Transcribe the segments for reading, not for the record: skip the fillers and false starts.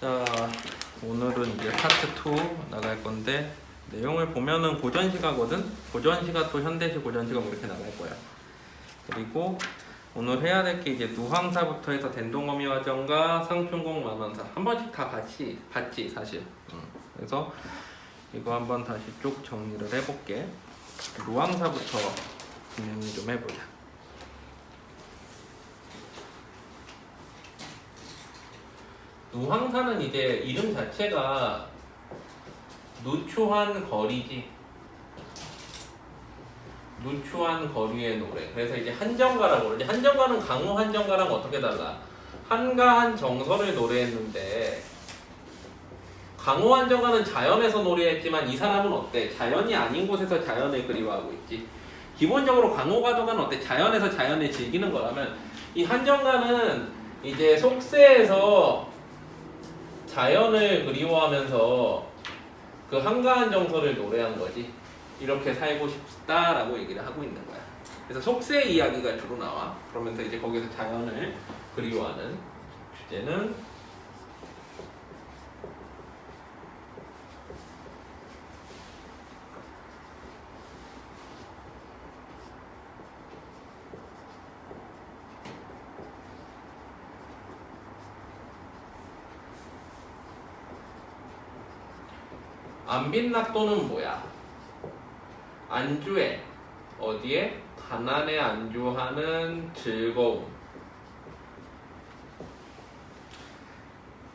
자, 오늘은 이제 파트 2 나갈 건데 내용을 보면은 고전시가거든? 고전시가 또 현대시 고전시가 뭐 이렇게 나갈 거야. 그리고 오늘 해야 될 게 이제 누황사부터 해서 den동어미화전과 상춘공 만원사 한 번씩 다 같이 봤지 사실. 그래서 이거 한번 다시 쭉 정리를 해볼게. 누황사부터 진행을 좀 해보자. 누황사는 이제 이름 자체가 누추한 거리지. 누추한 거리의 노래. 그래서 이제 한정가라고 그러지. 한정가는 강호 한정가랑 어떻게 달라? 한가한 정서를 노래했는데 강호 한정가는 자연에서 노래했지만 이 사람은 어때? 자연이 아닌 곳에서 자연을 그리워하고 있지. 기본적으로 강호가도가는 어때? 자연에서 자연을 즐기는 거라면 이 한정가는 이제 속세에서 자연을 그리워하면서 그 한가한 정서를 노래한 거지. 이렇게 살고 싶다라고 얘기를 하고 있는 거야. 그래서 속세 이야기가 주로 나와. 그러면서 이제 거기서 자연을 그리워하는 주제는 안빈낙도는 뭐야? 안주해. 어디에? 가난에 안주하는 즐거움.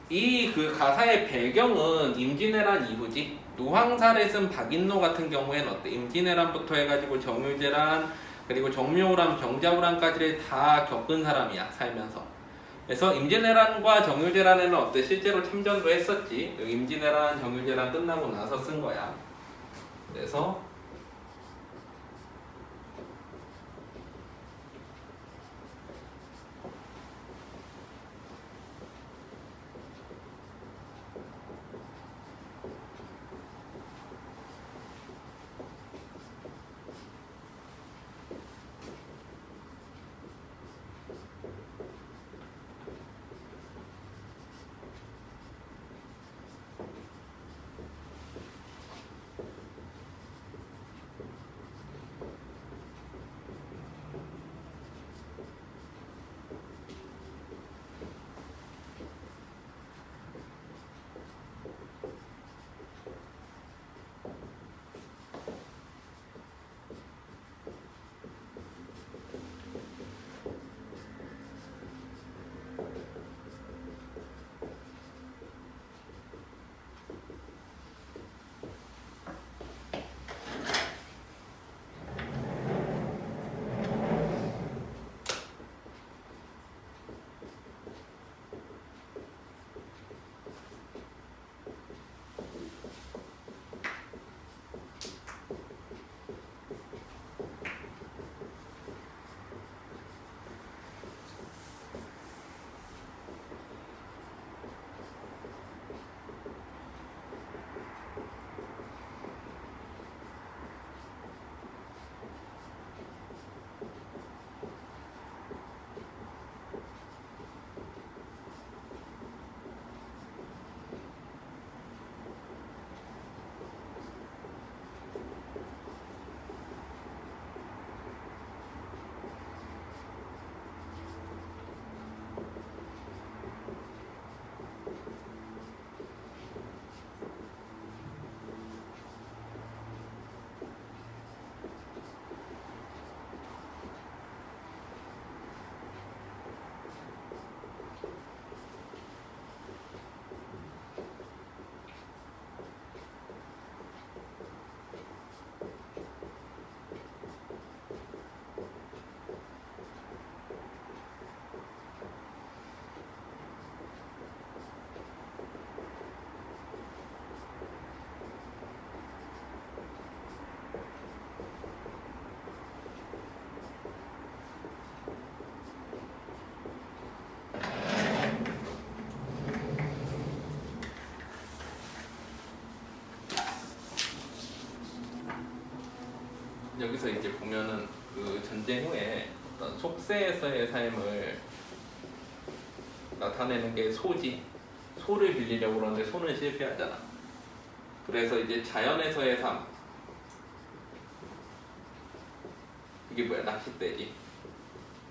이 그 가사의 배경은 임진왜란 이후지. 누황사를 쓴 박인노 같은 경우에는 어때? 임진왜란부터 해가지고 정유재란 그리고 정묘호란, 병자호란까지를 다 겪은 사람이야 살면서. 그래서 임진왜란과 정유재란에는 어때? 실제로 참전도 했었지. 임진왜란, 정유재란 끝나고 나서 쓴 거야. 그래서 여기서 이제 보면은 그 전쟁 후에 어떤 속세에서의 삶을 나타내는 게 소지. 소를 빌리려고 그러는데 소는 실패하잖아. 그래서 이제 자연에서의 삶, 이게 뭐야? 낚싯대지.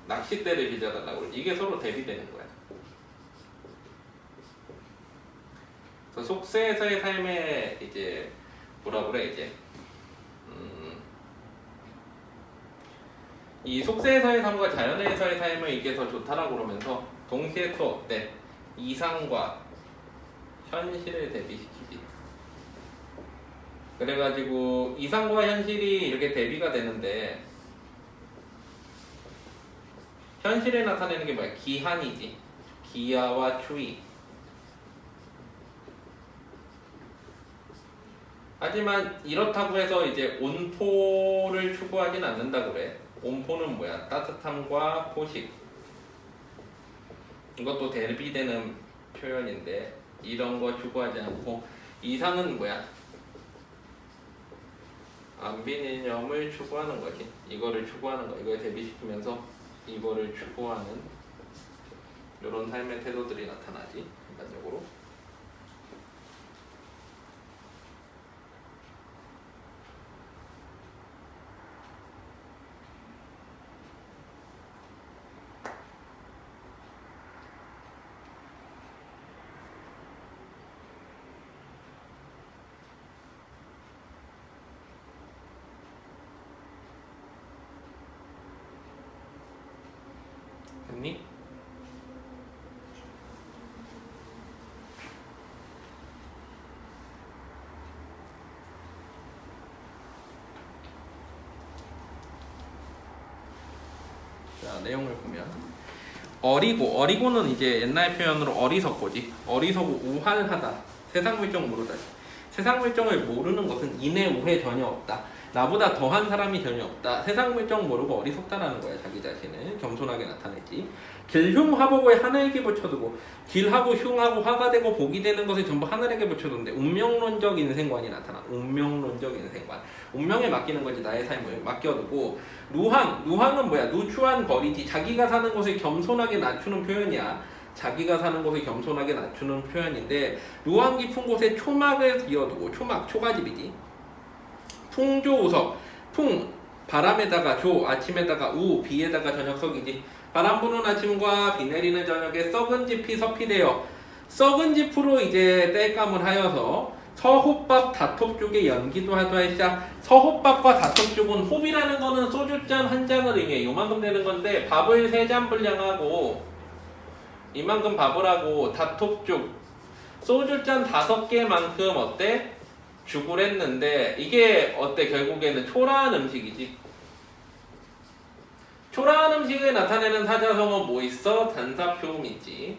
낚싯대를 빌려달라고 그러지. 이게 서로 대비되는 거야. 그래서 속세에서의 삶에 이제 뭐라 그래 이제 이 속세에서의 삶과 자연에서의 삶을 이게 더 좋다라고 그러면서 동시에 또 어때? 이상과 현실을 대비시키지. 그래가지고 이상과 현실이 이렇게 대비가 되는데 현실에 나타내는 게 뭐야? 기한이지. 기하와 추위. 하지만 이렇다고 해서 이제 온포를 추구하진 않는다 그래. 온포는 뭐야? 따뜻함과 포식. 이것도 대비되는 표현인데 이런 거 추구하지 않고 이상은 뭐야? 안빈일념을 추구하는 거지. 이거를 추구하는 거. 이걸 대비시키면서 이거를 추구하는 이런 삶의 태도들이 나타나지. 일반적으로. 됐니? 자, 내용을 보면 어리고는 이제 옛날 표현으로 어리석고지. 어리석고 우활하다. 세상 물정 모르다. 세상 물정을 모르는 것은 인의 우회 전혀 없다. 나보다 더한 사람이 전혀 없다. 세상 물정 모르고 어리석다라는 거야. 자기 자신을 겸손하게 나타내지. 길흉화복을 하늘에게 붙여두고 길하고 흉하고 화가 되고 복이 되는 것을 전부 하늘에게 붙여두는데 운명론적 인생관이 나타나. 운명론적 인생관. 운명에 맡기는 거지. 나의 삶을 맡겨두고 누항은 뭐야? 누추한 거리지. 자기가 사는 곳을 겸손하게 낮추는 표현이야. 자기가 사는 곳을 겸손하게 낮추는 표현인데 누한 깊은 곳에 초막을 지어두고 초가집이지. 풍조우석. 풍 바람에다가 조 아침에다가 우 비에다가 저녁석이지. 바람 부는 아침과 비 내리는 저녁에 썩은 짚이 서피되어 썩은 짚으로 이제 땔감을 하여서 서호밥 다톱 쪽에 연기도 하도하시자. 서호밥과 다톱 쪽은 홉이라는 거는 소주잔 한 잔을 의미해. 요만큼 되는 건데 밥을 3잔 분량하고 이만큼 밥을 하고 다톱 쪽 소주잔 5개만큼 어때? 죽을 했는데 이게 어때? 결국에는 초라한 음식이지. 초라한 음식을 나타내는 사자성어는 뭐 있어? 단사표음 있지.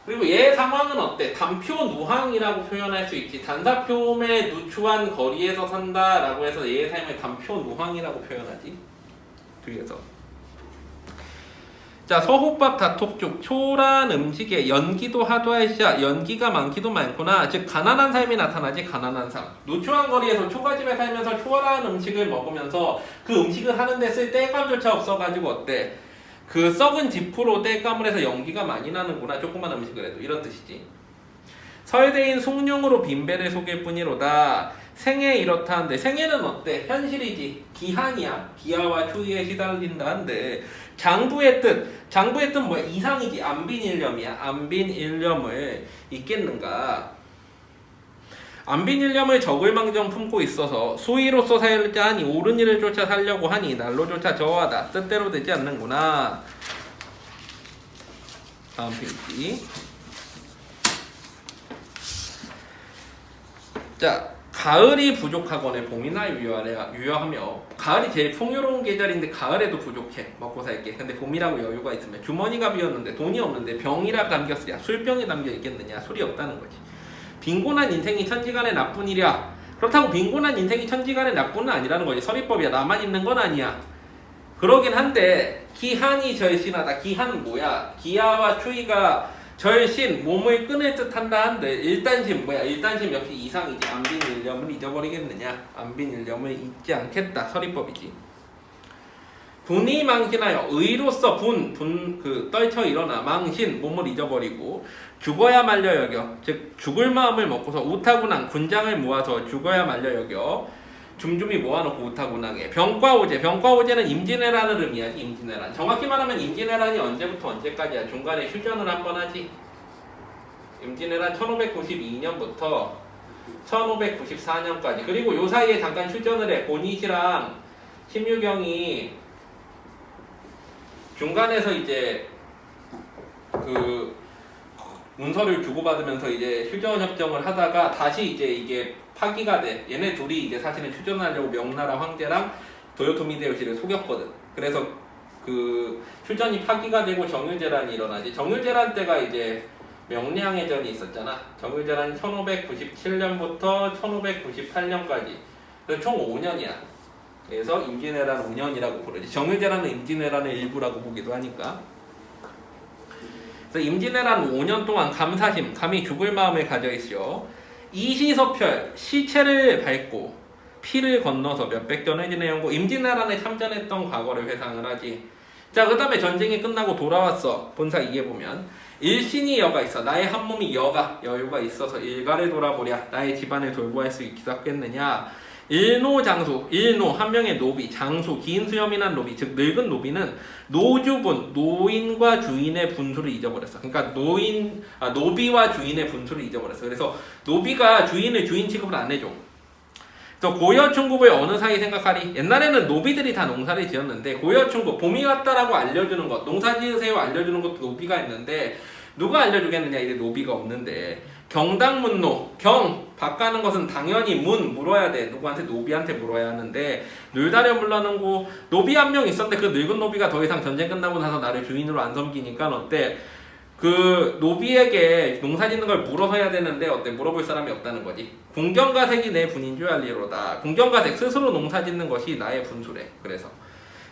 그리고 얘 상황은 어때? 단표누항이라고 표현할 수 있지. 단사표음의 누추한 거리에서 산다라고 해서 얘의 삶을 단표누항이라고 표현하지. 뒤에서. 자, 서호밥 다톱죽 초라한 음식에 연기도 하도하시자. 연기가 많기도 많구나. 즉 가난한 삶이 나타나지. 가난한 삶. 누추한 거리에서 초가집에 살면서 초라한 음식을 먹으면서 그 음식을 하는데 쓸 땔감조차 없어가지고 어때? 그 썩은 짚으로 땔감을 해서 연기가 많이 나는구나. 조그만 음식을 해도. 이런 뜻이지. 설대인 숭늉으로 빈배를 속일 뿐이로다. 생애 이렇다 한데 생애는 어때? 현실이지. 기한이야. 기하와 추위에 시달린다 한데 장부의 뜻. 장부의 뜻 뭐야? 이상이지. 안빈일념이야. 안빈일념을 잊겠는가? 안빈일념을 적을망정 품고 있어서 수위로서 살자 하니 옳은 일을 쫓아 살려고 하니 날로조차 저하다. 뜻대로 되지 않는구나. 다음 페이지. 자, 가을이 부족하거나 봄이나 유효하며 가을이 제일 풍요로운 계절인데 가을에도 부족해. 먹고 살게. 근데 봄이라고 여유가 있으면 주머니가 비었는데 돈이 없는데 병이라 담겼으랴. 술병이 담겨 있겠느냐. 술이 없다는 거지. 빈곤한 인생이 천지간에 나쁜 일이야. 그렇다고 빈곤한 인생이 천지간에 나쁜은 아니라는 거지. 서리법이야. 나만 있는 건 아니야. 그러긴 한데 기한이 절신하다. 기한은 뭐야? 기하와 추위가 절신, 몸을 끊을 듯 한다 한데 일단심 뭐야? 일단심 역시 이상이지. 안빈일념을 잊어버리겠느냐? 안빈일념을 잊지 않겠다. 서리법이지. 분이 망신하여 의로서 떨쳐 일어나 망신 몸을 잊어버리고 죽어야 말려 여겨 즉 죽을 마음을 먹고서 우타군왕 군장을 모아서 죽어야 말려 여겨 줌줌이 모아놓고 우타군왕에 병과오제는 임진왜란을 의미하지. 임진왜란 정확히 말하면 임진왜란이 언제부터 언제까지야. 중간에 휴전을 한번 하지. 임진왜란 1592년부터 1594년까지. 그리고 요 사이에 잠깐 휴전을 해. 보닛이랑 심유경이 중간에서 이제 그 문서를 주고받으면서 이제 휴전 협정을 하다가 다시 이제 이게 파기가 돼. 얘네 둘이 이제 사실은 휴전하려고 명나라 황제랑 도요토미 히데요시를 속였거든. 그래서 그 휴전이 파기가 되고 정유재란이 일어나지. 정유재란 때가 이제 명량해전이 있었잖아. 정유재란이 1597년부터 1598년까지. 그래서 총 5년이야. 그래서 임진왜란 5년이라고 부르지. 정유재란은 임진왜란의 일부라고 보기도 하니까. 그래서 임진왜란 5년 동안 감사심, 감히 죽을 마음을 가져 있어 이시서별, 시체를 밟고 피를 건너서 몇백 전을 지내었고 임진왜란에 참전했던 과거를 회상을 하지. 자, 그 다음에 전쟁이 끝나고 돌아왔어. 본사 2에 보면 일신이 여가 있어. 나의 한 몸이 여유가 있어서 일가를 돌아보랴. 나의 집안을 돌보할 수 있겠느냐. 일노장수, 일노 한 명의 노비, 장수 긴 수염이난 노비, 즉 늙은 노비는 노주분, 노인과 주인의 분수를 잊어버렸어. 그러니까 노비와 주인의 분수를 잊어버렸어. 그래서 노비가 주인을 주인 취급을 안 해줘. 그래서 고여충급을 어느 사이 생각하리? 옛날에는 노비들이 다 농사를 지었는데 고여충급, 봄이 왔다라고 알려주는 것, 농사 지으세요 알려주는 것도 노비가 있는데 누가 알려주겠느냐. 이게 노비가 없는데. 경당문노, 박 가는 것은 당연히 물어야 돼. 누구한테? 노비한테 물어야 하는데 놀다려 물러는고 노비 한 명 있었는데 그 늙은 노비가 더 이상 전쟁 끝나고 나서 나를 주인으로 안 섬기니까 어때? 그 노비에게 농사 짓는 걸 물어서 해야 되는데 어때? 물어볼 사람이 없다는 거지. 궁경가색이 내 분인 줄 알리로다. 궁경가색 스스로 농사 짓는 것이 나의 분수래. 그래서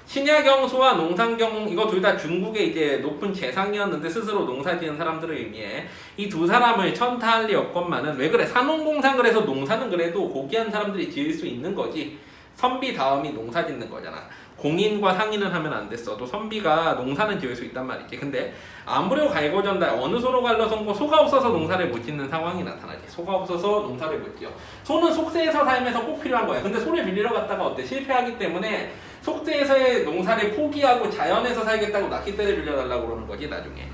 신야경수와 농상경 이거 둘 다 중국의 이제 높은 재상이었는데 스스로 농사지은 사람들을 의미해. 이 두 사람을 천타할 리 없건만은 왜 그래? 산농공상을 해서 농사는 그래도 고귀한 사람들이 지을 수 있는 거지. 선비 다음이 농사 짓는 거잖아. 공인과 상인은 하면 안 됐어도 선비가 농사는 지을 수 있단 말이지. 근데 아무려 갈고전달 어느 소로 갈라선고 소가 없어서 농사를 못 짓는 상황이 나타나지. 소가 없어서 농사를 못 지어. 소는 속세에서 살면서 꼭 필요한 거야. 근데 소를 빌리러 갔다가 어때? 실패하기 때문에 속세에서의 농사를 포기하고 자연에서 살겠다고 낚싯대를 빌려달라고 그러는 거지 나중에.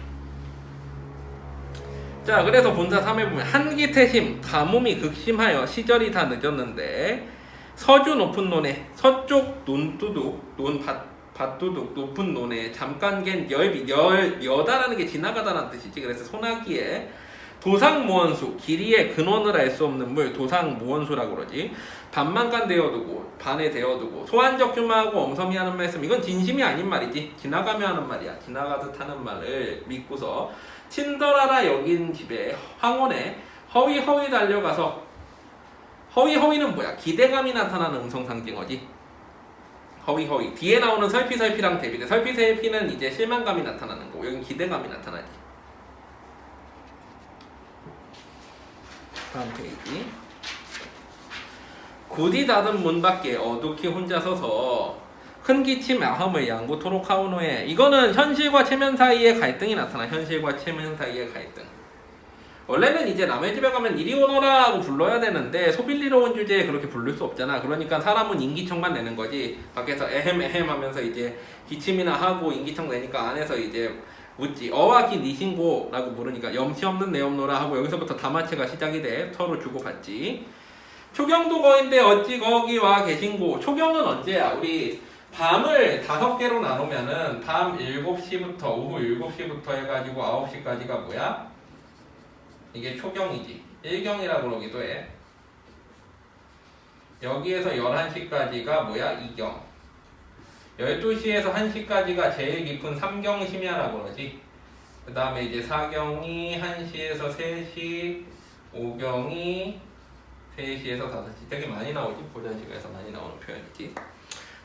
자, 그래서 본사 3에 보면 한기태심, 가뭄이 극심하여 시절이 다 늦었는데 서주 높은 논에 서쪽 논두둑, 밭두둑 높은 논에 잠깐 갠 여다라는 게 지나가다라는 뜻이지. 그래서 소나기에 도상무원수, 길이의 근원을 알 수 없는 물, 도상무원수라고 그러지. 반만간 되어두고, 반에 되어두고, 소환적주마하고 엄섬이 하는 말씀, 이건 진심이 아닌 말이지. 지나가며 하는 말이야. 지나가듯 하는 말을 믿고서 친절하라 여긴 집에 황혼에 허위 달려가서, 허위는 뭐야? 기대감이 나타나는 음성상징어지. 허위 뒤에 나오는 설피랑 대비돼. 설피는 이제 실망감이 나타나는 거고 여긴 기대감이 나타나지. 다음 페이지. 굳이 닫은 문 밖에 어둑히 혼자 서서 흔기침 아함을 양구토록 하오노에. 이거는 현실과 체면 사이의 갈등이 나타나. 현실과 체면 사이의 갈등. 원래는 이제 남의 집에 가면 이리 오너라 하고 불러야 되는데 소빌리러 온 주제에 그렇게 부를 수 없잖아. 그러니까 사람은 인기청만 내는 거지. 밖에서 에헴 하면서 이제 기침이나 하고 인기청 내니까 안에서 이제 묻지. 어와기 니신고라고 물으니까 염치 없는 내 없노라 하고 여기서부터 다마체가 시작이 돼. 서로 주고받지. 초경도 거인데 어찌 거기 와 계신고. 초경은 언제야? 우리 밤을 5개로 나누면은 밤 7시부터 오후 7시부터 해가지고 9시까지가 뭐야? 이게 초경이지. 1경이라고 그러기도 해. 여기에서 11시까지가 뭐야? 2경. 12시에서 1시까지가 제일 깊은 3경 심야라고 그러지. 그 다음에 이제 4경이 1시에서 3시, 5경이 3시에서 5시. 되게 많이 나오지. 보전시가에서 많이 나오는 표현이지.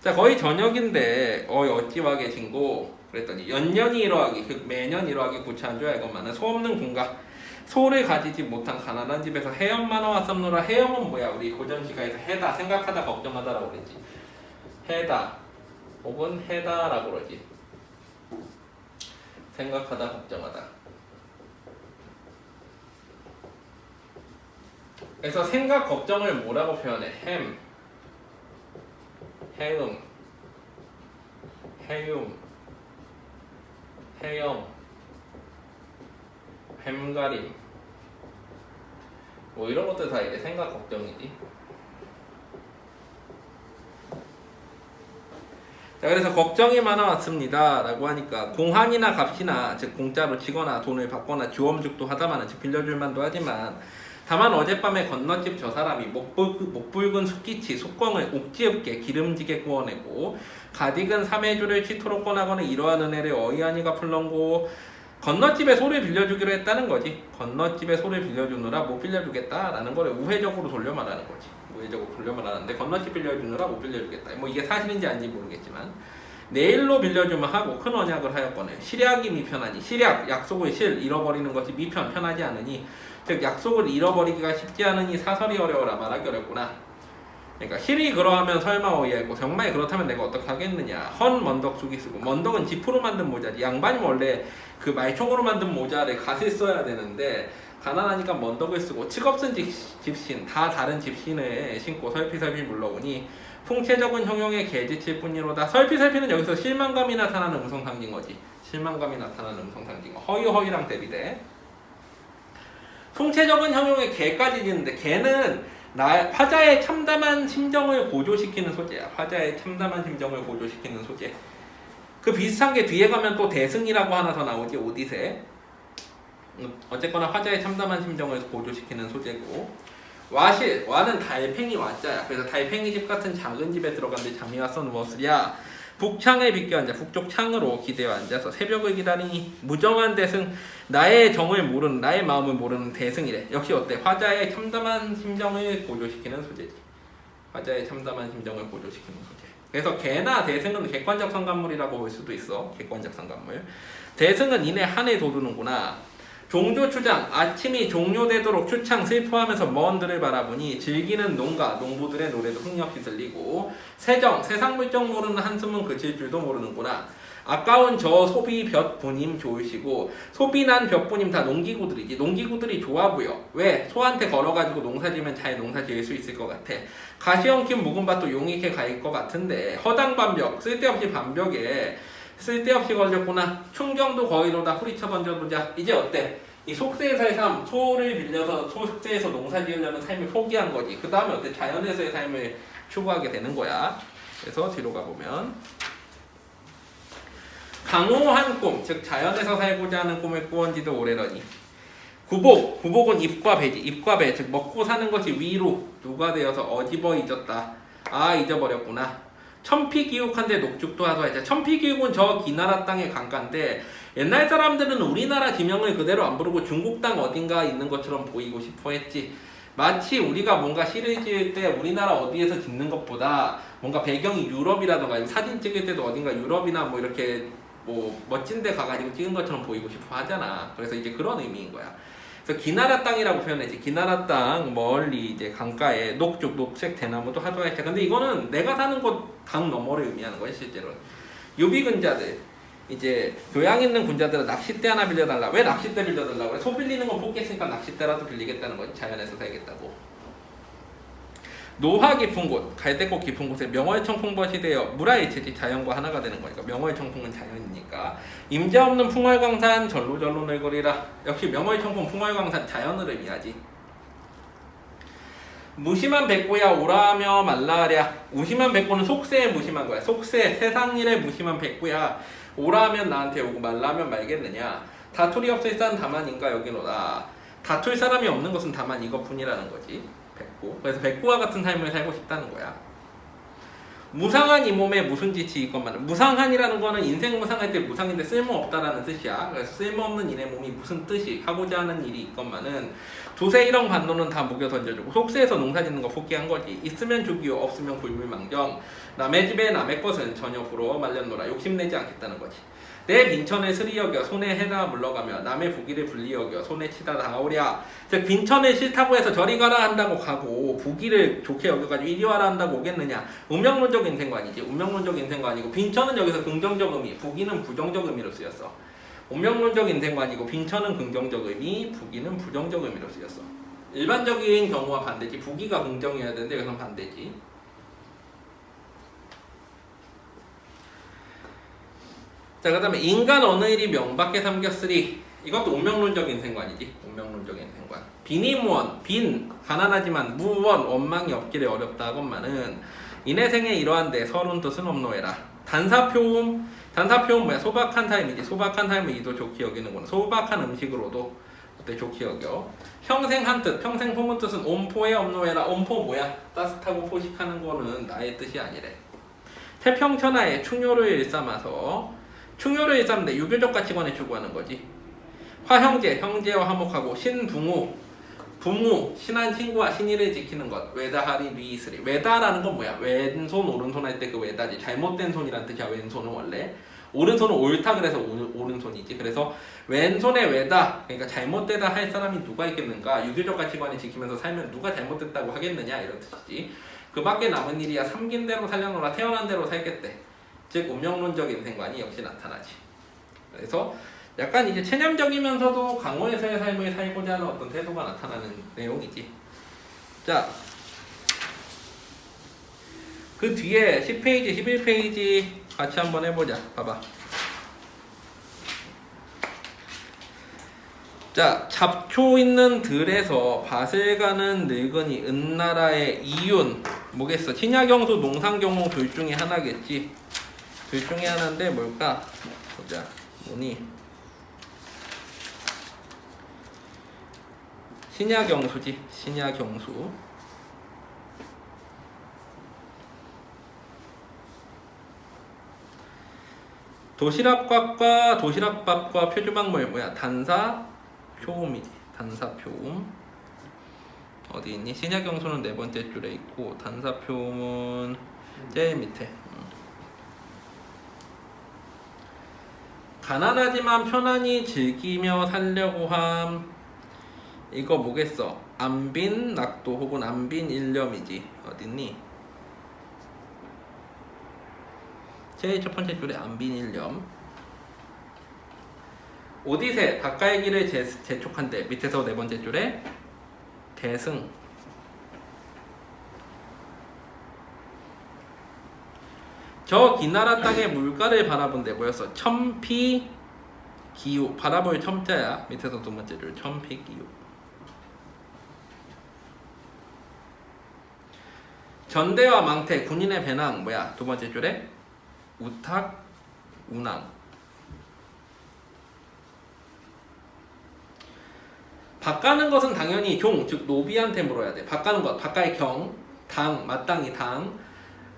자, 거의 저녁인데 어찌와 계신고 그랬더니 연년이 이러하기, 매년 이러하기 구차한 줄 알건만은 소 없는 군가, 소를 가지지 못한 가난한 집에서 해엄만 왔었노라. 해엄은 뭐야? 우리 고전시가에서 해다 생각하다 걱정하다라고 그랬지. 해다 혹은 해다라고 그러지. 생각하다, 걱정하다. 그래서 생각, 걱정을 뭐라고 표현해? 햄, 해음, 해움, 해영, 햄가림. 뭐 이런 것들 다 이제 생각, 걱정이지. 자, 그래서 걱정이 많아 왔습니다 라고 하니까 공한이나 값이나 즉 공짜로 치거나 돈을 받거나 주엄죽도 하다마는 즉 빌려줄 만도 하지만 다만 어젯밤에 건너집 저 사람이 목붉은 숫기치 속광을 옥지읍게 기름지게 구워내고 가디근 삼해주를 치토록 꺼나거나 이러한 은혜를 어이하니 갚을런고 건너집에 소를 빌려주기로 했다는 거지. 건너집에 소를 빌려주느라 못 빌려주겠다라는 거를 우회적으로 돌려 말하는 거지. 우회적으로 돌려 말하는데 건너집 빌려주느라 못 빌려주겠다. 뭐 이게 사실인지 아닌지 모르겠지만 내일로 빌려주면 하고 큰 언약을 하였거늘 실약이 미편하니 실약 약속을 잃어버리는 것이 미편 편하지 않으니 즉 약속을 잃어버리기가 쉽지 않으니 사설이 어려워라 말하기 어렵구나. 그러니까 실이 그러하면 설마 어이하고 정말 그렇다면 내가 어떻게 하겠느냐. 헌 먼덕 숙이 쓰고 먼덕은 지프로 만든 모자지. 양반이 원래 그 말총으로 만든 모자를 갓을 써야 되는데 가난하니까 먼덕을 쓰고 칙없은 집신 다 다른 집신을 신고 설피설피 물러오니 풍채적은 형용의 개지칠 뿐이로다. 설피설피는 여기서 실망감이 나타나는 음성상징어지. 실망감이 나타나는 음성상징어. 허이허이랑 대비돼. 풍채적은 형용의 개까지 짓는데 개는 화자의 참담한 심정을 고조시키는 소재야. 화자의 참담한 심정을 고조시키는 소재. 그 비슷한 게 뒤에 가면 또 대승이라고 하나 더 나오지. 오디세. 어쨌거나 화자의 참담한 심정을 고조시키는 소재고 와는 달팽이 와자야. 그래서 달팽이 집 같은 작은 집에 들어간데 잠이 와서 누웠으랴. 북창에 비껴 앉아 북쪽 창으로 기대어 앉아서 새벽을 기다리니 무정한 대승 나의 정을 모르는 나의 마음을 모르는 대승이래. 역시 어때? 화자의 참담한 심정을 고조시키는 소재지. 화자의 참담한 심정을 고조시키는 소재. 그래서 개나 대승은 객관적 성간물이라고 볼 수도 있어. 객관적 성간물. 대승은 이내 한해 돋우는구나. 종조추장 아침이 종료되도록 추창 슬퍼하면서 먼 들을 바라보니 즐기는 농가 농부들의 노래도 흥겹이 들리고 세정 세상 물정 모르는 한숨은 그칠 줄도 모르는구나. 아까운 저 소비 볕부님 좋으시고 소비난 볕부님 다 농기구들이지. 농기구들이 좋아 보여. 왜? 소한테 걸어가지고 농사지면 잘 농사지을 수 있을 것 같아. 가시 엉킨 묵은 밭도 용익해 갈 것 같은데 허당 반벽 쓸데없이 반벽에 쓸데없이 걸렸구나. 충경도 거의로다 후리쳐 던져보자. 이제 어때? 이 속세에서의 삶, 소를 빌려서 속세에서 농사 지으려는 삶을 포기한 거지. 그 다음에 어때? 자연에서의 삶을 추구하게 되는 거야. 그래서 뒤로 가보면 강호한 꿈, 즉 자연에서 살고자 하는 꿈을 꾸은 지도 오래더니 구복은 잎과 배지. 잎과 배, 즉 먹고 사는 것이 위로 누가 되어서 어집어 잊었다. 아 잊어버렸구나. 천피기욱한데 녹죽도 하소하자. 천피기욱은 저 기나라 땅의 강가인데 옛날 사람들은 우리나라 지명을 그대로 안 부르고 중국 땅 어딘가 있는 것처럼 보이고 싶어 했지. 마치 우리가 뭔가 시를 지을 때 우리나라 어디에서 짓는 것보다 뭔가 배경이 유럽이라던가 사진 찍을 때도 어딘가 유럽이나 뭐 이렇게 뭐 멋진 데 가가지고 찍은 것처럼 보이고 싶어 하잖아. 그래서 이제 그런 의미인 거야. 그래서 기나라 땅이라고 표현했지. 기나라 땅 멀리 이제 강가에 녹죽 녹색 대나무도 하도했지. 근데 이거는 내가 사는 곳 강 너머를 의미하는 거야 실제로. 유비군자들 이제 교양 있는 군자들은 낚싯대 하나 빌려달라. 왜 낚싯대 빌려달라고 그래? 소 빌리는 건 포기했으니까 낚싯대라도 빌리겠다는 거지. 자연에서 살겠다고. 노화 깊은 곳, 갈대꽃 깊은 곳에 명월청풍벗이 되어 무라일체지 자연과 하나가 되는 거니까. 명월청풍은 자연이니까. 임자 없는 풍월광산 절로절로 널거리라. 역시 명월청풍 풍월광산 자연을 의미하지. 무심한 백구야 오라며 말라랴. 무심한 백구는 속세에 무심한 거야. 속세 세상일에 무심한 백구야. 오라면 나한테 오고 말라면 말겠느냐. 다툴이 없을 산 다만인가 여기노라. 다툴 사람이 없는 것은 다만 이것뿐이라는 거지. 백구. 그래서 백구와 같은 삶을 살고 싶다는 거야. 무상한 이 몸에 무슨 짓이 있건만. 무상한이라는 거는 인생 무상할 때 무상인데 쓸모없다라는 뜻이야. 그래서 쓸모없는 이내 몸이 무슨 뜻이 하고자 하는 일이 있건만은 두세 일억 반도는 다 무겨 던져주고 속세에서 농사 짓는 거 포기한 거지. 있으면 죽이요 없으면 굴물망정. 남의 집에 남의 것은 전혀 부러워 말렸노라. 욕심내지 않겠다는 거지. 내 빈천을 스리 여겨 손에 해다 물러가며 남의 부기를 불리 여겨 손에 치다 다가오랴. 즉 빈천을 싫다고 해서 저리 가라 한다고 가고 부기를 좋게 여겨가지고 이리 와라 한다고 오겠느냐. 운명론적 운명론적 인생관이지. 운명론적 인생관이고 빈천은 여기서 긍정적 의미, 북이는 부정적 의미로 쓰였어. 운명론적 인생관이고 빈천은 긍정적 의미, 북이는 부정적 의미로 쓰였어. 일반적인 경우와 반대지. 북이가 긍정이어야 되는데 여기서는 반대지. 자, 그 다음에 인간 어느 일이 명밖에 삼겼으리. 이것도 운명론적 인생관이지. 운명론적 인생관. 빈이무원, 빈, 가난하지만 무원, 원망이 없기를 어렵다 하건만은 인해생에 이러한데 서론 뜻은 없노해라. 단사표음, 단사표음 뭐야? 소박한 타임이지. 소박한 타임을 이도 좋게 여기는구나. 소박한 음식으로도 어때 좋게 여겨. 평생한 뜻, 평생 포문 뜻은 온포에 없노해라. 온포 뭐야? 따뜻하고 포식하는 거는 나의 뜻이 아니래. 태평천하에 충효를 일삼아서, 충효를 일삼는데 유교적 가치관에 추구하는 거지. 화형제, 형제와 화목하고, 신붕우, 부무, 친한 친구와 신의를 지키는 것. 외다하리 리이스리. 외다라는 건 뭐야? 왼손 오른손 할 때 그 외다지. 잘못된 손이란 뜻이야. 왼손은 원래. 오른손은 옳다 그래서 오른손이지. 그래서 왼손의 외다, 그러니까 잘못되다 할 사람이 누가 있겠는가? 유교적 가치관을 지키면서 살면 누가 잘못됐다고 하겠느냐 이런 뜻이지. 그 밖에 남은 일이야 삼긴 대로 살려놓으라. 태어난 대로 살겠대. 즉 운명론적 인생관이 역시 나타나지. 그래서 약간 이제 체념적이면서도 강호에서의 삶을 살고자 하는 어떤 태도가 나타나는 내용이지. 자, 그 뒤에 10페이지, 11페이지 같이 한번 해보자. 봐봐. 자, 잡초 있는 들에서 밭을 가는 늙은이 은나라의 이윤 뭐겠어? 친야경수, 농상경홍 둘 중에 하나겠지. 둘 중에 하나인데 뭘까? 보자. 뭐니? 신야경수지. 신야경수. 도시락밥과 도시락밥과 표주박물 뭐야? 단사표음이지. 단사표음. 어디 있니? 신야경수는 네 번째 줄에 있고 단사표음은 제일 밑에. 가난하지만 편안히 즐기며 살려고 함. 이거 뭐겠어? 안빈 낙도 혹은 안빈 일념이지. 어딨니? 제일 첫 번째 줄에 안빈 일념. 오디세 바깥의 길을 재촉한대. 밑에서 네 번째 줄에 대승. 저 기나라 땅의 물가를 바라본데 뭐였어? 첨피 기우. 바라볼 첨자야. 밑에서 두 번째 줄 첨피 기우. 전대와 망태 군인의 배낭 뭐야? 두 번째 줄에 우탁 운항. 밭가는 것은 당연히 종, 즉 노비한테 물어야 돼. 밭가는 것, 밭가의 경, 당, 마땅히 당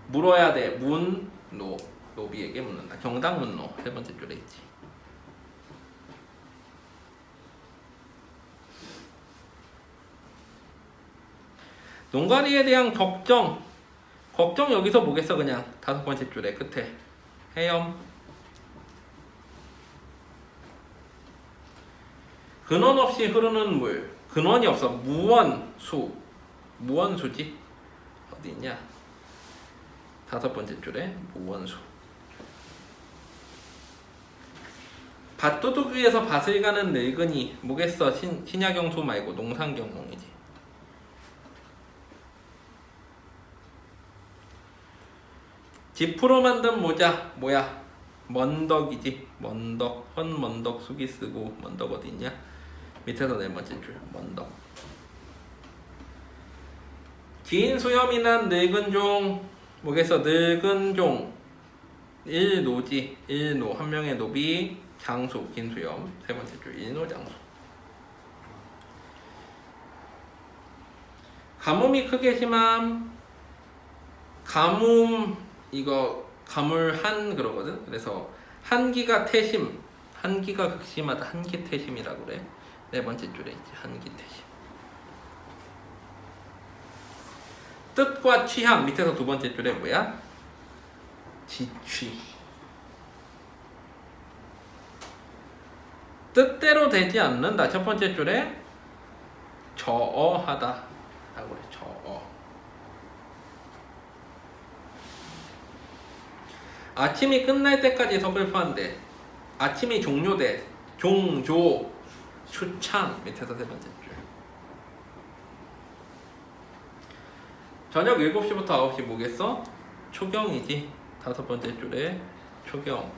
물어야 돼. 문, 노, 노비에게 묻는다. 경당, 문노 세 번째 줄에 있지. 농가리에 대한 걱정. 걱정 여기서 뭐겠어? 그냥 다섯 번째 줄에 끝에 해염. 근원 없이 흐르는 물. 근원이 없어. 무원수. 무원수지. 어디 있냐? 다섯 번째 줄에 무원수. 밭도둑 위에서 밭을 가는 늙은이 뭐겠어? 신야경수 말고 농상경홍이지. 지프로 만든 모자 뭐야? 먼덕이지. 먼덕. 헌먼덕 숙이 쓰고 먼덕 어디 있냐? 밑에서 네 번째 줄 먼덕. 긴 수염이 난 늙은 종 뭐겠어? 늙은 종 일노지. 일노 한 명의 노비 장수 긴 수염 세 번째 줄 일노 장수. 가뭄이 크게 심함. 가뭄 이거 가물한 그러거든. 그래서 한기가 태심, 한기가 극심하다. 한기 태심이라고 그래. 네 번째 줄에 있지. 한기 태심. 뜻과 취향 밑에서 두 번째 줄에 뭐야? 지취. 뜻대로 되지 않는다. 첫 번째 줄에 저어하다 라고 그래. 저어. 아침이 끝날 때까지 서글퍼한데 아침이 종료돼 종조 추천 밑에서 세 번째 줄. 저녁 7시부터 9시 뭐겠어? 초경이지. 다섯 번째 줄에 초경.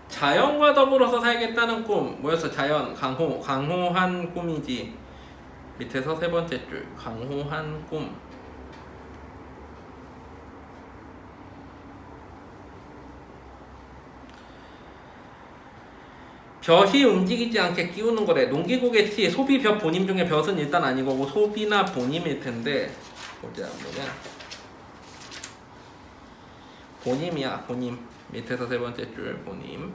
자연과 더불어서 살겠다는 꿈 뭐였어? 자연 강호한 꿈이지. 밑에서 세 번째 줄 강호한 꿈. 볕이 움직이지 않게 끼우는 거래. 농기구겠지. 소비 볕 본임 중에 볕은 일단 아니고 소비나 본임일 텐데 보자 뭐냐. 본임이야 본임. 밑에서 세 번째 줄 본임.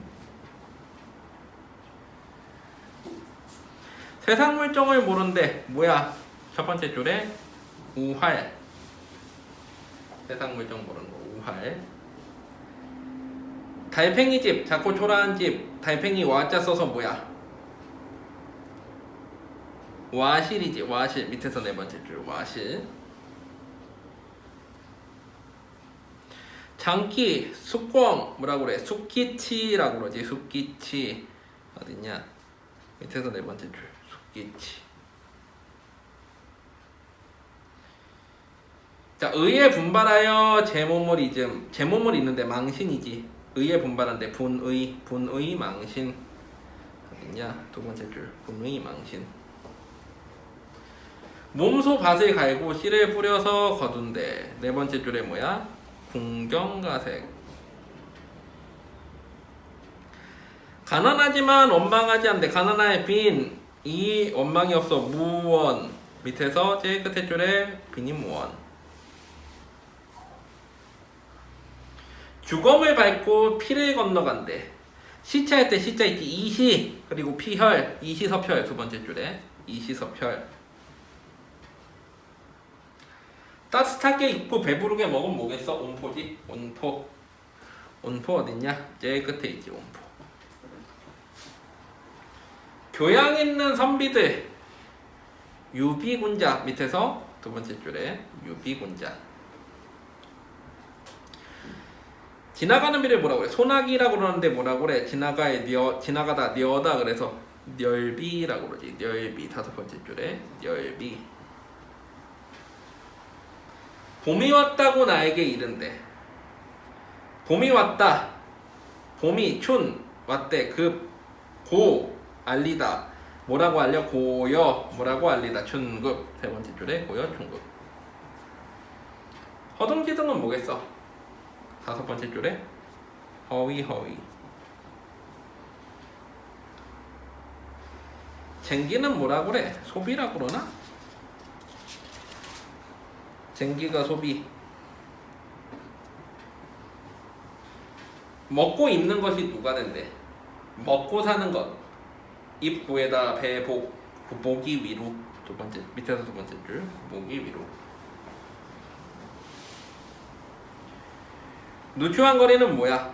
세상 물정을 모른대. 뭐야? 첫 번째 줄에 우활. 세상 물정 모르는 거 우활. 달팽이 집, 작고 초라한 집, 달팽이 와자 써서 뭐야? 와실이지, 와실. 밑에서 네 번째 줄, 와실. 장기, 숙광, 뭐라고 그래? 숙기치라고 그러지, 숙기치. 어딨냐? 밑에서 네 번째 줄, 숙기치. 자, 의에 분발하여 제모몰이즘. 제모몰 있는데 망신이지. 의에 분발한데 분의 망신. 어딨냐? 두 번째 줄 분의 망신. 몸소 밭을 갈고 씨를 뿌려서 거둔대. 네 번째 줄에 뭐야? 궁경가색. 가난하지만 원망하지 않대. 가난할 빈. 이 원망이 없어. 무원. 밑에서 제일 끝에 줄에 빈이 무원. 주검을 밟고 피를 건너간대. 시차할 때 시자 있지. 이시 그리고 피혈. 이시섭혈 두 번째 줄에 이시섭혈. 따뜻하게 입고 배부르게 먹으면 뭐겠어? 온포지. 온포. 온포 어딨냐? 제일 끝에 있지. 온포. 교양 있는 선비들. 유비군자. 밑에서 두 번째 줄에 유비군자. 지나가는 비를 뭐라고 그래? 소나기라고 그러는데 뭐라고 그래? 지나가다 녀다 그래서 렬비라고 그러지. 렬비. 다섯 번째 줄에 렬비. 봄이 왔다고 나에게 이른대. 봄이 왔다. 봄이 춘 왔대. 고 알리다. 뭐라고 알려? 고여. 뭐라고 알리다. 춘급. 세 번째 줄에 고여 춘급. 허둥지둥은 뭐겠어? 다섯 번째 줄에 허위. 쟁기는 뭐라 그래? 소비라 그러나? 쟁기가 소비. 먹고 입는 것이 누가 된대? 먹고 사는 것. 입 구에다 배 복. 보기 위로. 두 번째 밑에서 두 번째 줄 보기 위로. 누추한 거리는 뭐야?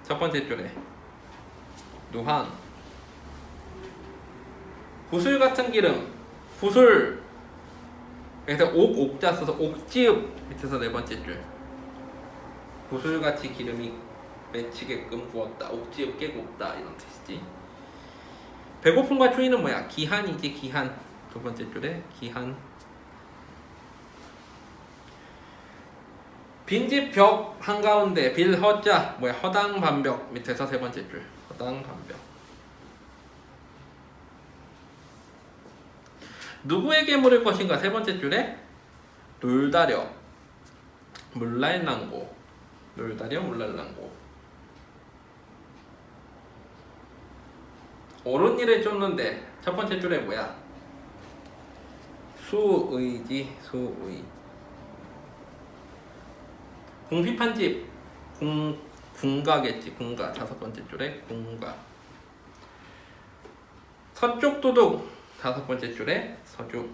첫 번째 줄에 누한. 구슬 같은 기름. 구슬. 그래서 옥자 써서 옥지읍. 밑에서 네 번째 줄 구슬같이 기름이 맺히게끔 구웠다. 옥지읍 깨굽다 이런 뜻이지. 배고픔과 추위는 뭐야? 기한이지. 기한. 두 번째 줄에 기한. 빈집 벽 한가운데 빌 허자 뭐야? 허당 반벽. 밑에서 세 번째 줄 허당 반벽. 누구에게 물을 것인가? 세 번째 줄에 놀다려 물랄랑고. 놀다려 물랄랑고. 옳은 일을 쫓는데 첫 번째 줄에 뭐야? 수의지. 수의. 궁핍한 집. 궁가겠지. 궁가. 다섯 번째 줄에 궁가. 서쪽 도둑. 다섯 번째 줄에 서쪽.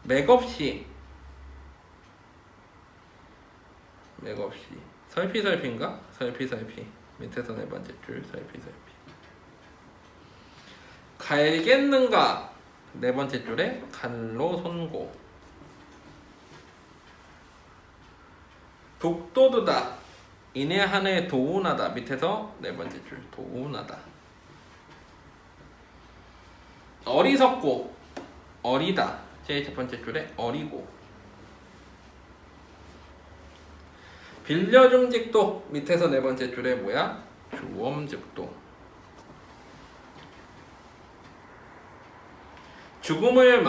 맥없이. 맥없이. 설피설피인가? 설피설피. 밑에서 네 번째 줄 설피설피. 갈겠는가? 네 번째 줄에 갈로 손고. 북도두다. 이내 한해 도운하다. 밑에서 네 번째 줄 도운하다. 어리석고 어리다. 제일 첫 번째 줄에 어리고. 빌려중직도. 밑에서 네 번째 줄에 뭐야? 주엄즉도. 죽음을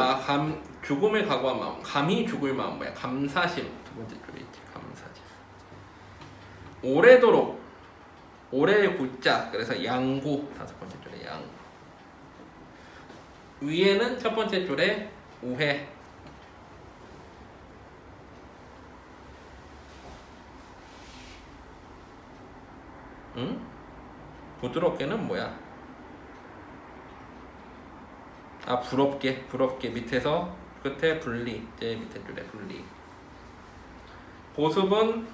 각오한 마음. 감히 죽을 마음 뭐야? 감사심. 두 번째 줄에 있지. 감사심. 오래도록. 오래 굳자. 그래서 양구. 다섯 번째 줄에 양구. 위에는 첫 번째 줄에 우회. 응? 부드럽게는 뭐야? 아, 부럽게 밑에서 끝에 분리. 제일 밑에 줄에 분리. 보습은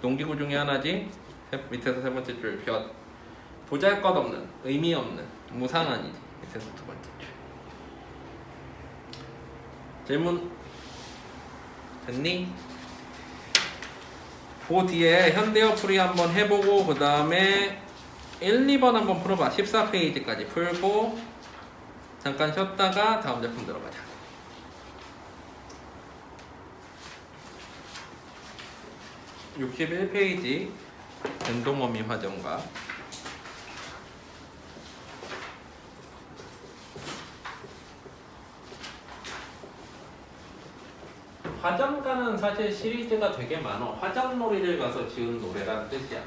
농기구 중에 하나지. 밑에서 세 번째 줄 볕. 보잘것없는, 의미 없는, 무상한이지. 밑에서 두 번째 줄. 질문 됐니? 그 뒤에 현대어 풀이 한번 해보고 그 다음에 1, 2번 한번 풀어봐. 14페이지까지 풀고 잠깐 쉬었다가 다음 제품 들어가자. 61페이지 den동어미 화정가. 화정가는 사실 시리즈가 되게 많아. 화정놀이를 가서 지은 노래라는 뜻이야.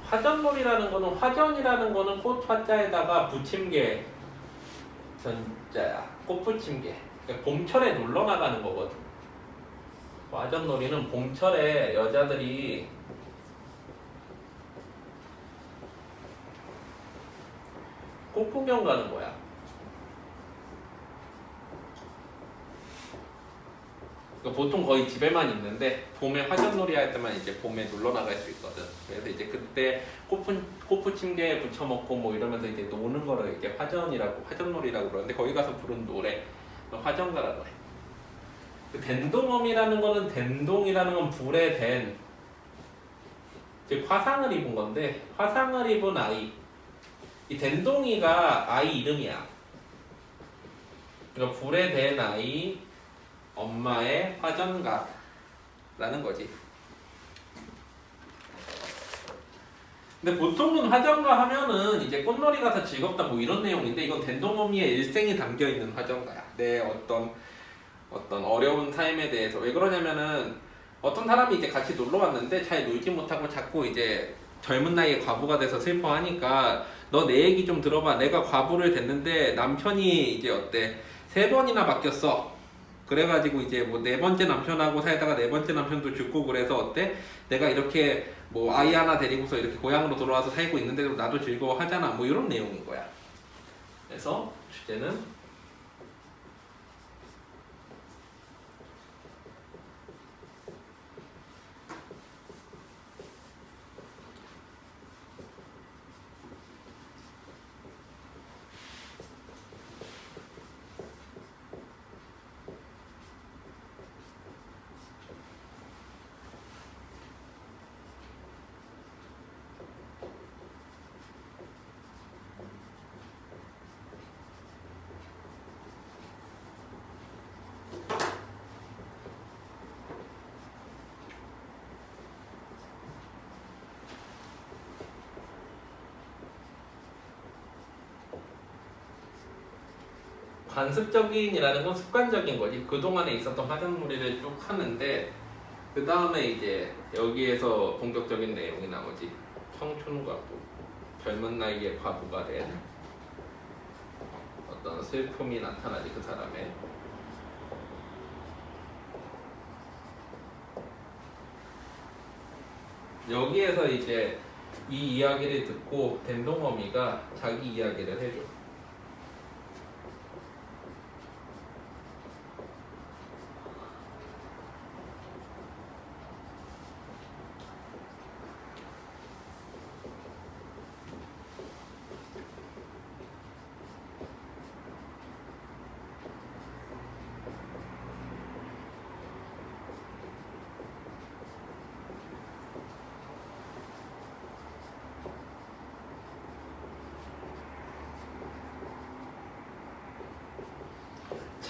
화전놀이라는 거는, 화전이라는 거는 꽃 화자에다가 부침개 전자야. 꽃 부침개. 그러니까 봄철에 놀러 나가는 거거든. 화전놀이는 봄철에 여자들이 꽃 구경 가는 거야. 그러니까 보통 거의 집에만 있는데 봄에 화전놀이 할 때만 이제 봄에 놀러 나갈 수 있거든. 그래서 이제 그때 꽃부침개에 부쳐 먹고 뭐 이러면서 이제 노는 거를 이제 화전놀이라고 그러는데 거기 가서 부른 노래 화전가라고 해. 그 덴동엄이라는 거는, 덴동이라는 건 불에 댄, 즉 화상을 입은 건데, 화상을 입은 아이. 이 덴동이가 아이 이름이야. 그러니까 불에 댄 아이, 엄마의 화전가라는 거지. 근데 보통은 화전가 하면은 이제 꽃놀이 가서 즐겁다 뭐 이런 내용인데, 이건 덴동어미의 일생이 담겨 있는 화전가야. 내 어떤 어려운 삶에 대해서. 왜 그러냐면은 어떤 사람이 이제 같이 놀러 왔는데 잘 놀지 못하고 자꾸 이제 젊은 나이에 과부가 돼서 슬퍼하니까, 너 내 얘기 좀 들어봐. 내가 과부를 됐는데 남편이 이제 어때? 3번이나 바뀌었어. 그래가지고 이제 뭐 4번째 남편하고 살다가 4번째 남편도 죽고, 그래서 어때? 내가 이렇게 뭐 아이 하나 데리고서 이렇게 고향으로 돌아와서 살고 있는데도 나도 즐거워하잖아. 뭐 이런 내용인 거야. 그래서 주제는 관습적인이라는 건 습관적인 거지. 그동안에 있었던 화전놀이를 쭉 하는데, 그 다음에 이제 여기에서 본격적인 내용이 나오지. 청춘 과부, 젊은 나이에 과부가 된 어떤 슬픔이 나타나지, 그 사람의. 여기에서 이제 이 이야기를 듣고 덴동어미가 자기 이야기를 해줘.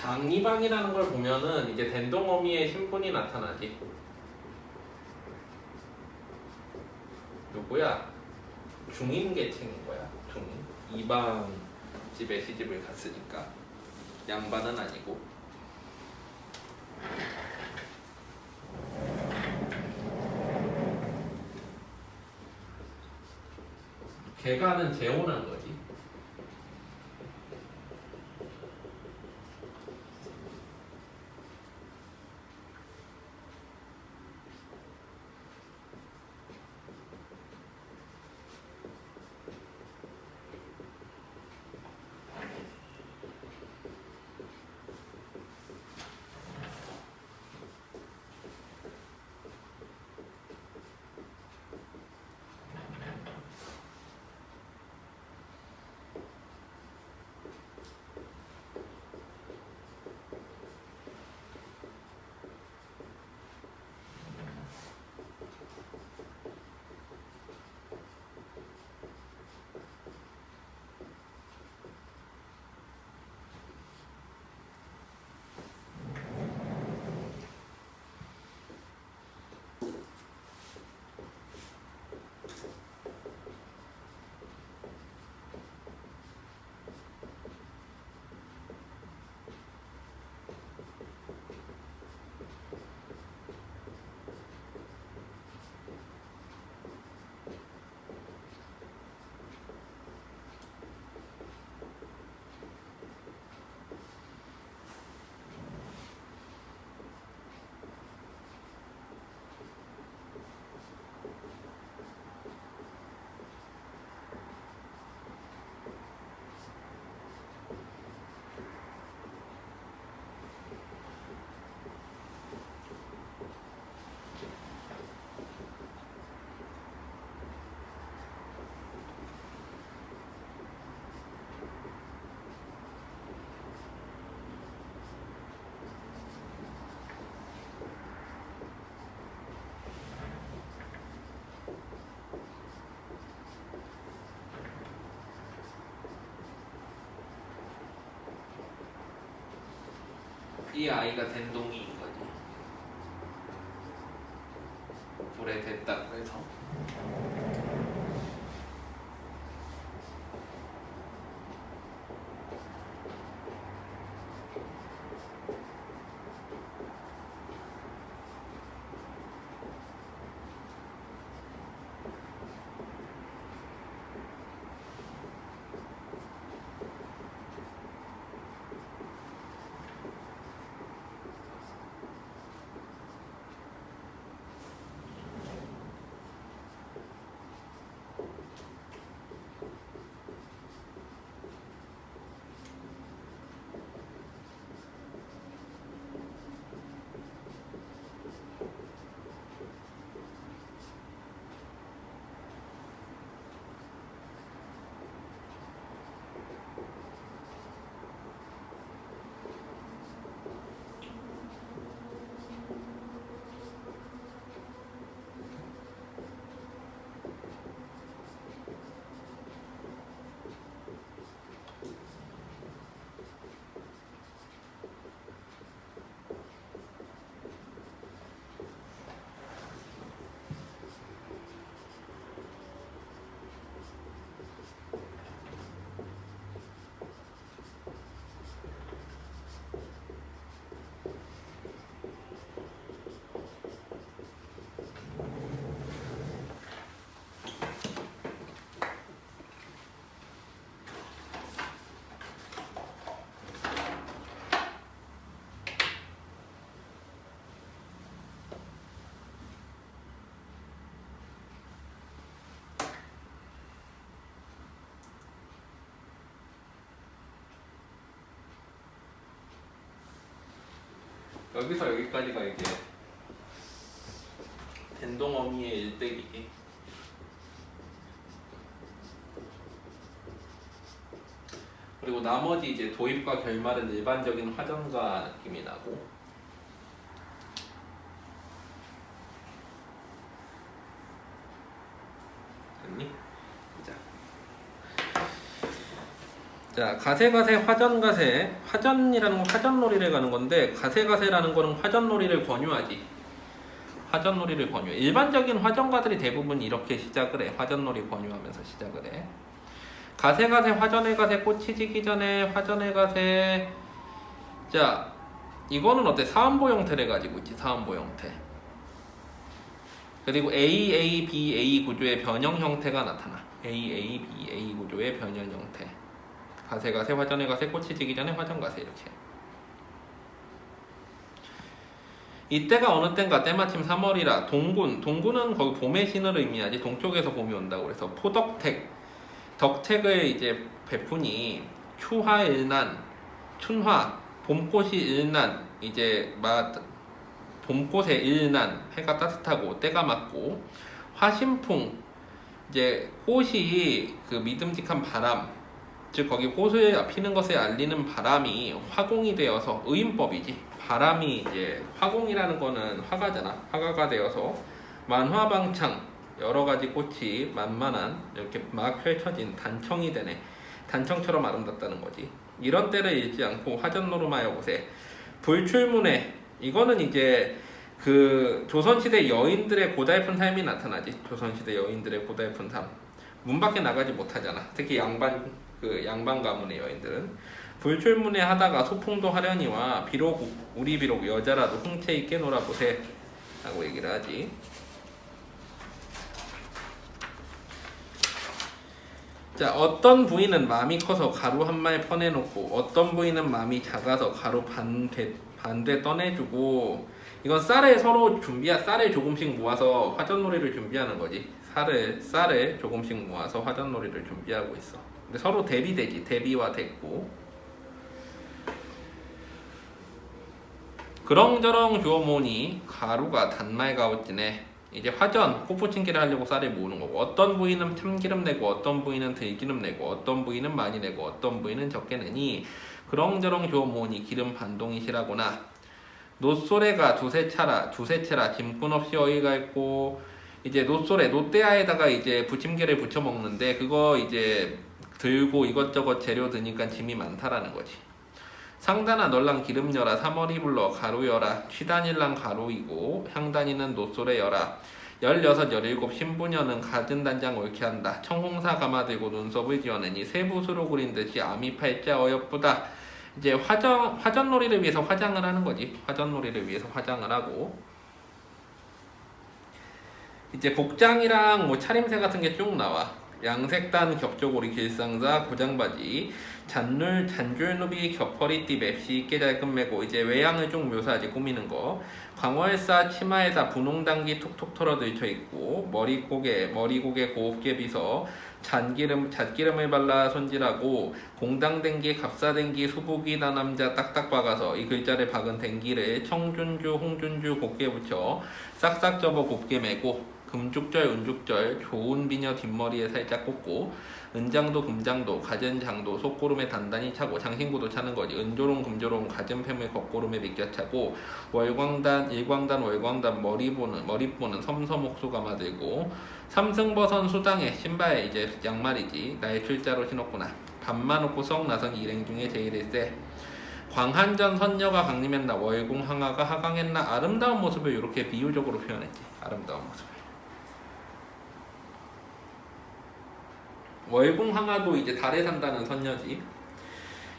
강이방이라는 걸 보면은 이제 덴동어미의 신분이 나타나지. 누구야? 중인 계층인 거야. 중인. 이방 집에 시집을 갔으니까 양반은 아니고. 개가는 재혼한 거지. 이 아이가 덴동이인 거지. 불에 댔다고 해서. 여기서 여기까지가 이제 덴동어미의 일대기지. 그리고 나머지 이제 도입과 결말은 일반적인 화전가 느낌이 나고, 됐니? 자, 자, 가세가세 화전가세. 화전이라는 건 화전놀이를 가는 건데 가세가세라는 거는 화전놀이를 권유하지. 화전놀이를 권유해. 일반적인 화전가들이 대부분 이렇게 시작을 해. 화전놀이 권유하면서 시작을 해. 가세가세 화전에 가세 꽃이 지기 전에 화전에 가세. 자, 이거는 어때? 사음보 형태를 가지고 있지. 사음보 형태. 그리고 A, A, B, A 구조의 변형 형태가 나타나. A, A, B, A 구조의 변형 형태. 가세가세 화전에 가세 꽃이 지기 전에 화전 가세 이렇게. 이때가 어느 때인가 때마침 3월이라 동군은 거기 봄의 신을 의미하지. 동쪽에서 봄이 온다고 그래서 포덕택 덕택을 이제 베푸니 추화일난 춘화 봄꽃이 일난 이제 봄꽃의 일난 해가 따뜻하고 때가 맞고 화신풍 이제 꽃이 그 믿음직한 바람 즉 거기 꽃을 피는 것을 알리는 바람이 화공이 되어서 의인법이지. 바람이 이제 화공이라는 거는 화가잖아. 화가가 되어서 만화방창 여러 가지 꽃이 만만한 이렇게 막 펼쳐진 단청이 되네. 단청처럼 아름답다는 거지. 이런 때를 잃지 않고 화전노름하여 보세. 불출문에 이거는 이제 그 조선시대 여인들의 고달픈 삶이 나타나지. 조선시대 여인들의 고달픈 삶. 문 밖에 나가지 못하잖아. 특히 양반 가문의 여인들은 불출문에 하다가 소풍도 하려니와 우리 비록 여자라도 흥채 있게 놀아보세 라고 얘기를 하지. 자, 어떤 부인은 마음이 커서 가루 한 말 퍼내놓고 어떤 부인은 마음이 작아서 가루 반대 떠내주고. 이건 쌀을 서로 쌀을 조금씩 모아서 화전놀이를 준비하는 거지. 쌀을 조금씩 모아서 화전놀이를 준비하고 있어. 근데 서로 대비되지. 대비와 됐고. 그렁저렁 주어모니 가루가 단말가웃지네. 이제 화전, 꽃부침기를 하려고 쌀을 모으는 거고 어떤 부위는 참기름 내고 어떤 부위는 들기름 내고 어떤 부위는 많이 내고 어떤 부위는 적게 내니 그렁저렁 주어모니 기름 반동이시라구나. 노소래가 두세 채라 짐꾼 없이 어이가 있고. 이제 노대야에다가 이제 부침개를 부쳐 먹는데 그거 이제 들고 이것저것 재료 드니까 짐이 많다라는 거지. 상단아 널랑 기름 여라 사머리 불러 가루 여라 취단일랑 가루이고 향단이는 노소래 여라 16, 17 신부녀는 가든 단장 옳게 한다. 청홍사 감아들고 눈썹을 지어내니 세부수로 그린 듯이 아미 팔자 어여쁘다. 이제 화전놀이를 위해서 화장을 하는 거지. 화전놀이를 위해서 화장을 하고 이제 복장이랑 뭐 차림새 같은 게 쭉 나와. 양색단 겹조고리 길상사 고장바지 잔줄누비 겹허리띠 맵시 있게 잘 끝매고. 이제 외양을 좀 묘사하지. 꾸미는 거. 광월사 치마에다 분홍당기 툭툭 털어들쳐 있고 머리고개 곱게 빗어 잣기름을 발라 손질하고 공당댕기 갑사댕기 수북이 다남자 딱딱 박아서 이 글자를 박은 댕기를 청준주 홍준주 곱게 붙여 싹싹 접어 곱게 매고 금죽절 은죽절 좋은 비녀 뒷머리에 살짝 꽂고 은장도 금장도 갖은 장도 속고름에 단단히 차고 장신구도 차는 거지. 은조롱 금조롱 갖은 팸을 겉고름에 비껴 차고 월광단 일광단 월광단 머리보는 섬섬옥수 감아들고 삼승버선 수당에 신발에 이제 양말이지. 나의 출자로 신었구나. 밥만 없고 썩 나선 일행 중에 제일일세. 광한전 선녀가 강림했나 월궁 항아가 하강했나. 아름다운 모습을 이렇게 비유적으로 표현했지. 아름다운 모습을. 월궁항아도 이제 달에 산다는 선녀지.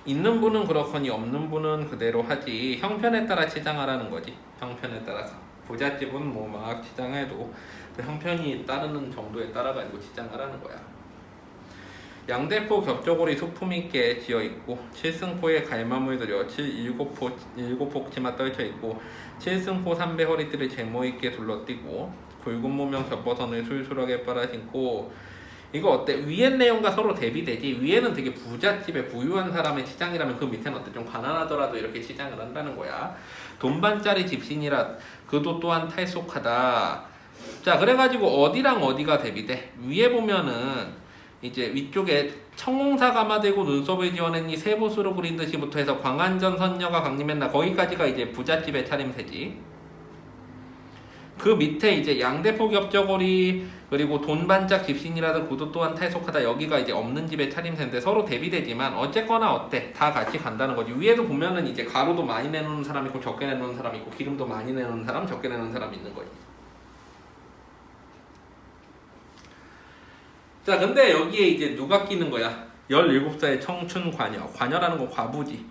있는 분은 그렇거니 없는 분은 그대로 하지. 형편에 따라 치장하라는 거지. 형편에 따라서. 부잣집은 뭐 막 치장해도 그 형편이 따르는 정도에 따라가지고 치장하라는 거야. 양대포 겹조고리 소품 있게 지어 있고 칠승포에 갈마물 들여 일곱폭 치마 떨쳐 있고 칠승포 삼배 허리띠를 제모 있게 둘러띠고 굵은 무명 겹버선을 술술하게 빨아 신고. 이거 어때? 위에 내용과 서로 대비되지. 위에는 되게 부잣집에 부유한 사람의 치장이라면 그 밑에는 어때? 좀 가난하더라도 이렇게 치장을 한다는 거야. 돈반짜리 집신이라 그도 또한 탈속하다. 자, 그래가지고 어디랑 어디가 대비돼? 위에 보면은 이제 위쪽에 청홍사 감아들고 눈썹을 지어내니 세보수로 그린 듯이부터 해서 광안전 선녀가 강림했나 거기까지가 이제 부잣집의 차림새지. 그 밑에 이제 양대포 겹저고리 그리고 돈반짝 집신이라든 구두 또한 탈속하다 여기가 이제 없는 집의 차림새인데 서로 대비되지만 어쨌거나 어때 다 같이 간다는 거지. 위에도 보면은 이제 가루도 많이 내놓는 사람 있고 적게 내놓는 사람 있고 기름도 많이 내놓는 사람 적게 내놓는 사람 있는 거지. 자 근데 여기에 이제 누가 끼는 거야? 17살의 청춘과녀. 과녀라는 건 과부지.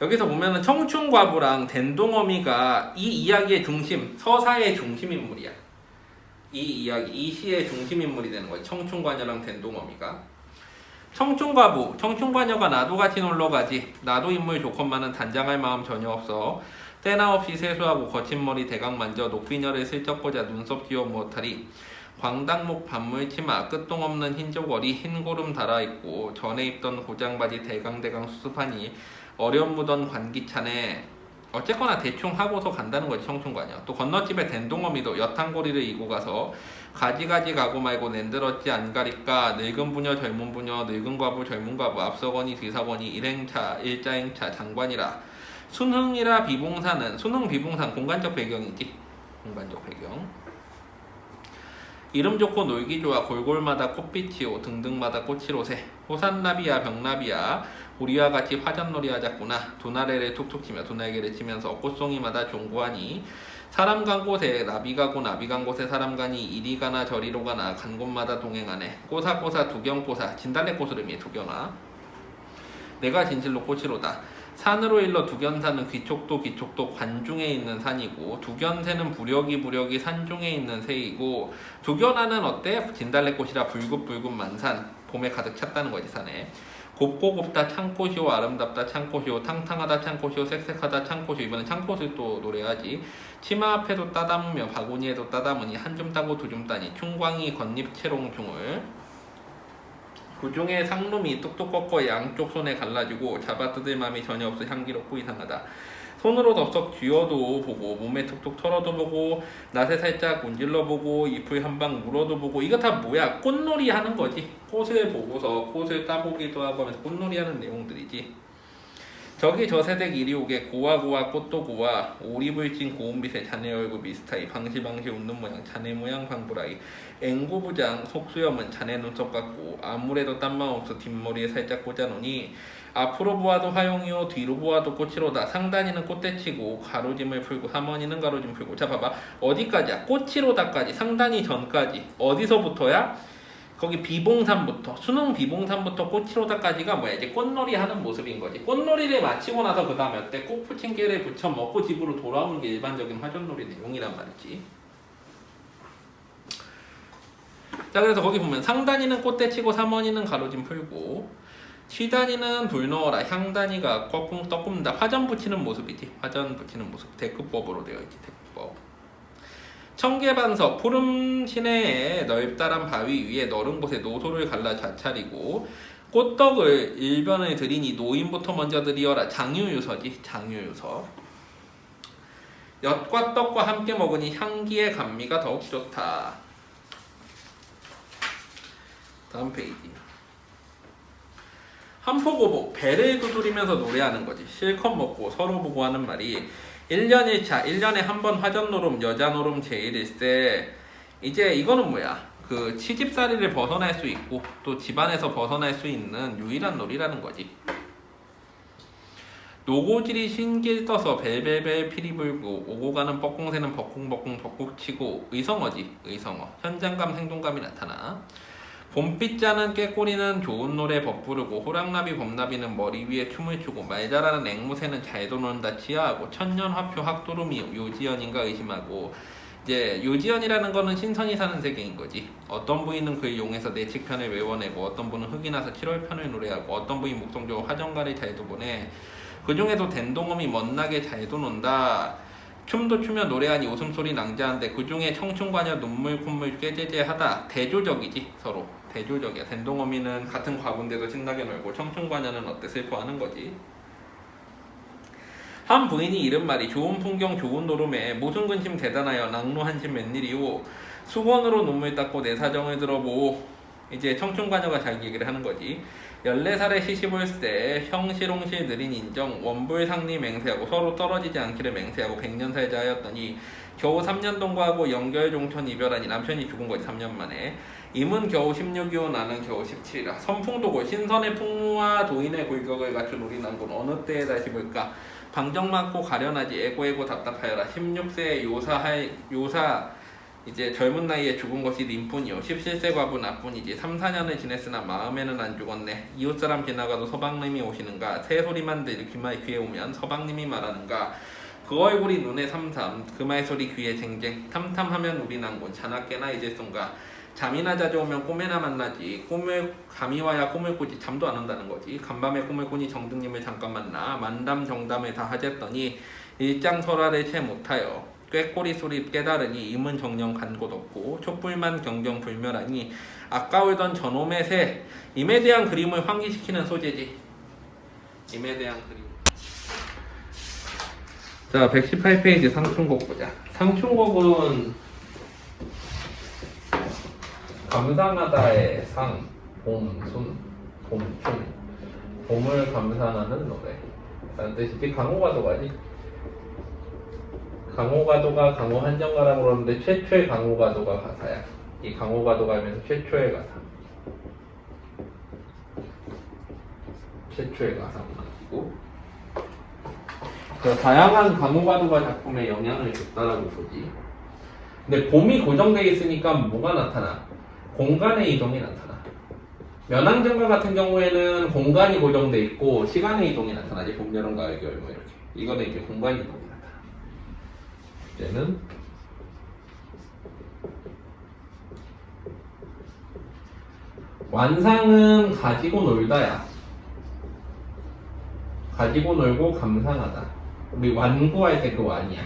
여기서 보면은 청춘과부랑 댄동어미가 이 이야기의 중심, 서사의 중심 인물이야. 이 이야기, 이 시의 중심 인물이 되는 거지. 청춘과녀랑 댄동어미가. 청춘과부, 청춘과녀가 나도 같이 놀러가지. 나도 인물 좋건만은 단장할 마음 전혀 없어. 때나 없이 세수하고 거친 머리 대강 만져 녹비녀를 슬쩍 보자 눈썹 쥐어 무엇하리. 광당목 반물치마 끝동없는 흰저고리 흰고름 달아있고 전에 입던 고장바지 대강대강 수습하니 어려무던 관기차네. 어쨌거나 대충 하고서 간다는 거지 청춘과녀. 또 건너집에 댄동어미도 여탕고리를 이고 가서 가지가지 가고 말고 낸들었지 안 가릴까. 늙은 부녀 젊은 부녀 늙은 과부 젊은 과부 앞서거니 뒤서거니 일행차 일자행차 장관이라. 순흥이라 비봉사는 순흥 비봉산 공간적 배경이지. 공간적 배경. 이름 좋고 놀기 좋아 골골마다 꽃빛이오 등등마다 꽃이로새. 호산나비야 병나비야 우리와 같이 화전놀이 하자꾸나. 두 나래를 툭툭 치며 두 날개를 치면서 꽃송이마다 종구하니. 사람 간 곳에 나비 가고 나비 간 곳에 사람 가니 이리 가나 저리로 가나 간 곳마다 동행하네. 꼬사꼬사 두경꼬사 진달래꽃을 의미해 두경아. 내가 진실로 꽃이로다. 산으로 일러 두견산은 귀촉도 기촉도 관중에 있는 산이고 두견새는 부력이 산중에 있는 새이고 두견하는 어때? 진달래꽃이라 불긋불긋 만산. 봄에 가득 찼다는 거지 산에. 곱고 곱다 창꽃이오 아름답다 창꽃이오 탕탕하다 창꽃이오 색색하다 창꽃이오. 이번엔 창꽃을 또 노래하지. 치마 앞에도 따담으며 바구니에도 따담으니 한 줌 따고 두 줌 따니 충광이 겉잎채롱충을. 그중에 상놈이 뚝뚝 꺾어 양쪽 손에 갈라지고 잡아뜯을 맘이 전혀 없어 향기롭고 이상하다. 손으로 덥석 쥐어도 보고 몸에 툭툭 털어도 보고 낫에 살짝 문질러 보고 잎을 한 방 물어도 보고. 이거 다 뭐야? 꽃놀이 하는 거지. 꽃을 보고서 꽃을 따보기도 하고 하면서 꽃놀이 하는 내용들이지. 저기 저 새댁 이리 오게 고와고와 꽃도 고와 오리불 찐 고운빛에 자네 얼굴 비슷하이 방실방실 웃는 모양 자네 모양 방부라이. 앵고부장 속수염은 자네 눈썹 같고 아무래도 딴맘 없어 뒷머리에 살짝 꽂아놓으니 앞으로 보아도 화용이요 뒤로 보아도 꽃이로다. 상단이는 꽃대치고 가로짐을 풀고 하모니는 가로짐 풀고. 자 봐봐 어디까지야? 꽃이로다까지 상단이 전까지 어디서부터야? 거기 비봉산부터 수능 비봉산부터 꽃이로다까지가 뭐야? 이제 꽃놀이 하는 모습인 거지. 꽃놀이를 마치고 나서 그 다음에 어때? 꽃부침개를 부쳐 먹고 집으로 돌아오는 게 일반적인 화전놀이 내용이란 말이지. 자 그래서 거기 보면 상단이는 꽃대치고 삼원이는 가로짐 풀고 취단이는 불 넣어라 향단이가 꺾ung 떡굽는다. 화전 붙이는 모습이지. 화전 붙이는 모습. 대급법으로 되어 있지. 대급법. 청계반석 푸른 시내에 넓다란 바위 위에 너른 곳에 노소를 갈라 자차리고 꽃떡을 일변을 드리니 노인부터 먼저 드리어라. 장유유서지. 장유유서. 엿과 떡과 함께 먹으니 향기의 감미가 더욱 좋다. 다음 페이지. 한포고복 배를 두드리면서 노래하는 거지. 실컷 먹고 서로 보고 하는 말이 1년 1차 1년에 한 번 화전노름 여자노름 제1일세. 이제 이거는 뭐야? 그 시집살이를 벗어날 수 있고 또 집안에서 벗어날 수 있는 유일한 놀이라는 거지. 노고질이 신길 떠서 벨벨벨 피리 불고 오고 가는 뻐꿍새는 버쿵버쿵 벅국치고. 의성어지. 의성어. 현장감 생동감이 나타나. 봄빛 자는 꾀꼬리는 좋은 노래 벗부르고 호랑나비 범나비는 머리 위에 춤을 추고 말 잘하는 앵무새는 잘도 논다 치하하고 천년화표 학도름이 요지연인가 의심하고. 이제 요지연이라는 거는 신선이 사는 세계인 거지. 어떤 부인은 그 용에서 내칙편을 외워내고 어떤 분은 흙이 나서 7월편을 노래하고 어떤 부인 묵성적으로 화정가를 잘도 보내. 그 중에도 댄동엄이 멋나게 잘도 논다. 춤도 추며 노래하니 웃음소리 낭자한데 그 중에 청춘과녀 눈물 콧물 꾀제제하다. 대조적이지 서로. 대조적이야. 댄동어미는 같은 과부인데도 신나게 놀고 청춘과녀는 어때? 슬퍼하는 거지. 한 부인이 이른 말이 좋은 풍경 좋은 노름에 모순 근심 대단하여 낙로 한심 웬일이오. 수건으로 눈물 닦고 내 사정을 들어보. 이제 청춘가녀가 자기 얘기를 하는 거지. 14살에 시집올세 형실홍실 느린 인정 원불상리 맹세하고 서로 떨어지지 않기를 맹세하고 100년 살자 하였더니 겨우 3년 동거하고 연결종천 이별하니 남편이 죽은 거지 3년 만에. 임은 겨우 16이오 나는 겨우 17이라 선풍도고 신선의 풍무와 도인의 골격을 갖춘 우리 남군 어느 때에 다시 볼까. 방정 많고 가련하지 애고애고 답답하여라. 16세에 요사 이제 젊은 나이에 죽은 것이 님뿐이요 17세 과부 나뿐이지. 3, 4년을 지냈으나 마음에는 안 죽었네. 이웃사람 지나가도 서방님이 오시는가. 새소리만 귀에 오면 서방님이 말하는가. 그 얼굴이 눈에 삼삼 그 말소리 귀에 쟁쟁 탐탐하면 우리 난군 자나깨나 이제 쏜가. 잠이나 자주 오면 꿈에나 만나지. 감이 와야 꿈을 꾸지. 잠도 안 온다는 거지. 간밤에 꿈을 꾸니 정등님을 잠깐 만나 만담 정담을 다 하쨌더니 일장설화를 채 못하여 꾀꼬리 소리 깨달으니 임은 정령 간 곳 없고 촛불만 경경 불멸하니 아까울던 저놈의 새. 임에 대한 그림을 환기시키는 소재지. 임에 대한 그림. 자 118페이지 상충곡 보자. 상충곡은 감상하다의 상, 봄, 순, 봄춘 봄을 감상하는 노래 라는 뜻이지. 강호가도가지. 강호가도가 강호한정가라고 그러는데 최초의 강호가도가 가사야. 이 강호가도가 하면서 최초의 가사. 최초의 가사고. 다양한 강호가도가 작품에 영향을 줬다라고 보지. 근데 봄이 고정되어 있으니까 뭐가 나타나? 공간의 이동이 나타나. 면왕정가 같은 경우에는 공간이 고정되어 있고 시간의 이동이 나타나지. 봄, 여름, 가을, 겨울 뭐 이렇게. 이거는 이제 공간 이동이 나타나. 이제는 완상은 가지고 놀다야. 가지고 놀고 감상하다. 우리 완구할 때 그 완이야.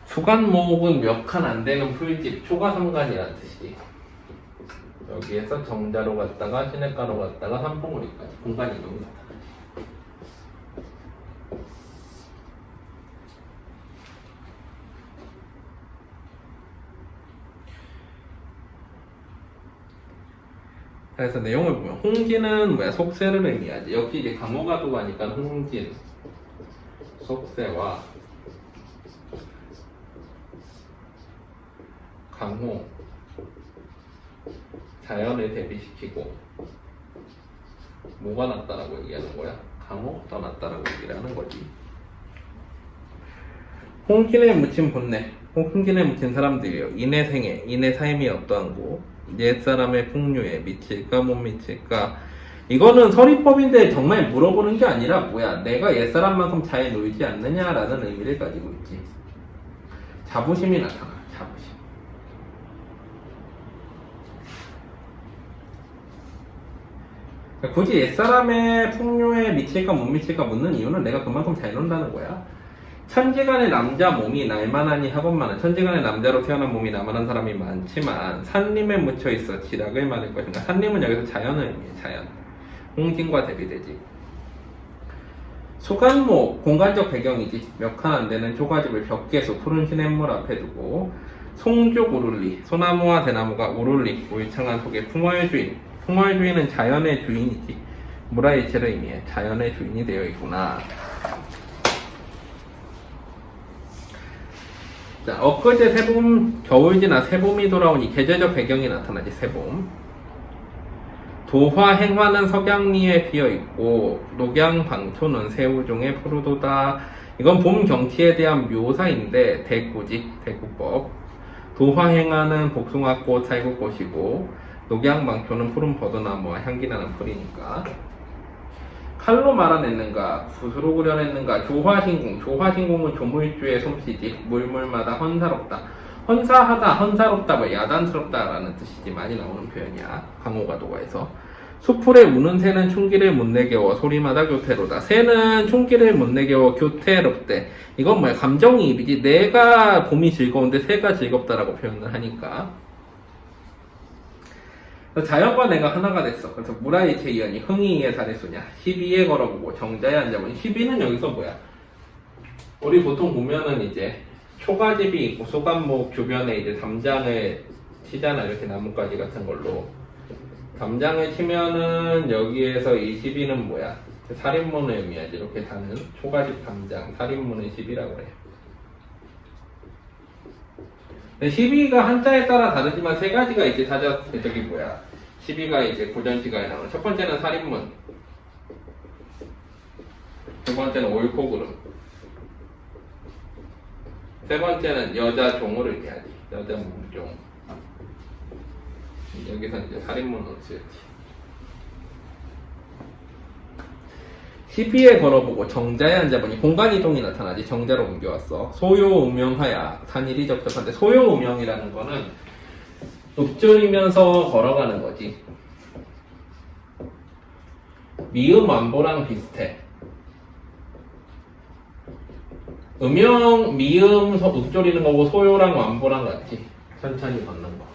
수간목은 몇 칸 안 되는 풀집, 초가삼간이라는 뜻이지. 여기에서 정자로 갔다가 시냇가로 갔다가 삼봉우리까지 공간 이동이 나타나지. 그래서 내용을 보면 홍진은 뭐야? 속세를 의미하지. 역시 이제 강호가도 가니까 홍진 속세와 강호 자연을 대비시키고 뭐가 낫다라고 얘기하는 거야? 강호가 낫다라고 얘기를 하는 거지. 홍진에 묻힌 본래, 홍진에 묻힌 사람들이요. 인의 생애, 인의 삶이 어떠한고 옛사람의 풍류에 미칠까 못 미칠까. 이거는 서리법인데 정말 물어보는 게 아니라 뭐야, 내가 옛사람만큼 잘 놀지 않느냐라는 의미를 가지고 있지. 자부심이 나타나. 자부심. 굳이 옛사람의 풍요에 미칠까 못 미칠까 묻는 이유는 내가 그만큼 잘 논다는 거야. 천지간의 남자 몸이 날만하니 하건만은, 천지간의 남자로 태어난 몸이 나만한 사람이 많지만 산림에 묻혀있어 지락을 많을 것인가. 산림은 여기서 자연을 의미해. 자연. 홍진과 대비되지. 소간목, 공간적 배경이지. 몇 칸 안 되는 초가집을 벽계수 푸른 시냇물 앞에 두고 송죽 우룰리, 소나무와 대나무가 우룰리 울창한 속에 풍월주인. 풍월주인은 자연의 주인이지. 무라일체를 의미해. 자연의 주인이 되어 있구나. 자, 엊그제 새봄, 겨울 지나 새봄이 돌아오니 계절적 배경이 나타나지. 새봄. 도화 행화는 석양리에 피어있고 녹양방초는 새우종의 푸르도다. 이건 봄 경치에 대한 묘사인데 대구지. 대구법. 도화 행화는 복숭아꽃, 살구꽃이고 녹양방초는 푸른 버드나무와 향기나는 풀이니까. 칼로 말아냈는가, 붓으로 그려냈는가. 조화신궁, 조화신궁은 조물주의 솜씨지. 물물마다 헌사롭다. 헌사하다, 헌사롭다, 뭐 야단스럽다라는 뜻이지. 많이 나오는 표현이야. 강호가도가에서. 수풀에 우는 새는 충기를 못 내게워 소리마다 교태로다. 새는 충기를 못 내게워 교태롭대. 이건 뭐야? 감정이입이지. 내가 봄이 즐거운데 새가 즐겁다라고 표현을 하니까. 자연과 내가 하나가 됐어. 그래서 무라일체 이연이 흥이의 사례수냐. 12에 걸어보고 정자에 앉아보니. 12는 여기서 뭐야? 우리 보통 보면은 이제 초가집이 있고 소간목 주변에 이제 담장을 치잖아. 이렇게 나뭇가지 같은 걸로. 담장을 치면은 여기에서 이 12는 뭐야? 살인문을 의미하지. 이렇게 다는 초가집 담장. 살인문은 10이라고 그래. 12가 한자에 따라 다르지만 세 가지가 이제 저기 뭐야? 12가 이제 고전시가에 나오는. 첫 번째는 살인문. 두 번째는 옳고 그름. 세 번째는 여자 종을 의미하지. 여자 몸종. 여기서 이제 살인문으로 쓰였지. 시비에 걸어보고 정자에 앉아보니 공간이동이 나타나지. 정자로 옮겨왔어. 소요음명하야. 단일이 적적한데, 소요음명이라는 거는 읊조리면서 걸어가는 거지. 미음 완보랑 비슷해. 음명, 미음, 읊조리는 거고 소요랑 완보랑 같지. 천천히 걷는 거.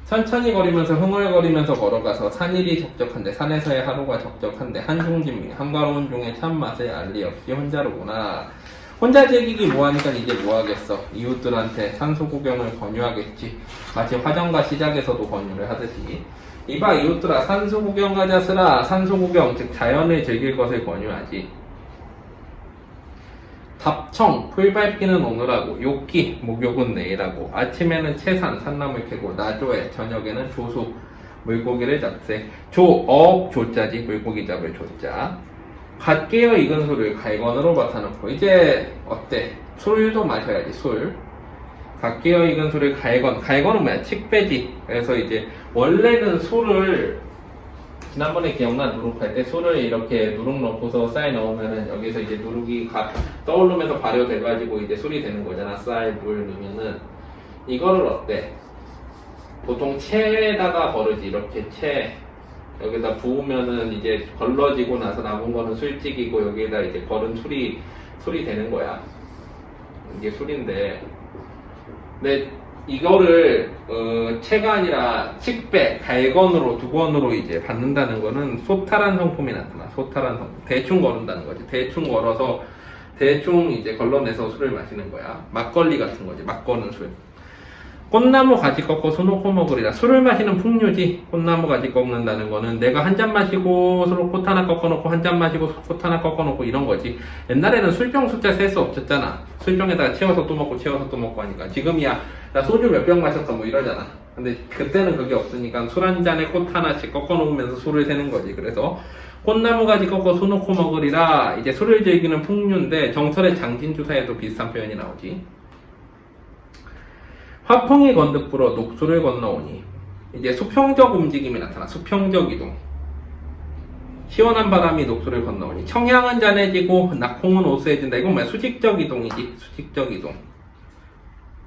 천천히 거리면서 흥얼거리면서 걸어가서 산일이 적적한데, 산에서의 하루가 적적한데 한중진미 한가로운 중에 참맛을 알리 없이 혼자로구나. 혼자 즐기기 뭐하니까 이제 뭐하겠어. 이웃들한테 산소 구경을 권유하겠지. 마치 화정가 시작에서도 권유를 하듯이. 이봐 이웃들아, 산소 구경 가자스라. 산소 구경, 즉 자연을 즐길 것을 권유하지. 답청, 풀 밟기는 오늘 하고, 욕기, 목욕은 내일 하고, 아침에는 채산, 산나물 캐고, 나조에, 저녁에는 조수, 물고기를 잡세. 조업, 조자지, 물고기 잡을 조자. 갓 깨어 익은 술을 갈건으로 맡아놓고, 이제 어때? 술도 마셔야지, 술. 갓 깨어 익은 술을 갈건은 뭐야? 칡배지. 그래서 이제 원래는 술을 지난번에 기억나? 누룩할 때 술을 이렇게 누룩 넣고서 쌀 넣으면은 여기서 이제 누룩이 떠오르면서 발효돼가지고 이제 술이 되는 거잖아. 쌀, 물 넣으면은. 이거를 어때? 보통 채에다가 거르지. 이렇게 채. 여기다 부으면은 이제 걸러지고 나서 남은 거는 술찌기고 여기에다 이제 거른 술이 되는 거야. 이게 술인데. 근데 이거를 채가 아니라 칡배, 갈건으로 두 권으로 이제 받는다는 거는 소탈한 성품이 나타나. 소탈한 성품. 대충 거른다는 거지. 대충 걸어서 대충 이제 걸러내서 술을 마시는 거야. 막걸리 같은 거지. 막 거는 술. 꽃나무 가지 꺾어 수 놓고 먹으리라. 술을 마시는 풍류지. 꽃나무 가지 꺾는다는 거는 내가 한 잔 마시고 서로 꽃 하나 꺾어놓고 한 잔 마시고 꽃 하나 꺾어놓고 이런 거지. 옛날에는 술병 숫자 셀 수 없었잖아. 술병에다가 채워서 또 먹고 채워서 또 먹고 하니까. 지금이야 나 소주 몇 병 마셨어 뭐 이러잖아. 근데 그때는 그게 없으니까 술 한 잔에 꽃 하나씩 꺾어놓으면서 술을 세는 거지. 그래서 꽃나무 가지 꺾어 수 놓고 먹으리라. 이제 술을 즐기는 풍류인데 정설의 장진주사에도 비슷한 표현이 나오지. 화풍이 건득 불어 녹수를 건너오니. 이제 수평적 움직임이 나타나. 수평적 이동. 시원한 바람이 녹수를 건너오니. 청향은 잔해지고 낙홍은 오스해진다. 이건 뭐야? 수직적 이동이지. 수직적 이동.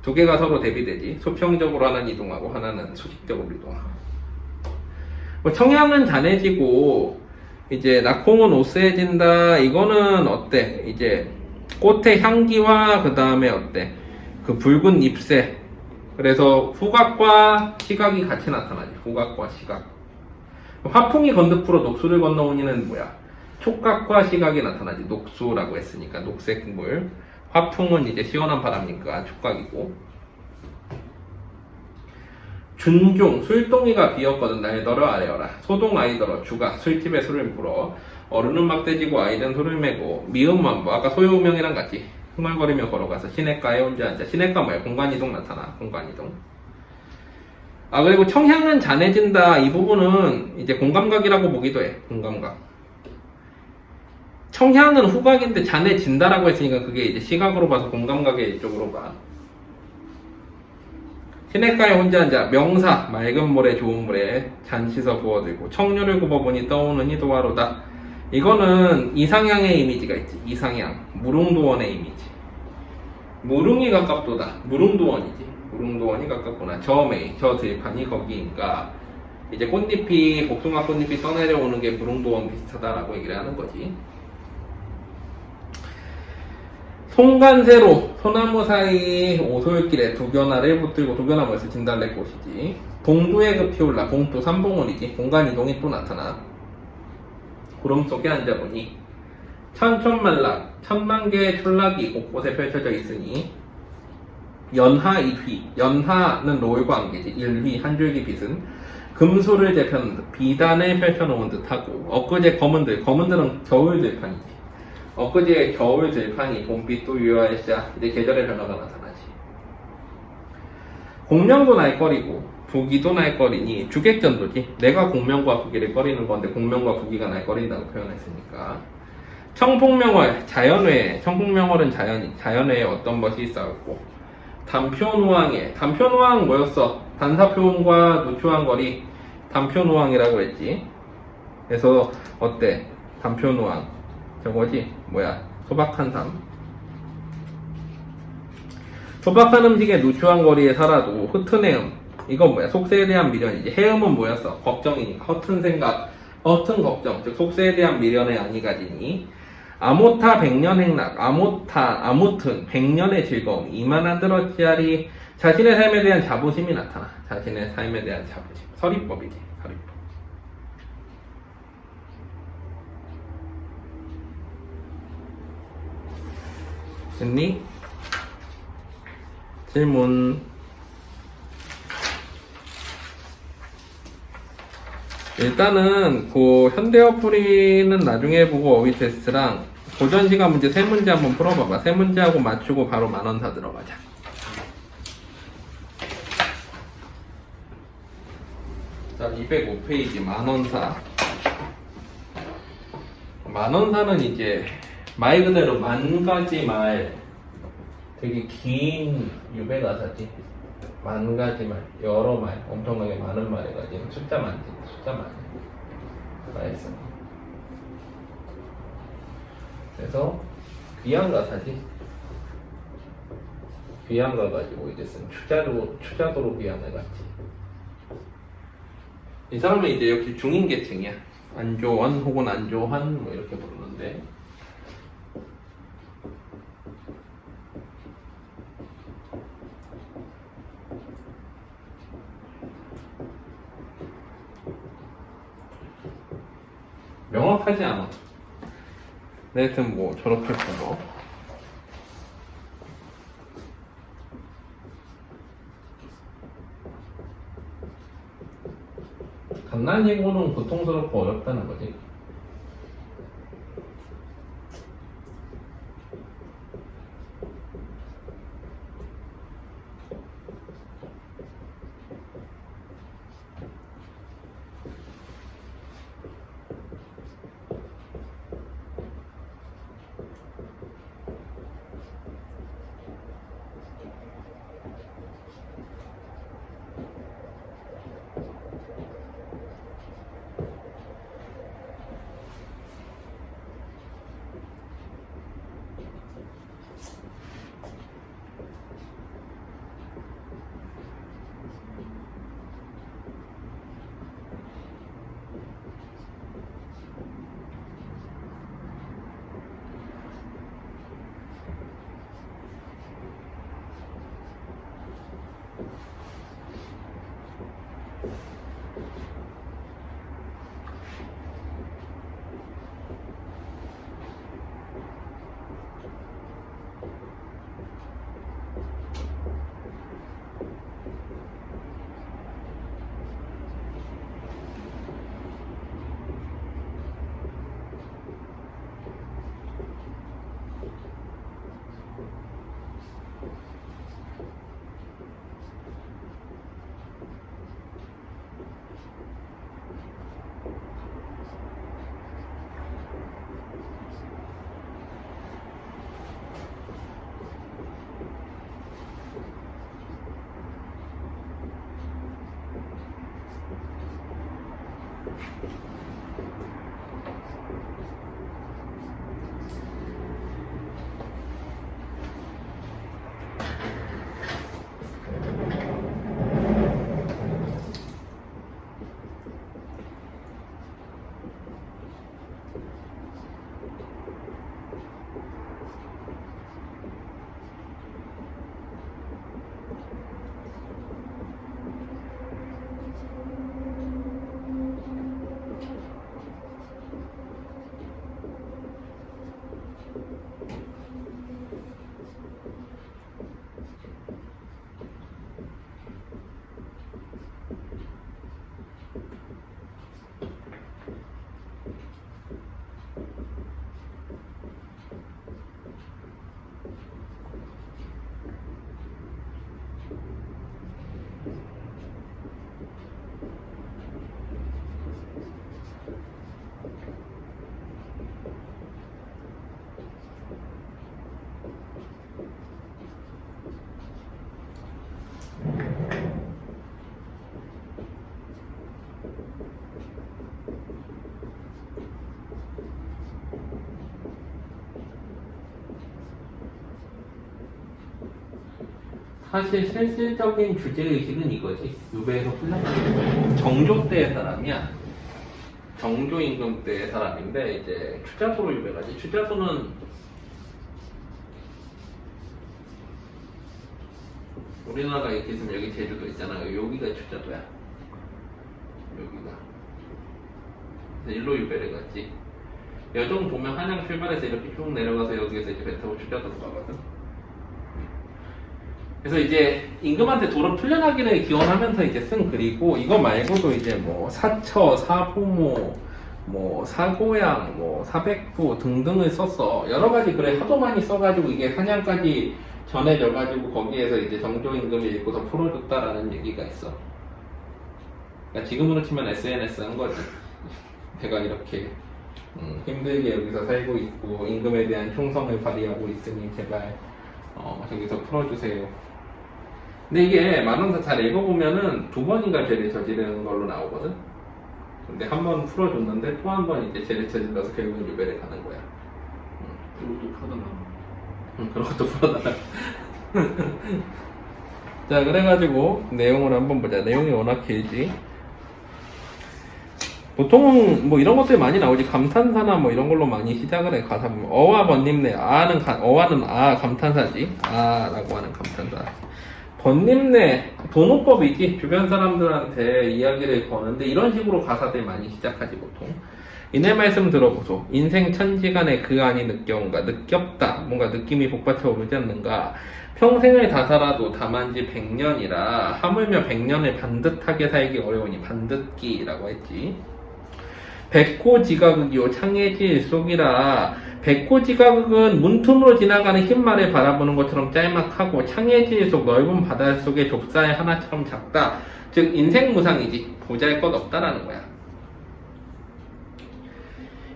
두 개가 서로 대비되지. 수평적으로 하나는 이동하고 하나는 수직적으로 이동하고. 뭐 청향은 잔해지고 이제 낙홍은 오스해진다. 이거는 어때? 이제 꽃의 향기와 그 다음에 어때? 그 붉은 잎새. 그래서 후각과 시각이 같이 나타나지. 후각과 시각. 화풍이 건득 불어 녹수를 건너오니는 뭐야? 촉각과 시각이 나타나지. 녹수라고 했으니까 녹색 물. 화풍은 이제 시원한 바람이니까 촉각이고. 준종 술동이가 비었거든 날더러 아래어라. 소동 아이더러 주가 술집에 술을 불어. 어른은 막대지고 아이는 술을 메고. 미음만 뭐 아까 소유명이랑 같이 흥얼거리며 걸어가서 시냇가에 혼자 앉아. 시냇가 뭐야? 공간이동 나타나. 공간이동. 아 그리고 청향은 잔해진다. 이 부분은 이제 공감각이라고 보기도 해. 공감각. 청향은 후각인데 잔해진다라고 했으니까 그게 이제 시각으로 봐서 공감각의 이쪽으로 봐. 시냇가에 혼자 앉아. 명사 맑은 물에 좋은 물에 잔 씻어 부어들고 청류를 굽어보니 떠오는 이도화로다. 이거는 이상향의 이미지가 있지. 이상향. 무릉도원의 이미지. 무릉이 가깝도다. 무릉도원이지. 무릉도원이 가깝구나. 저 들판이 거기인가. 이제 꽃잎이, 복숭아 꽃잎이 떠내려오는 게 무릉도원 비슷하다라고 얘기를 하는 거지. 송간새로 소나무 사이 오솔길에 두견화를 붙들고. 두견화 뭐였어? 진달래꽃이지. 봉두에 급히 올라. 봉두 삼봉원이지. 공간이동이 또 나타나. 구름 속에 앉아보니 천천만락 천만 개의 촌락이 곳곳에 펼쳐져 있으니 연하 일휘. 연하는 롤과 안개지. 일휘 한 줄기 빛은 금수를 재편 듯 비단을 펼쳐놓은 듯하고. 엊그제 검은들. 검은들은 겨울 들판이지. 엊그제 겨울 들판이 봄빛도 유효하시자 이제 계절의 변화가 나타나지. 공명도 날거리고 부기도 날거리니 주객전도지. 내가 공명과 부기를 꺼리는 건데 공명과 부기가 날거린다고 표현했으니까. 청풍명월 자연외에. 청풍명월은 자연외에 어떤 것이 있었고. 단표노항에. 단표노항 뭐였어? 단사표음과 누추한 거리. 단표노항이라고 했지. 그래서 어때? 단표노항 저거지? 뭐야? 소박한 삶. 소박한 음식에 누추한 거리에 살아도 흩은 해음. 이건 뭐야? 속세에 대한 미련이지. 해음은 뭐였어? 걱정이니까. 허튼 생각, 허튼 걱정. 즉 속세에 대한 미련의 안이 가지니. 아모타 백년행락. 아무튼 백년의 즐거움. 이만한 들어치아리. 자신의 삶에 대한 자부심이 나타나. 자신의 삶에 대한 자부심. 서리법이지. 서리법. 됐니? 질문. 일단은 그 현대어 풀이는 나중에 보고 어휘 테스트랑 고전시간 문제 세 문제 한번 풀어봐봐. 세 문제하고 맞추고 바로 만원사 들어가자. 자, 205페이지 만원사. 만원사는 이제 말 그대로 만 가지 말, 되게 긴 유배가사지. 만 가지 말, 여러 말, 엄청나게 많은 말을 가진 숫자 많지. 숫자 많이 말씀. 그래서 비양가사지. 비양가 가지고 이제 쓴 추자도로 비양을 갔지. 이 사람은 이제 역시 중인 계층이야. 안조원 혹은 안조한 뭐 이렇게 부르는데. 명확하지 않아. 하여튼 뭐 저렇게 보고. 장난이고는 고통스럽고 어렵다는 거지. 사실 실질적인 주제의식은 이거지. 유배에서 훈련하는 정조 때의 사람이야. 정조 임금 때의 사람인데 이제 추자소로 유배가지. 추자소는 우리나라가 이렇게 있으면 여기 제주도 있잖아. 여기가 추자도야. 여기가. 그래서 일로 유배를 갔지. 여정 보면 한양 출발해서 이렇게 쭉 내려가서 여기에서 이제 배 타고 추자도로 가거든. 그래서 이제 임금한테 도로 풀려나기를 기원하면서 이제 쓴 글이고, 이거 말고도 이제 뭐 사처, 사부모, 뭐 사고양, 뭐 사백부 등등을 썼어. 여러 가지 글을 하도 많이 써가지고 이게 한양까지 전해져가지고 거기에서 이제 정조 임금이 읽고서 풀어줬다라는 얘기가 있어. 그러니까 지금으로 치면 SNS 한 거지. 내가 이렇게 힘들게 여기서 살고 있고 임금에 대한 충성을 발휘하고 있으니 제발 저기서 풀어주세요. 근데 이게 만원사 잘 읽어보면은 2번인가 죄를 저지르는 걸로 나오거든. 근데 한 번 풀어줬는데 또 한 번 이제 죄를 저질러서 결국은 유배를 가는 거야. 그것도 풀어달라. 그런 것도 풀어달라. 자, 그래가지고 내용을 한번 보자. 내용이 워낙 길지. 보통은 뭐 이런 것들이 많이 나오지. 감탄사나 뭐 이런 걸로 많이 시작을 해. 가사 보면 어와 번님네. 어와는 감탄사지. 아라고 하는 감탄사. 번님네 도노법이지. 주변 사람들한테 이야기를 거는데 이런 식으로 가사들 많이 시작하지 보통. 이내 말씀 들어보소. 인생 천지간에 그 안이 느껴온가. 느꼈다. 뭔가 느낌이 복받쳐 오르지 않는가. 평생을 다 살아도 다만지 100년이라 하물며 100년을 반듯하게 살기 어려우니 반듯기라고 했지. 백호지가극이요 창해지 일속이라 백호지가극은 문틈으로 지나가는 흰말을 바라보는 것처럼 짤막하고 창해지 일속 넓은 바다 속의 좁쌀 하나처럼 작다. 즉 인생무상이지 보잘것없다라는 거야.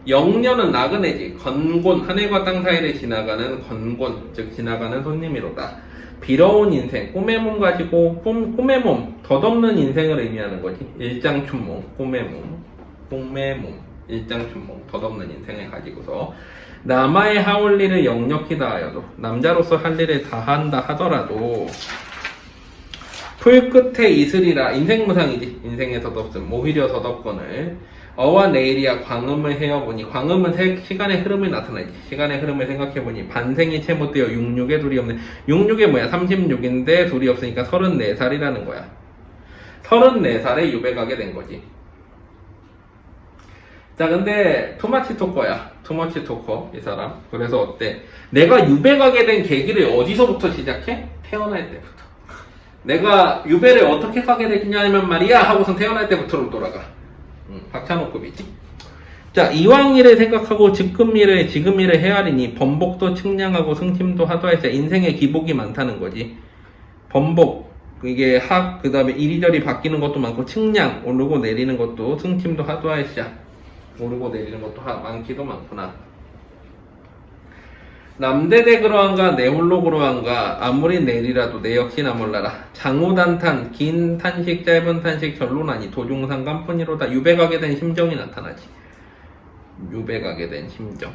영년은 나그네지 건곤 하늘과 땅 사이를 지나가는 건곤 즉 지나가는 손님이로다. 비러운 인생 꿈의 몸 가지고 꿈의 몸 덧없는 인생을 의미하는 거지. 일장춘몽 꿈의 몸 일장춘몽 덧없는 인생을 가지고서 남아의 하올 일을 역력히 다하여도 남자로서 할 일을 다한다 하더라도 풀 끝에 이슬이라 인생무상이지 인생의 덧없음 오히려 덧없건을 어와 내일이야 광음을 헤어보니 광음은 시간의 흐름을 나타내지. 시간의 흐름을 생각해보니 반생이 채 못되어 66에 둘이 없네. 66에 뭐야 36인데 둘이 없으니까 34살이라는 거야. 34살에 유배가게 된 거지. 자 근데 투마치 토커야. 투머치 토커 이 사람. 그래서 어때? 내가 유배가게 된 계기를 어디서부터 시작해? 태어날 때부터. 내가 유배를 어떻게 가게 됐냐면 말이야 하고선 태어날 때부터로 돌아가. 박찬호급이지. 자 이왕일을 생각하고 지금 일을 헤아리니 번복도 측량하고 승침도 하도하자. 인생에 기복이 많다는 거지. 번복 이게 그 다음에 이리저리 바뀌는 것도 많고 측량 오르고 내리는 것도 승침도 하도하자. 오르고 내리는 것도 많기도 많구나. 남대대 그러한가 내 홀로 그러한가 아무리 내리라도 내 역시나 몰라라. 장우단탄 긴 탄식 짧은 탄식 결론하니 도중상관뿐이로다. 유배가게 된 심정이 나타나지. 유배가게 된 심정.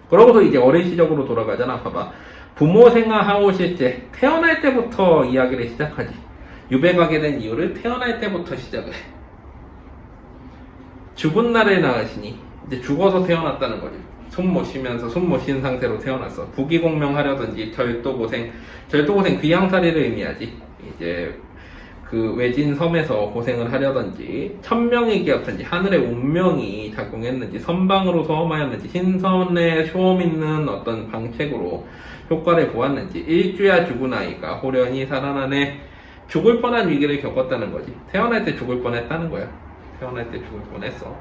그러고서 이제 어린 시적으로 돌아가잖아. 봐봐. 부모 생아 하오실제 태어날 때부터 이야기를 시작하지. 유배가게 된 이유를 태어날 때부터 시작을 해. 죽은 날을 낳으시니 이제 죽어서 태어났다는 거지. 숨 못 쉬면서 숨 못 쉰 상태로 태어났어. 부귀공명하려든지 절도고생 귀양살이를 의미하지. 이제 그 외진 섬에서 고생을 하려든지 천명이 기었든지 하늘의 운명이 작용했는지 선방으로 소험하였는지 신선에 쇼험 있는 어떤 방책으로 효과를 보았는지 일주야 죽은 아이가 호련히 살아나네. 죽을 뻔한 위기를 겪었다는 거지. 태어날 때 죽을 뻔했다는 거야. 태어날 때 죽을 뻔했어.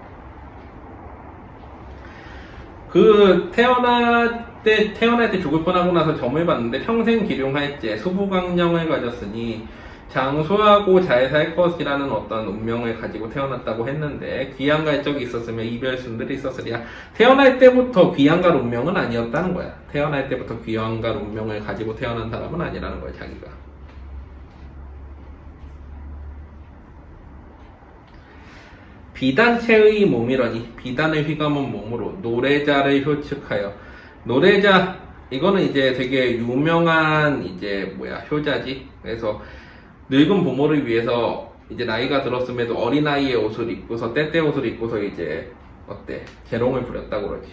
그 태어날 때 죽을 뻔하고 나서 점을 봤는데 평생 기룡할제 수부강령을 가졌으니 장수하고 잘 살 것이라는 어떤 운명을 가지고 태어났다고 했는데 귀양갈 적이 있었으면 이별순들이 있었으리야. 태어날 때부터 귀양갈 운명은 아니었다는 거야. 태어날 때부터 귀양갈 운명을 가지고 태어난 사람은 아니라는 거야 자기가. 비단체의 몸이러니 비단을 휘감은 몸으로 노래자를 효축하여. 노래자 이거는 이제 되게 유명한 이제 효자지. 그래서 늙은 부모를 위해서 이제 나이가 들었음에도 어린아이의 옷을 입고서 때때 옷을 입고서 이제 재롱을 부렸다고 그러지.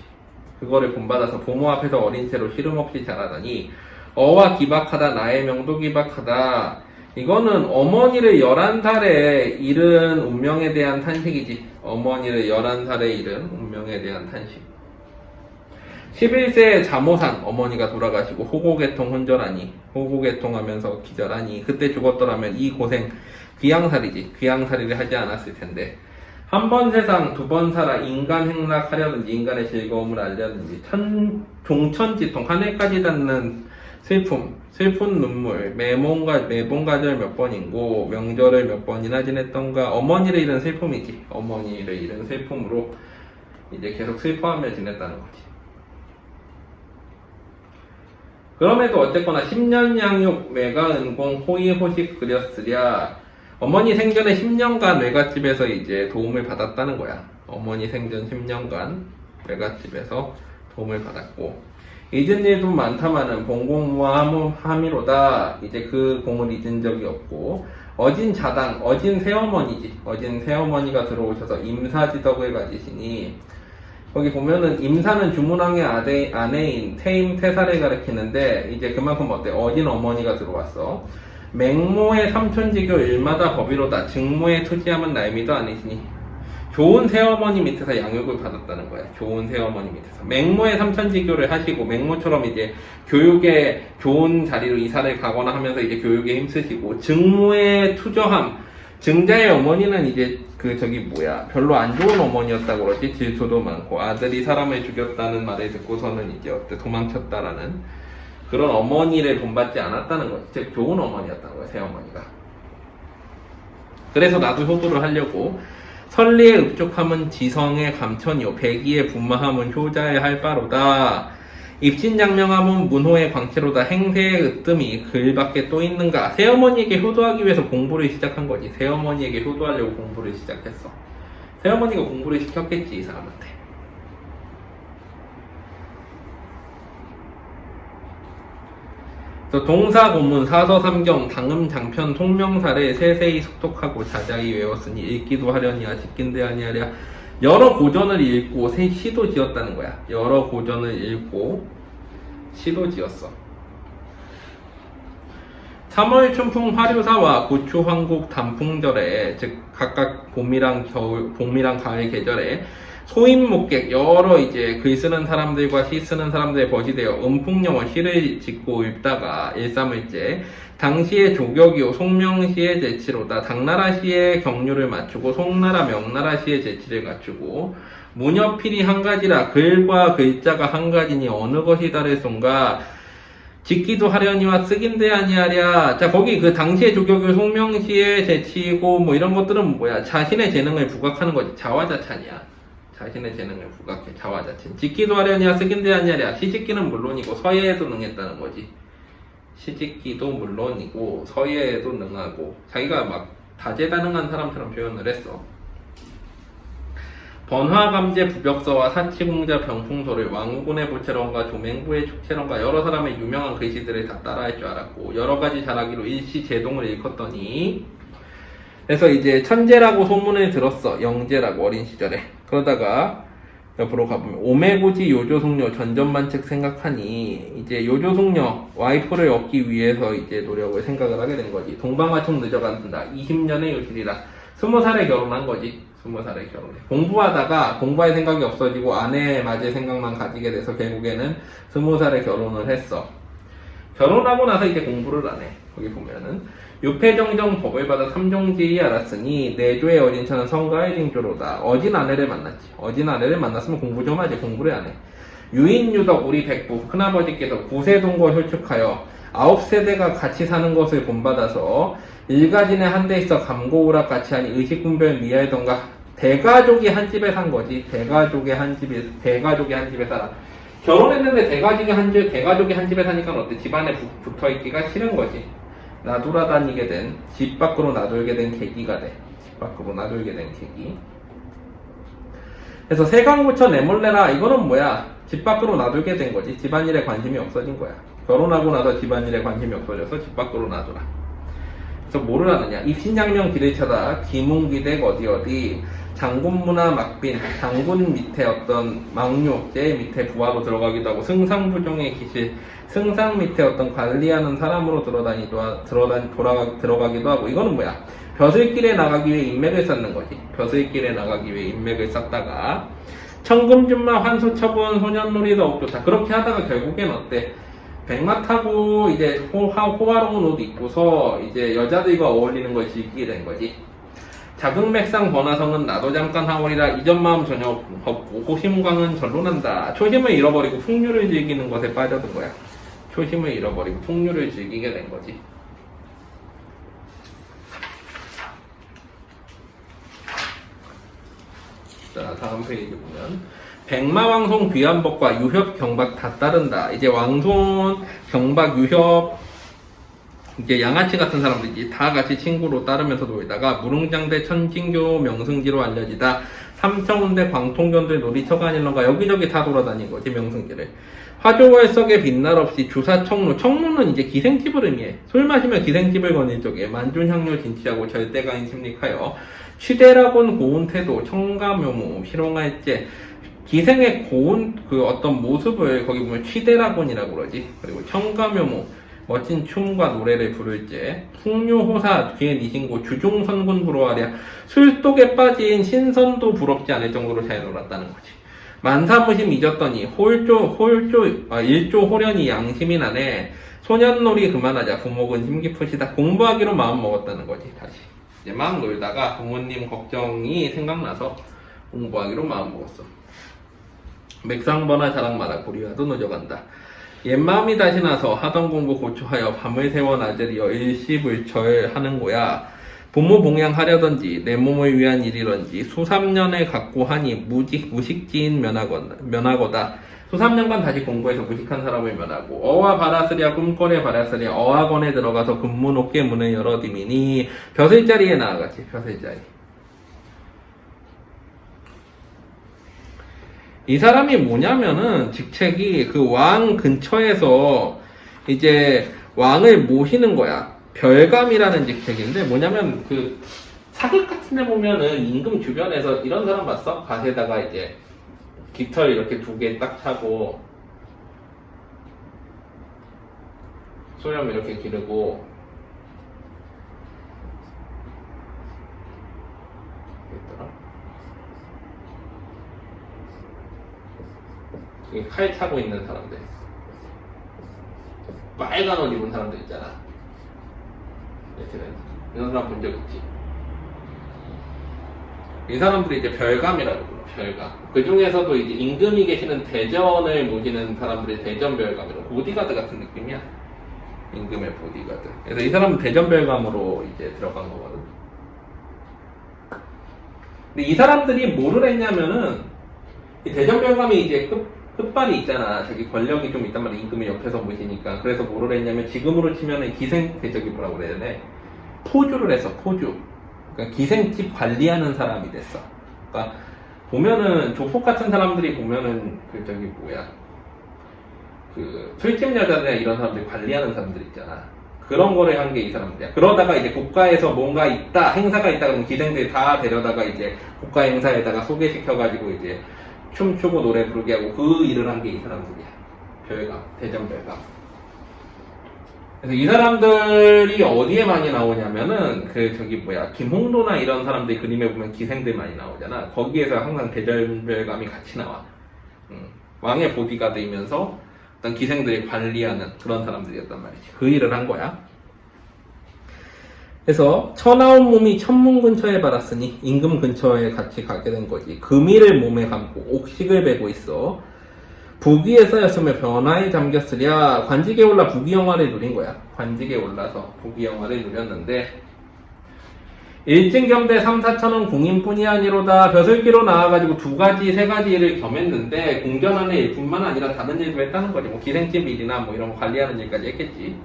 그거를 본받아서 부모 앞에서 어린 채로 시름없이 자라다니 어와 기박하다 나의 명도 기박하다. 이거는 어머니를 11살에 잃은 운명에 대한 탄식이지. 어머니를 11살에 잃은 운명에 대한 탄식. 11세에 자모산 어머니가 돌아가시고 호고개통 혼절하니 호고개통하면서 기절하니 그때 죽었더라면 이 고생 귀양살이지. 귀양살이를 하지 않았을 텐데 한 번 세상 두 번 살아 인간 행락하려든지 인간의 즐거움을 알려든지 종천지통 하늘까지 닿는 슬픈 눈물, 매봉가절 몇 번인고 명절을 몇 번이나 지냈던가. 어머니를 잃은 슬픔이지. 어머니를 잃은 슬픔으로 이제 계속 슬퍼하며 지냈다는 거지. 그럼에도 어쨌거나 10년 양육 외가은공 호의호식 그렸으랴. 어머니 생전에 10년간 외갓집에서 이제 도움을 받았다는 거야. 어머니 생전 10년간 외갓집에서 도움을 받았고 잊은 일도 많다마는 본공무함이로다. 이제 그 공을 잊은 적이 없고 어진 자당, 어진 새어머니지. 어진 새어머니가 들어오셔서 임사지덕을 가지시니 거기 보면은 임사는 주문왕의 아내인 태임 태사를 가리키는데 이제 그만큼 어진 어머니가 들어왔어. 맹모의 삼촌지교 일마다 법이로다. 증모의 투지함은 날미도 아니시니 좋은 새어머니 밑에서 양육을 받았다는 거야. 좋은 새어머니 밑에서. 맹모의 삼천지교를 하시고, 맹모처럼 이제 교육에 좋은 자리로 이사를 가거나 하면서 이제 교육에 힘쓰시고, 증모의 투저함, 증자의 어머니는 이제 별로 안 좋은 어머니였다고 그러지. 질투도 많고, 아들이 사람을 죽였다는 말을 듣고서는 이제 도망쳤다라는 그런 어머니를 본받지 않았다는 거지. 즉, 좋은 어머니였다는 거야, 새어머니가. 그래서 나도 효도를 하려고, 선리의 읍족함은 지성의 감천이요 백의의 분마함은 효자의 할 바로다. 입신장명함은 문호의 광채로다. 행세의 으뜸이 글밖에 또 있는가. 새어머니에게 효도하기 위해서 공부를 시작한 거지. 새어머니에게 효도하려고 공부를 시작했어. 새어머니가 공부를 시켰겠지, 이 사람한테. 그래서 동사, 고문, 사서, 삼경, 당음, 장편, 통명사를 세세히 숙독하고 자자히 외웠으니 읽기도 하려니와 짓긴데 아니하랴. 여러 고전을 읽고 시도 지었다는 거야. 여러 고전을 읽고 시도 지었어. 3월 춘풍 화류사와 고추 황국 단풍절에, 즉 각각 봄이랑 가을 계절에 소인목객 여러 이제 글 쓰는 사람들과 시 쓰는 사람들의 벗이 되어 음풍영어 시를 짓고 읽다가 일삼을째 당시의 조격이요 송명시의 재치로다. 당나라 시의 경류를 맞추고 송나라 명나라 시의 재치를 갖추고 무녀필이 한 가지라 글과 글자가 한 가지니 어느 것이 다를손가. 짓기도 하려니와 쓰긴데 아니하랴. 자, 거기 그 당시의 조격이 송명시의 재치고 뭐 이런 것들은 뭐야? 자신의 재능을 부각하는 거지. 자화자찬이야. 자신의 재능을 부각해. 자화자찬. 짓기도 하려니와 쓰긴데 아니하랴. 시짓기는 물론이고 서예에도 능했다는 거지. 시짓기도 물론이고 서예에도 능하고 자기가 막 다재다능한 사람처럼 표현을 했어. 번화감제 부벽서와 사치공자 병풍소를 왕후군의 보채론과 조맹부의 축채론과 여러 사람의 유명한 글씨들을 다 따라할 줄 알았고 여러 가지 잘하기로 일시 제동을 일컫더니. 그래서 이제 천재라고 소문을 들었어. 영재라고 어린 시절에. 그러다가 옆으로 가보면 오매고지 요조숙녀 전전만책 생각하니 이제 요조숙녀 와이프를 얻기 위해서 이제 노력을 생각을 하게 된 거지. 동방화총 늦어간다. 20년의 요실이라. 20살에 결혼한 거지. 20살에 결혼해. 공부하다가 공부할 생각이 없어지고 아내에 맞을 생각만 가지게 돼서 결국에는 20살에 결혼을 했어. 결혼하고 나서 이제 공부를 안 해. 거기 보면은 유패정정 법을 받아 삼종지이 알았으니 내조의 어린 처는 성가의 징조로다. 어진 아내를 만났지. 어진 아내를 만났으면 공부 좀 하지. 공부를 안 해. 유인유덕 우리 백부 큰아버지께서 9세동거 혈축하여 9세대가 같이 사는 것을 본받아서 일가진에 한데 있어 감고우락 같이 하니 의식분별 미하던가. 대가족이 한 집에 산 거지. 대가족이 한 집에 살아. 결혼했는데 대가족이 한 집에 사니까 어때? 집안에 붙어있기가 싫은 거지. 나돌아다니게 된, 집 밖으로 나돌게 된 계기가 돼. 집 밖으로 나돌게 된 계기. 그래서 세강무쳐 내몰래라. 이거는 뭐야? 집 밖으로 나돌게 된 거지. 집안일에 관심이 없어진 거야. 결혼하고 나서 집안일에 관심이 없어져서 집 밖으로 나돌아. 그래서 뭐를 하느냐? 입신장명 길을 쳐다 기문기댁 어디 장군문화 막빈, 장군 밑에 어떤 망료, 제 밑에 부하로 들어가기도 하고 승상부종의 기실, 승상 밑에 어떤 관리하는 사람으로 들어가기도 하고. 이거는 뭐야? 벼슬길에 나가기 위해 인맥을 쌓는 거지. 벼슬길에 나가기 위해 인맥을 쌓다가 청금준마 환소처분 소년놀이도 없좋다. 그렇게 하다가 결국엔 어때? 백마 타고 이제 호화로운 옷 입고서 이제 여자들과 어울리는 걸 즐기게 된 거지. 자극맥상 번화성은 나도 잠깐 하오리라. 이전 마음 전혀 없고 호심광은 절로 난다. 초심을 잃어버리고 풍류를 즐기는 것에 빠져든 거야. 초심을 잃어버리고 풍류를 즐기게 된 거지. 자, 다음 페이지 보면 백마왕손 귀한법과 유협 경박 다 따른다. 이제 왕손, 경박, 유협 이제 양아치 같은 사람들이지. 다 같이 친구로 따르면서 놀다가 무릉장대 천진교 명승지로 알려지다. 삼청운대 광통견들 놀이터가 아닐런가. 여기저기 다 돌아다닌 거지, 명승지를. 화조월석에 빛날 없이 주사청로. 청로는 이제 기생집을 의미해. 술 마시면 기생집을 거닐 적에 만준향료 진치하고 절대가인 심lik하여 취대라곤 고운 태도 청가묘무 희롱할제. 기생의 고운 그 어떤 모습을 거기 보면 취대라곤이라고 그러지. 그리고 청가묘무 멋진 춤과 노래를 부를지 풍류호사 뒤에 니신고 주중선군 부러하랴 술독에 빠진 신선도 부럽지 않을 정도로 잘 놀았다는 거지. 만사무심 잊었더니 일조 호련이 양심이 나네. 소년놀이 그만하자. 부목은 힘 깊으시다. 공부하기로 마음 먹었다는 거지. 다시 이제 막 놀다가 부모님 걱정이 생각나서 공부하기로 마음 먹었어. 맥상버나 자랑마다 고리와도 늦어간다. 옛마음이 다시 나서 하던 공부 고초하여 밤을 새워 낮을이여 일시불철 하는 거야. 부모 봉양하려던지 내 몸을 위한 일이런지 수삼년을 갖고 하니 무식지인 면하거다. 수삼년간 다시 공부해서 무식한 사람을 면하고 어와 바라스랴 꿈꿔래 바라스랴 어학원에 들어가서 근무 높게 문을 열어디미니 벼슬자리에 나아갔지. 벼슬자리. 이 사람이 뭐냐면은 직책이 그 왕 근처에서 이제 왕을 모시는 거야. 별감이라는 직책인데 뭐냐면 그 사극 같은 데 보면은 임금 주변에서 이런 사람 봤어? 갓에다가 이제 깃털 이렇게 2개 딱 차고 소염 이렇게 기르고 칼 차고 있는 사람들, 빨간 옷 입은 사람들 있잖아. 이런 사람 본 적 있지? 이 사람들이 이제 별감이라고 불러. 별감. 그 중에서도 이제 임금이 계시는 대전을 모시는 사람들이 대전별감이라고. 보디가드 같은 느낌이야. 임금의 보디가드. 그래서 이 사람은 대전별감으로 이제 들어간 거거든. 근데 이 사람들이 뭐를 했냐면은 이 대전별감이 이제 끝발이 있잖아. 자기 권력이 좀 있단 말이야. 임금이 옆에서 모시니까. 그래서 뭐를 했냐면 지금으로 치면은 저기 뭐라고 그래야 되네. 포주를 했어. 포주. 그러니까 기생집 관리하는 사람이 됐어. 그러니까 보면은 조폭 같은 사람들이 보면은 술집 여자들이나 이런 사람들이 관리하는 사람들 있잖아. 그런 거를 한 게 이 사람들이야. 그러다가 이제 국가에서 뭔가 있다, 행사가 있다 그러면 기생들이 다 데려다가 이제 국가 행사에다가 소개시켜가지고 이제 춤추고 노래 부르게 하고 그 일을 한 게 이 사람들이야. 별감, 대전별감. 그래서 이 사람들이 어디에 많이 나오냐면은 김홍도나 이런 사람들이 그림에 보면 기생들 많이 나오잖아. 거기에서 항상 대전별감이 같이 나와. 왕의 보디가드이면서 어떤 기생들이 관리하는 그런 사람들이었단 말이지. 그 일을 한 거야. 그래서 처나온 몸이 천문 근처에 발았으니 임금 근처에 같이 가게 된 거지. 금이를 몸에 감고 옥식을 베고 있어. 부귀에 쌓였으며 변화에 잠겼으랴. 관직에 올라 부귀영화를 누린 거야. 관직에 올라서 부귀영화를 누렸는데 일진겸대 3,4천원 궁인뿐이 아니로다. 벼슬기로 나와가지고 2가지 3가지 일을 겸했는데 궁전안의 일뿐만 아니라 다른 일도 했다는 거지. 뭐 기생집 일이나 뭐 이런 거 관리하는 일까지 했겠지.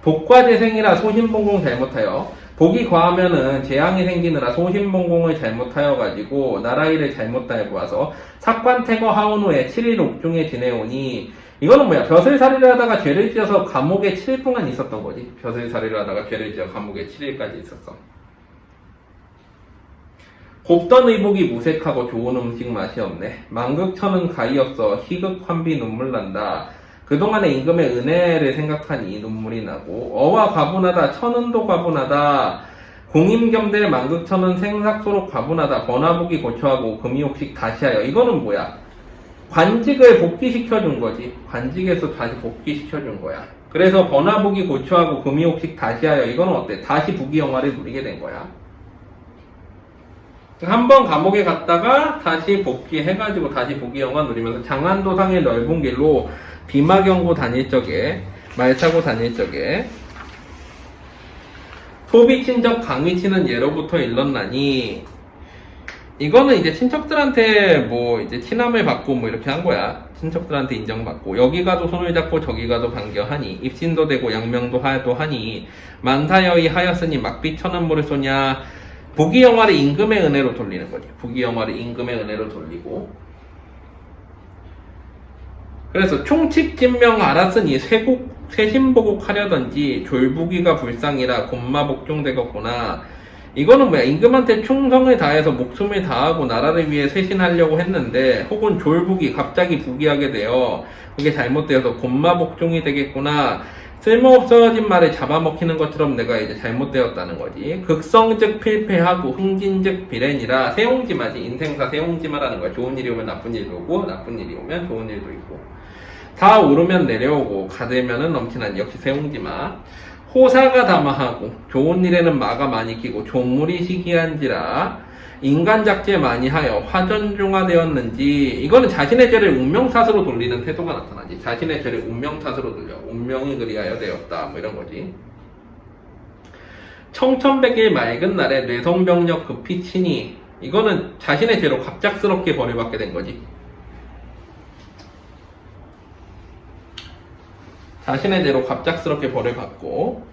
복과재생이라 소신봉공 잘못하여. 복이 과하면은 재앙이 생기느라 소신봉공을 잘못하여가지고 나라 일을 잘못다 해보아서 삭관태거 하온 후에 7일 옥중에 지내오니. 이거는 뭐야? 벼슬살이를 하다가 죄를 지어서 감옥에 7일 동안 있었던 거지. 벼슬살이를 하다가 죄를 지어 감옥에 7일까지 있었어. 곱던 의복이 무색하고 좋은 음식 맛이 없네. 만극천은 가히 없어 희극 환비 눈물 난다. 그동안의 임금의 은혜를 생각하니 눈물이 나고 어와 과분하다. 천은도 과분하다. 공임겸대 만극천은 생삭소록 과분하다. 번화복이 고초하고 금이옥식 다시하여. 이거는 뭐야? 관직을 복귀시켜준 거지. 관직에서 다시 복귀시켜준 거야. 그래서 번화복이 고초하고 금이옥식 다시하여. 이거는 어때? 다시 부귀영화를 누리게 된 거야. 한번 감옥에 갔다가 다시 복귀해가지고 다시 부귀영화 누리면서 장안도상의 넓은 길로 비마경고 다닐 적에 말 타고 다닐 적에 소비 친적 강위 치는 예로부터 일렀나니. 이거는 이제 친척들한테 뭐 이제 친함을 받고 뭐 이렇게 한 거야. 친척들한테 인정받고 여기 가도 손을 잡고 저기 가도 반겨하니 입신도 되고 양명도 하니 만사여의 하였으니 막비천은 모를 쏘냐. 부귀영화를 임금의 은혜로 돌리는 거지. 부귀영화를 임금의 은혜로 돌리고. 그래서 충칙진명 알았으니 쇄신보국 하려던지 졸부기가 불상이라 곤마복종되겠구나. 이거는 뭐야? 임금한테 충성을 다해서 목숨을 다하고 나라를 위해 쇄신하려고 했는데 혹은 졸부기 갑자기 부귀하게 되어 그게 잘못되어서 곤마복종이 되겠구나. 쓸모없어진 말을 잡아먹히는 것처럼 내가 이제 잘못되었다는 거지. 극성즉 필패하고 흥진즉 비례니라. 세옹지마지. 인생사 세옹지마라는 거야. 좋은 일이 오면 나쁜 일도 오고 나쁜 일이 오면 좋은 일도 있고. 다 오르면 내려오고 가되면은 넘치나니. 역시 세옹지마. 호사가 다마하고 좋은 일에는 마가 많이 끼고 조물이 시기한지라. 인간작제 많이 하여 화전중화되었는지. 이거는 자신의 죄를 운명 탓으로 돌리는 태도가 나타나지. 자신의 죄를 운명 탓으로 돌려. 운명이 그리하여 되었다. 뭐 이런 거지. 청천백일 맑은 날에 뇌성병력 급히 치니. 이거는 자신의 죄로 갑작스럽게 벌을 받게 된 거지. 자신의 죄로 갑작스럽게 벌을 받고.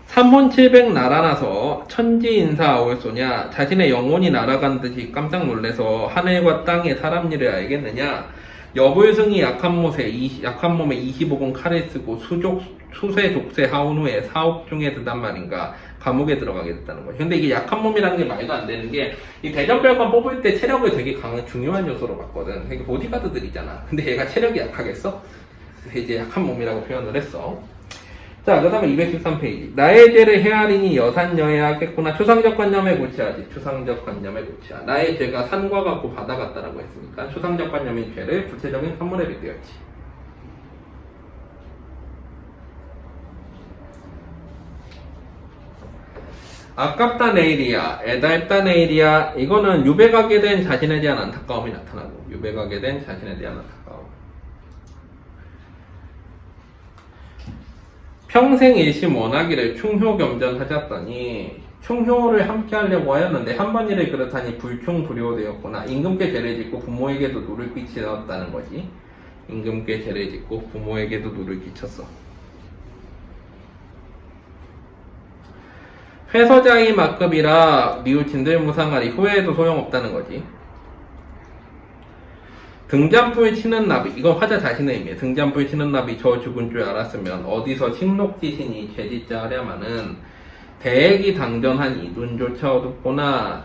삼혼칠백 날아나서 천지인사하오소냐. 자신의 영혼이 날아간 듯이 깜짝 놀래서 하늘과 땅의 사람 일을 알겠느냐. 여불승이 약한 몸에 25건 칼을 쓰고 수세 족쇄 하온 후에 사옥 중에 드단 말인가. 감옥에 들어가게 됐다는 거죠. 근데 이게 약한 몸이라는 게 말도 안 되는 게, 이 대전별관 뽑을 때 체력을 되게 중요한 요소로 봤거든. 이게 보디가드들이잖아. 근데 얘가 체력이 약하겠어? 근데 이제 약한 몸이라고 표현을 했어. 자, 그 다음에 213페이지. 나의 죄를 헤아리니 여산여해하겠구나. 추상적 관념에 고치하지. 추상적 관념에 고치하. 나의 죄가 산과 같고 바다 같다라고 했으니까 추상적 관념인 죄를 구체적인 선물에 빗대었지. 아깝다 내일이야. 애달다 내일이야. 이거는 유배가게 된 자신에 대한 안타까움이 나타나고, 유배가게 된 자신에 대한 안타까움. 평생 일심 원하기를 충효겸전하셨더니, 충효를 함께 하려고 하였는데 한 번 일을 그렇다니 불충불효되었구나. 임금께 죄를 짓고 부모에게도 누를 끼치었다는 거지. 임금께 죄를 짓고 부모에게도 누를 끼쳤어. 회서자의 막급이라 미우친들 무상하리. 후회해도 소용없다는 거지. 등잔불 치는 나비. 이건 화자 자신의 의미에. 등잔불 치는 나비 저 죽은 줄 알았으면 어디서 식록지신이 죄짓자 하랴마는 대액이 당전하니 눈조차 어둡구나.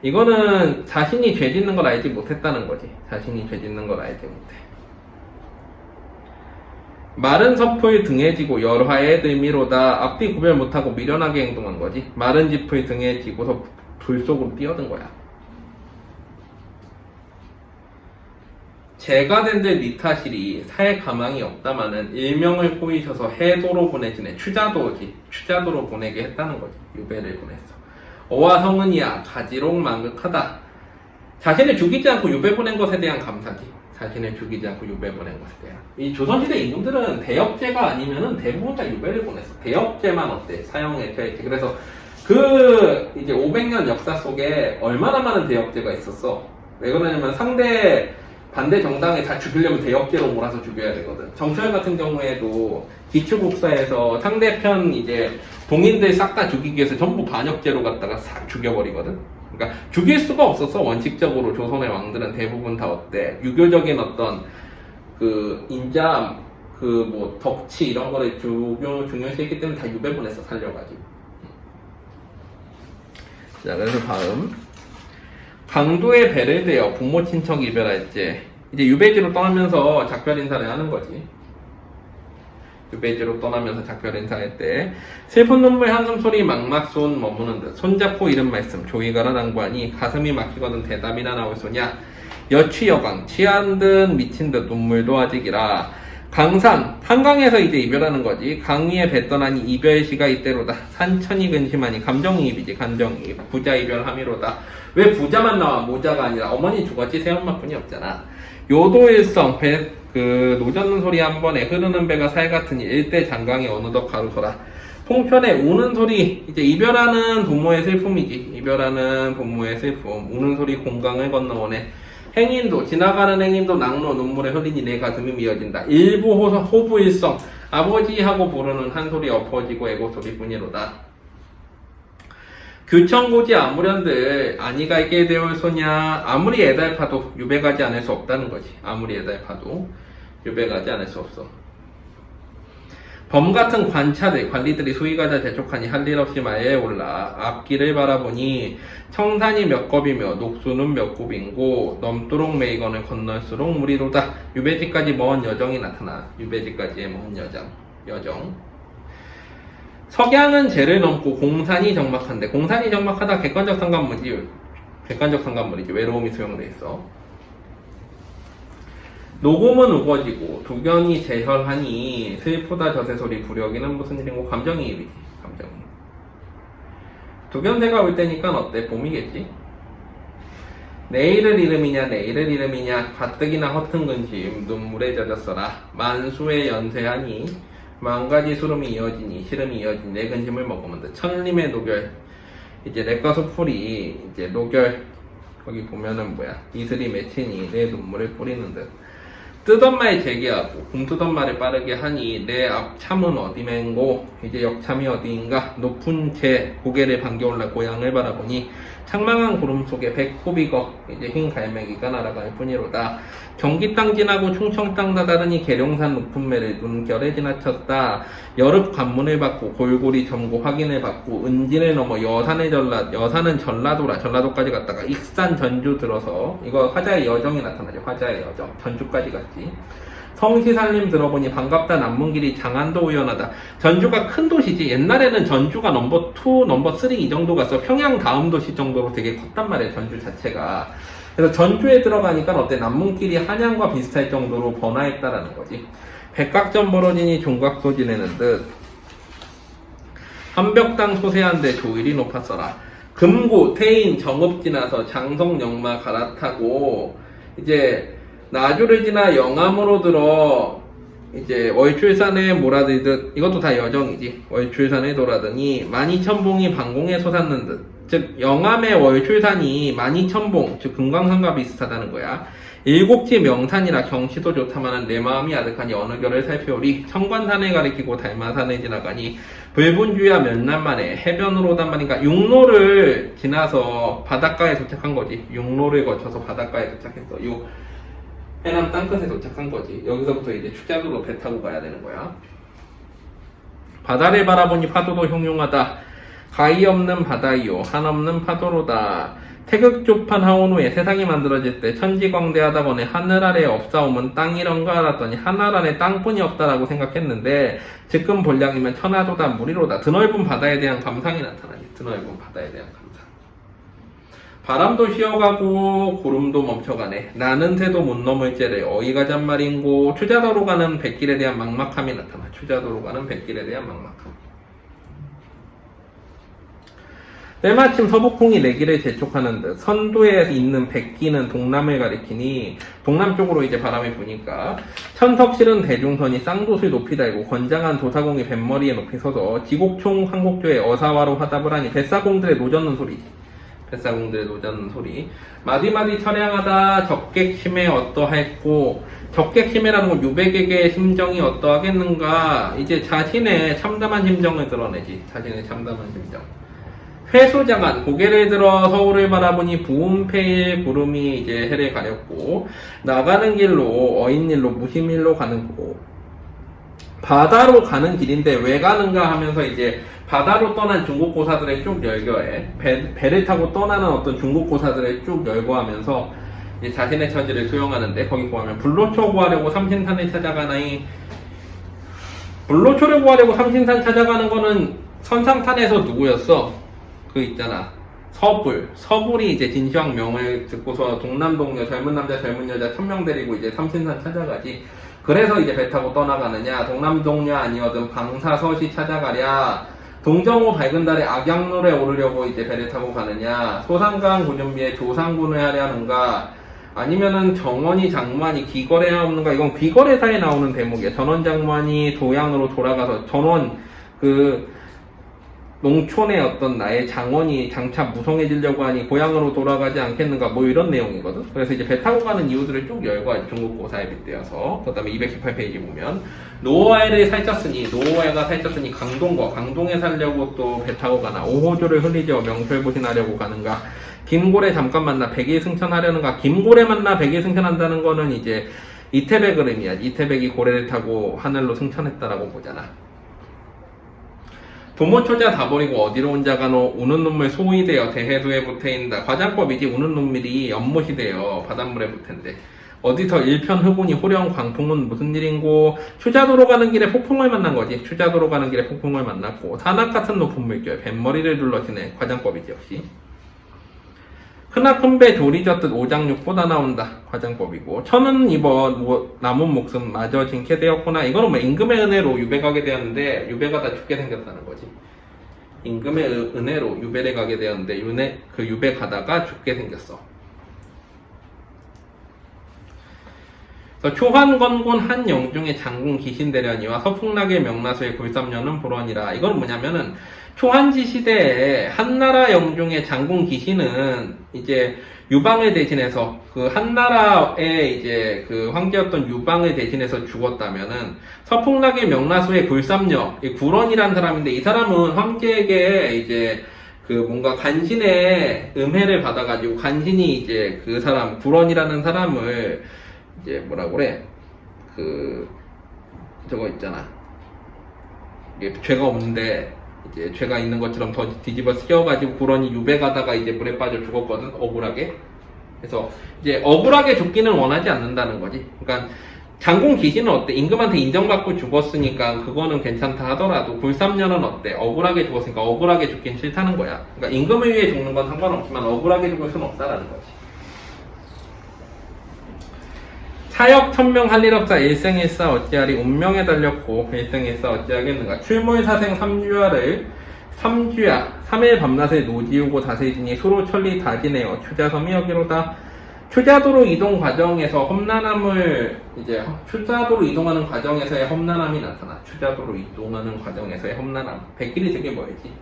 이거는 자신이 죄짓는 걸 알지 못했다는 거지. 자신이 죄짓는 걸 알지 못해. 마른 섭풀 등에 지고 열화에 들미로다. 앞뒤 구별 못하고 미련하게 행동한 거지. 마른 짚을 등에 지고서 불 속으로 뛰어든 거야. 제가 된들 니타실이 살 가망이 없다마는 일명을 꼬이셔서 해도로 보내지네. 추자도지. 추자도로 보내게 했다는 거지. 유배를 보냈어. 어와 성은이야 가지록 만극하다. 자신을 죽이지 않고 유배 보낸 것에 대한 감사지. 자신을 죽이지 않고 유배 보낸 것에 대한. 이 조선시대 임금들은 대역죄가 아니면은 대부분 다 유배를 보냈어. 대역죄만 어때? 사형에 처했지. 그래서 그 이제 500년 역사 속에 얼마나 많은 대역죄가 있었어. 왜 그러냐면 상대 반대 정당에 다 죽이려면 대역죄로 몰아서 죽여야 되거든. 정철 같은 경우에도 기초국사에서 상대편 이제 동인들 싹 다 죽이기 위해서 전부 반역죄로 갖다가 싹 죽여버리거든. 그러니까 죽일 수가 없었어. 원칙적으로 조선의 왕들은 대부분 다 어때? 유교적인 어떤 그 인자, 그 뭐 덕치 이런 거를 중요시했기 때문에 다 유배보냈어. 살려가지고. 자, 그래서 다음. 강도의 배를 대어 부모 친척 이별할지. 이제 유배지로 떠나면서 작별 인사를 하는 거지. 유배지로 떠나면서 작별 인사할 때 슬픈 눈물 한숨 소리 막막 손 머무는 듯 손잡고 이른 말씀 조이가라 낭관이 가슴이 막히거든 대답이나 나올 소냐. 여취여강 취한 듯 미친 듯 눈물도 아직이라. 강산 한강에서 이제 이별하는 거지. 강 위에 배 떠나니 이별시가 이때로다. 산천이 근심하니 감정이입이지. 감정이입. 부자 이별함이로다. 왜 부자만 나와? 모자가 아니라 어머니 죽었지 새엄마뿐이 없잖아. 요도일성 그 노젓는 소리 한 번에 흐르는 배가 살 같으니 일대 장강이 어느덧 가로서라. 통편에 우는 소리. 이제 이별하는 부모의 슬픔이지. 이별하는 부모의 슬픔. 우는 소리 공강을 건너오네. 행인도 지나가는 행인도 낙로 눈물에 흘리니 내 가슴이 미어진다. 일부 호부일성 아버지하고 부르는 한 소리 엎어지고 애고 소리뿐이로다. 규청고지 아무련들 아니가 있게 되올 소냐. 아무리 애달파도 유배가지 않을 수 없다는 거지. 아무리 애달파도 유배가지 않을 수 없어. 범같은 관리들이 수의가자 재촉하니 할 일 없이 마에 올라 앞길을 바라보니 청산이 몇 겁이며 녹수는 몇 굽인고 넘도록 메이건을 건널수록 무리로다. 유배지까지 먼 여정이 나타나. 유배지까지의 먼 여정. 여정. 석양은 재를 넘고 공산이 적막한데, 공산이 적막하다 객관적 상관물이지. 외로움이 수용돼 있어. 녹음은 우거지고 두견이 재혈하니 슬프다 저새소리 부려기는 무슨 일인고 감정이입이지. 감정이입. 두견새가 올 때니까 어때? 봄이겠지? 내일을 이름이냐 가뜩이나 허튼 근심 눈물에 젖었어라. 만수의 연쇄하니 만가지 수름이 이어지니 시름이 이어지니 내 근심을 먹으면 듯 천림의 노결. 이제 내과 소풀이 이제 노결 거기 보면은 뭐야 이슬이 맺히니 내 눈물을 뿌리는 듯 뜨던 말 재기하고 굶뜨던 말을 빠르게 하니 내 앞참은 어디맨고 이제 역참이 어디인가. 높은 제 고개를 반겨올라 고향을 바라보니 창망한 구름 속에 백호비거 이제 흰 갈매기가 날아갈 뿐이로다. 경기 땅 지나고 충청 땅 다다르니 계룡산 높은 매를 눈결에 지나쳤다. 여릅 관문을 받고 골고리 점고 확인을 받고 은진을 넘어 여산은 전라도라. 전라도까지 갔다가 익산 전주 들어서 이거 화자의 여정이 나타나죠. 화자의 여정 전주까지 갔지. 성시살림 들어보니 반갑다. 남문길이 장안도 우연하다. 전주가 큰 도시지. 옛날에는 전주가 넘버 2, 넘버 3 이 정도 갔어. 평양 다음 도시 정도로 되게 컸단 말이에요. 전주 자체가. 그래서 전주에 들어가니까 어때? 남문길이 한양과 비슷할 정도로 번화했다라는 거지. 백각전 벌어지니 종각소 지내는 듯 한벽당 소세한데 조일이 높았어라. 금고, 태인, 정읍 지나서 장성, 영마 갈아타고 이제 나주를 지나 영암으로 들어 이제 월출산에 몰아들듯 이것도 다 여정이지. 월출산에 돌아더니 12,000봉이 방공에 솟았는 듯. 즉 영암의 월출산이 12,000봉 즉 금강산과 비슷하다는 거야. 일곡지 명산이라 경치도 좋다마는 내 마음이 아득하니 어느 결을 살펴오리. 청관산을 가리키고 달마산을 지나가니 불분주야 몇 날 만에 해변으로 오단 말인가. 육로를 지나서 바닷가에 도착한 거지. 육로를 거쳐서 바닷가에 도착했어. 해남 땅끝에 도착한 거지. 여기서부터 이제 추자도로 배 타고 가야 되는 거야. 바다를 바라보니 파도도 흉흉하다. 가히 없는 바다이요 한없는 파도로다. 태극조판 하온 후에 세상이 만들어질 때 천지광대하다 보니 하늘 아래 없사오면 땅이런가 알았더니 하늘 안에 땅뿐이 없다라고 생각했는데 지금 본량이면 천하조다 무리로다. 드넓은 바다에 대한 감상이 나타나지. 드넓은 바다에 대한 감상. 바람도 쉬어가고 구름도 멈춰가네. 나는 새도 못 넘을 째래 어이가 잔말인고. 추자도로 가는 백길에 대한 막막함이 나타나. 추자도로 가는 백길에 대한 막막함. 때마침 서북풍이 내기를 재촉하는 듯 선도에 있는 백기는 동남을 가리키니 동남쪽으로 이제 바람이 부니까 천석실은 대중선이 쌍돛을 높이 달고 건장한 도사공이 뱃머리에 높이 서서 지곡총 한곡조에 어사와로 화답을 하니 뱃사공들의 노젓는 소리지. 뱃사공들의 노젓는 소리. 마디마디 철양하다 적객심에 어떠했고. 적객심이라는 건 유백에게 심정이 어떠하겠는가. 이제 자신의 참담한 심정을 드러내지. 자신의 참담한 심정. 회수장안 고개를 들어 서울을 바라보니 부음패일 구름이 이제 해를 가렸고 나가는 길로 어인일로 무심일로 가는 거고 바다로 가는 길인데 왜 가는가 하면서 이제 바다로 떠난 중국 고사들의 쭉 열거해. 배를 타고 떠나는 어떤 중국 고사들의 쭉 열거하면서 이제 자신의 처지를 수용하는데 거기 보면 불로초 구하려고 삼신산을 찾아가나니 불로초를 구하려고 삼신산 찾아가는 거는 선상탄에서 누구였어? 그 있잖아. 서불이 이제 진시황 명을 듣고서 동남동녀 젊은 남자 젊은 여자 1,000명 데리고 이제 삼신산 찾아가지. 그래서 이제 배 타고 떠나가느냐. 동남동녀 아니어든 방사서시 찾아가랴. 동정호 밝은 달에 악양로에 오르려고 이제 배를 타고 가느냐. 소상강 고준비에 조상군을 하려는가. 아니면은 정원이 장관이 귀거래야 없는가. 이건 귀거래사에 나오는 대목이야. 전원 장관이 도양으로 돌아가서 전원 농촌의 어떤 나의 장원이 장차 무성해지려고 하니 고향으로 돌아가지 않겠는가 뭐 이런 내용이거든. 그래서 이제 배 타고 가는 이유들을 쭉 열거하지. 중국 고사에 빗대어서. 그 다음에 218페이지 보면 노아에를 살쪘으니 강동에 살려고 또 배 타고 가나. 오호조를 흘리죠. 명철보신하려고 가는가. 김고래 잠깐 만나 백일 승천하려는가. 김고래 만나 백일 승천한다는 거는 이제 이태백을 의미하지. 이태백이 고래를 타고 하늘로 승천했다라고 보잖아. 부모초자 다 버리고 어디로 온 자가노. 우는 눈물 소위 되어 대해도에 붙어있다. 과장법이지. 우는 눈물이 연못이 되어 바닷물에 붙은데 어디서 일편 흑운이 호령 광풍은 무슨 일인고 추자도로 가는 길에 폭풍을 만난 거지. 추자도로 가는 길에 폭풍을 만났고 산악 같은 높은 물결 뱃머리를 둘러치네. 과장법이지 역시. 흔하 큰 배 조리 젓듯 오장육보다 나온다. 과장법이고 천은 입어 남은 목숨 마저 징케 되었구나. 이거는 뭐 임금의 은혜로 유배 가게 되었는데 유배가 다 죽게 생겼다는 거지. 임금의 은혜로 유배를 가게 되었는데 그 유배 가다가 죽게 생겼어. 초환건곤 한 영중의 장군 기신대련이와 서풍락의 명나수의 굴삼년은 불원이라. 이건 뭐냐면은 초한지 시대에 한나라 영중의 장군 기신은 이제 유방을 대신해서 그 한나라의 이제 그 황제였던 유방을 대신해서 죽었다면은 서풍락의 명나수의 굴삼녀 이 굴원이라는 사람인데 이 사람은 황제에게 이제 그 뭔가 간신의 음해를 받아가지고 간신이 이제 그 사람 굴원이라는 사람을 이제 뭐라 그래 그 저거 있잖아 이게 죄가 없는데 이제 죄가 있는 것처럼 더 뒤집어 쓰여가지고 굴원이 유배 가다가 이제 물에 빠져 죽었거든 억울하게. 그래서 이제 억울하게 죽기는 원하지 않는다는 거지. 그러니까 장군 기신은 어때? 임금한테 인정받고 죽었으니까 그거는 괜찮다 하더라도 굴삼년은 어때? 억울하게 죽었으니까 억울하게 죽긴 싫다는 거야. 그러니까 임금을 위해 죽는 건 상관없지만 억울하게 죽을 수는 없다라는 거지. 사역 천명 할 일 없자 일생일사 어찌하리 운명에 달렸고 일생일사 어찌하겠는가. 출몰사생 삼주야 3일 밤낮을 노지우고 다세지니 수로 천리 다지내어 추자섬이 여기로다. 추자도로 이동 과정에서 험난함을 이제 추자도로 이동하는 과정에서의 험난함이 나타나. 추자도로 이동하는 과정에서의 험난함. 백길이 되게 멀지.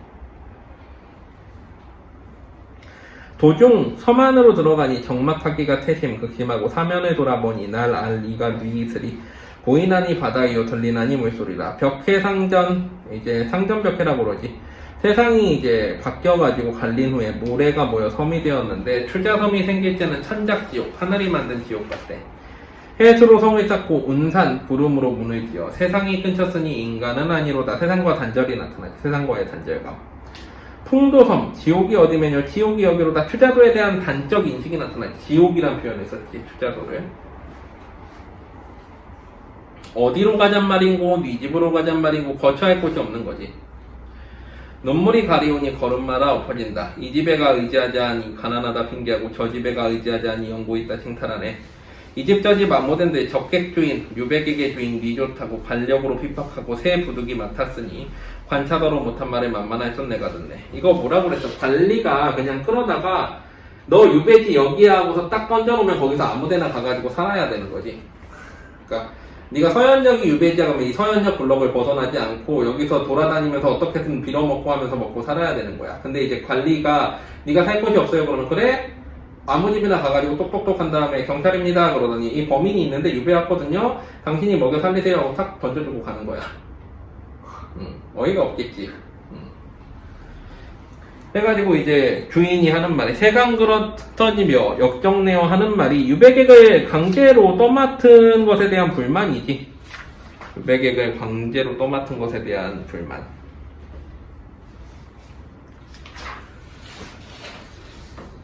도중 섬 안으로 들어가니 적막하기가 태심 극심하고 사면을 돌아보니 날 알 이가 누이스리 보이나니 바다이요 들리나니 물소리라. 벽해상전 이제 상전벽해라고 그러지. 세상이 이제 바뀌어가지고 갈린 후에 모래가 모여 섬이 되었는데 추자섬이 생길 때는 천작지옥 하늘이 만든 지옥 같대. 해수로 성을 쌓고 운산 구름으로 문을 지어 세상이 끊쳤으니 인간은 아니로다. 세상과 단절이 나타나지. 세상과의 단절감. 풍도섬, 지옥이 어디면요? 지옥이 여기로다. 추자도에 대한 단적 인식이 나타나지. 지옥이란 표현을 썼지, 추자도를. 어디로 가잔 말인고, 네 집으로 가잔 말인고, 거처할 곳이 없는 거지. 눈물이 가리우니 걸음마다 엎어진다. 이 집에가 의지하지 하니 가난하다 핑계하고 저 집에가 의지하지 하니 연고 있다 칭탈하네. 이 집 저 집 안모된들 적객 주인, 유배객의 주인 니 좋다고 관력으로 핍박하고 새 부득이 맡았으니 관차더러 못한 말에 만만할 쏜내가 듣네. 이거 뭐라 그랬어? 관리가 그냥 끌어다가 너 유배지 여기야 하고서 딱 던져놓으면 거기서 아무데나 가가지고 살아야 되는 거지. 그러니까 네가 서현역이 유배지야 그러면 이 서현역 블럭을 벗어나지 않고 여기서 돌아다니면서 어떻게든 빌어먹고 하면서 먹고 살아야 되는 거야. 근데 이제 관리가 네가 살 곳이 없어요 그러면 그래? 아무 집이나 가가지고 똑똑똑 한 다음에 경찰입니다 그러더니 이 범인이 있는데 유배 왔거든요. 당신이 먹여 살리세요 하고 탁 던져주고 가는 거야. 어이가 없겠지. 해가지고 이제 주인이 하는 말이 세강 그렇더니며 역정내어 하는 말이 유배객을 강제로 떠맡은 것에 대한 불만이지. 유배객을 강제로 떠맡은 것에 대한 불만.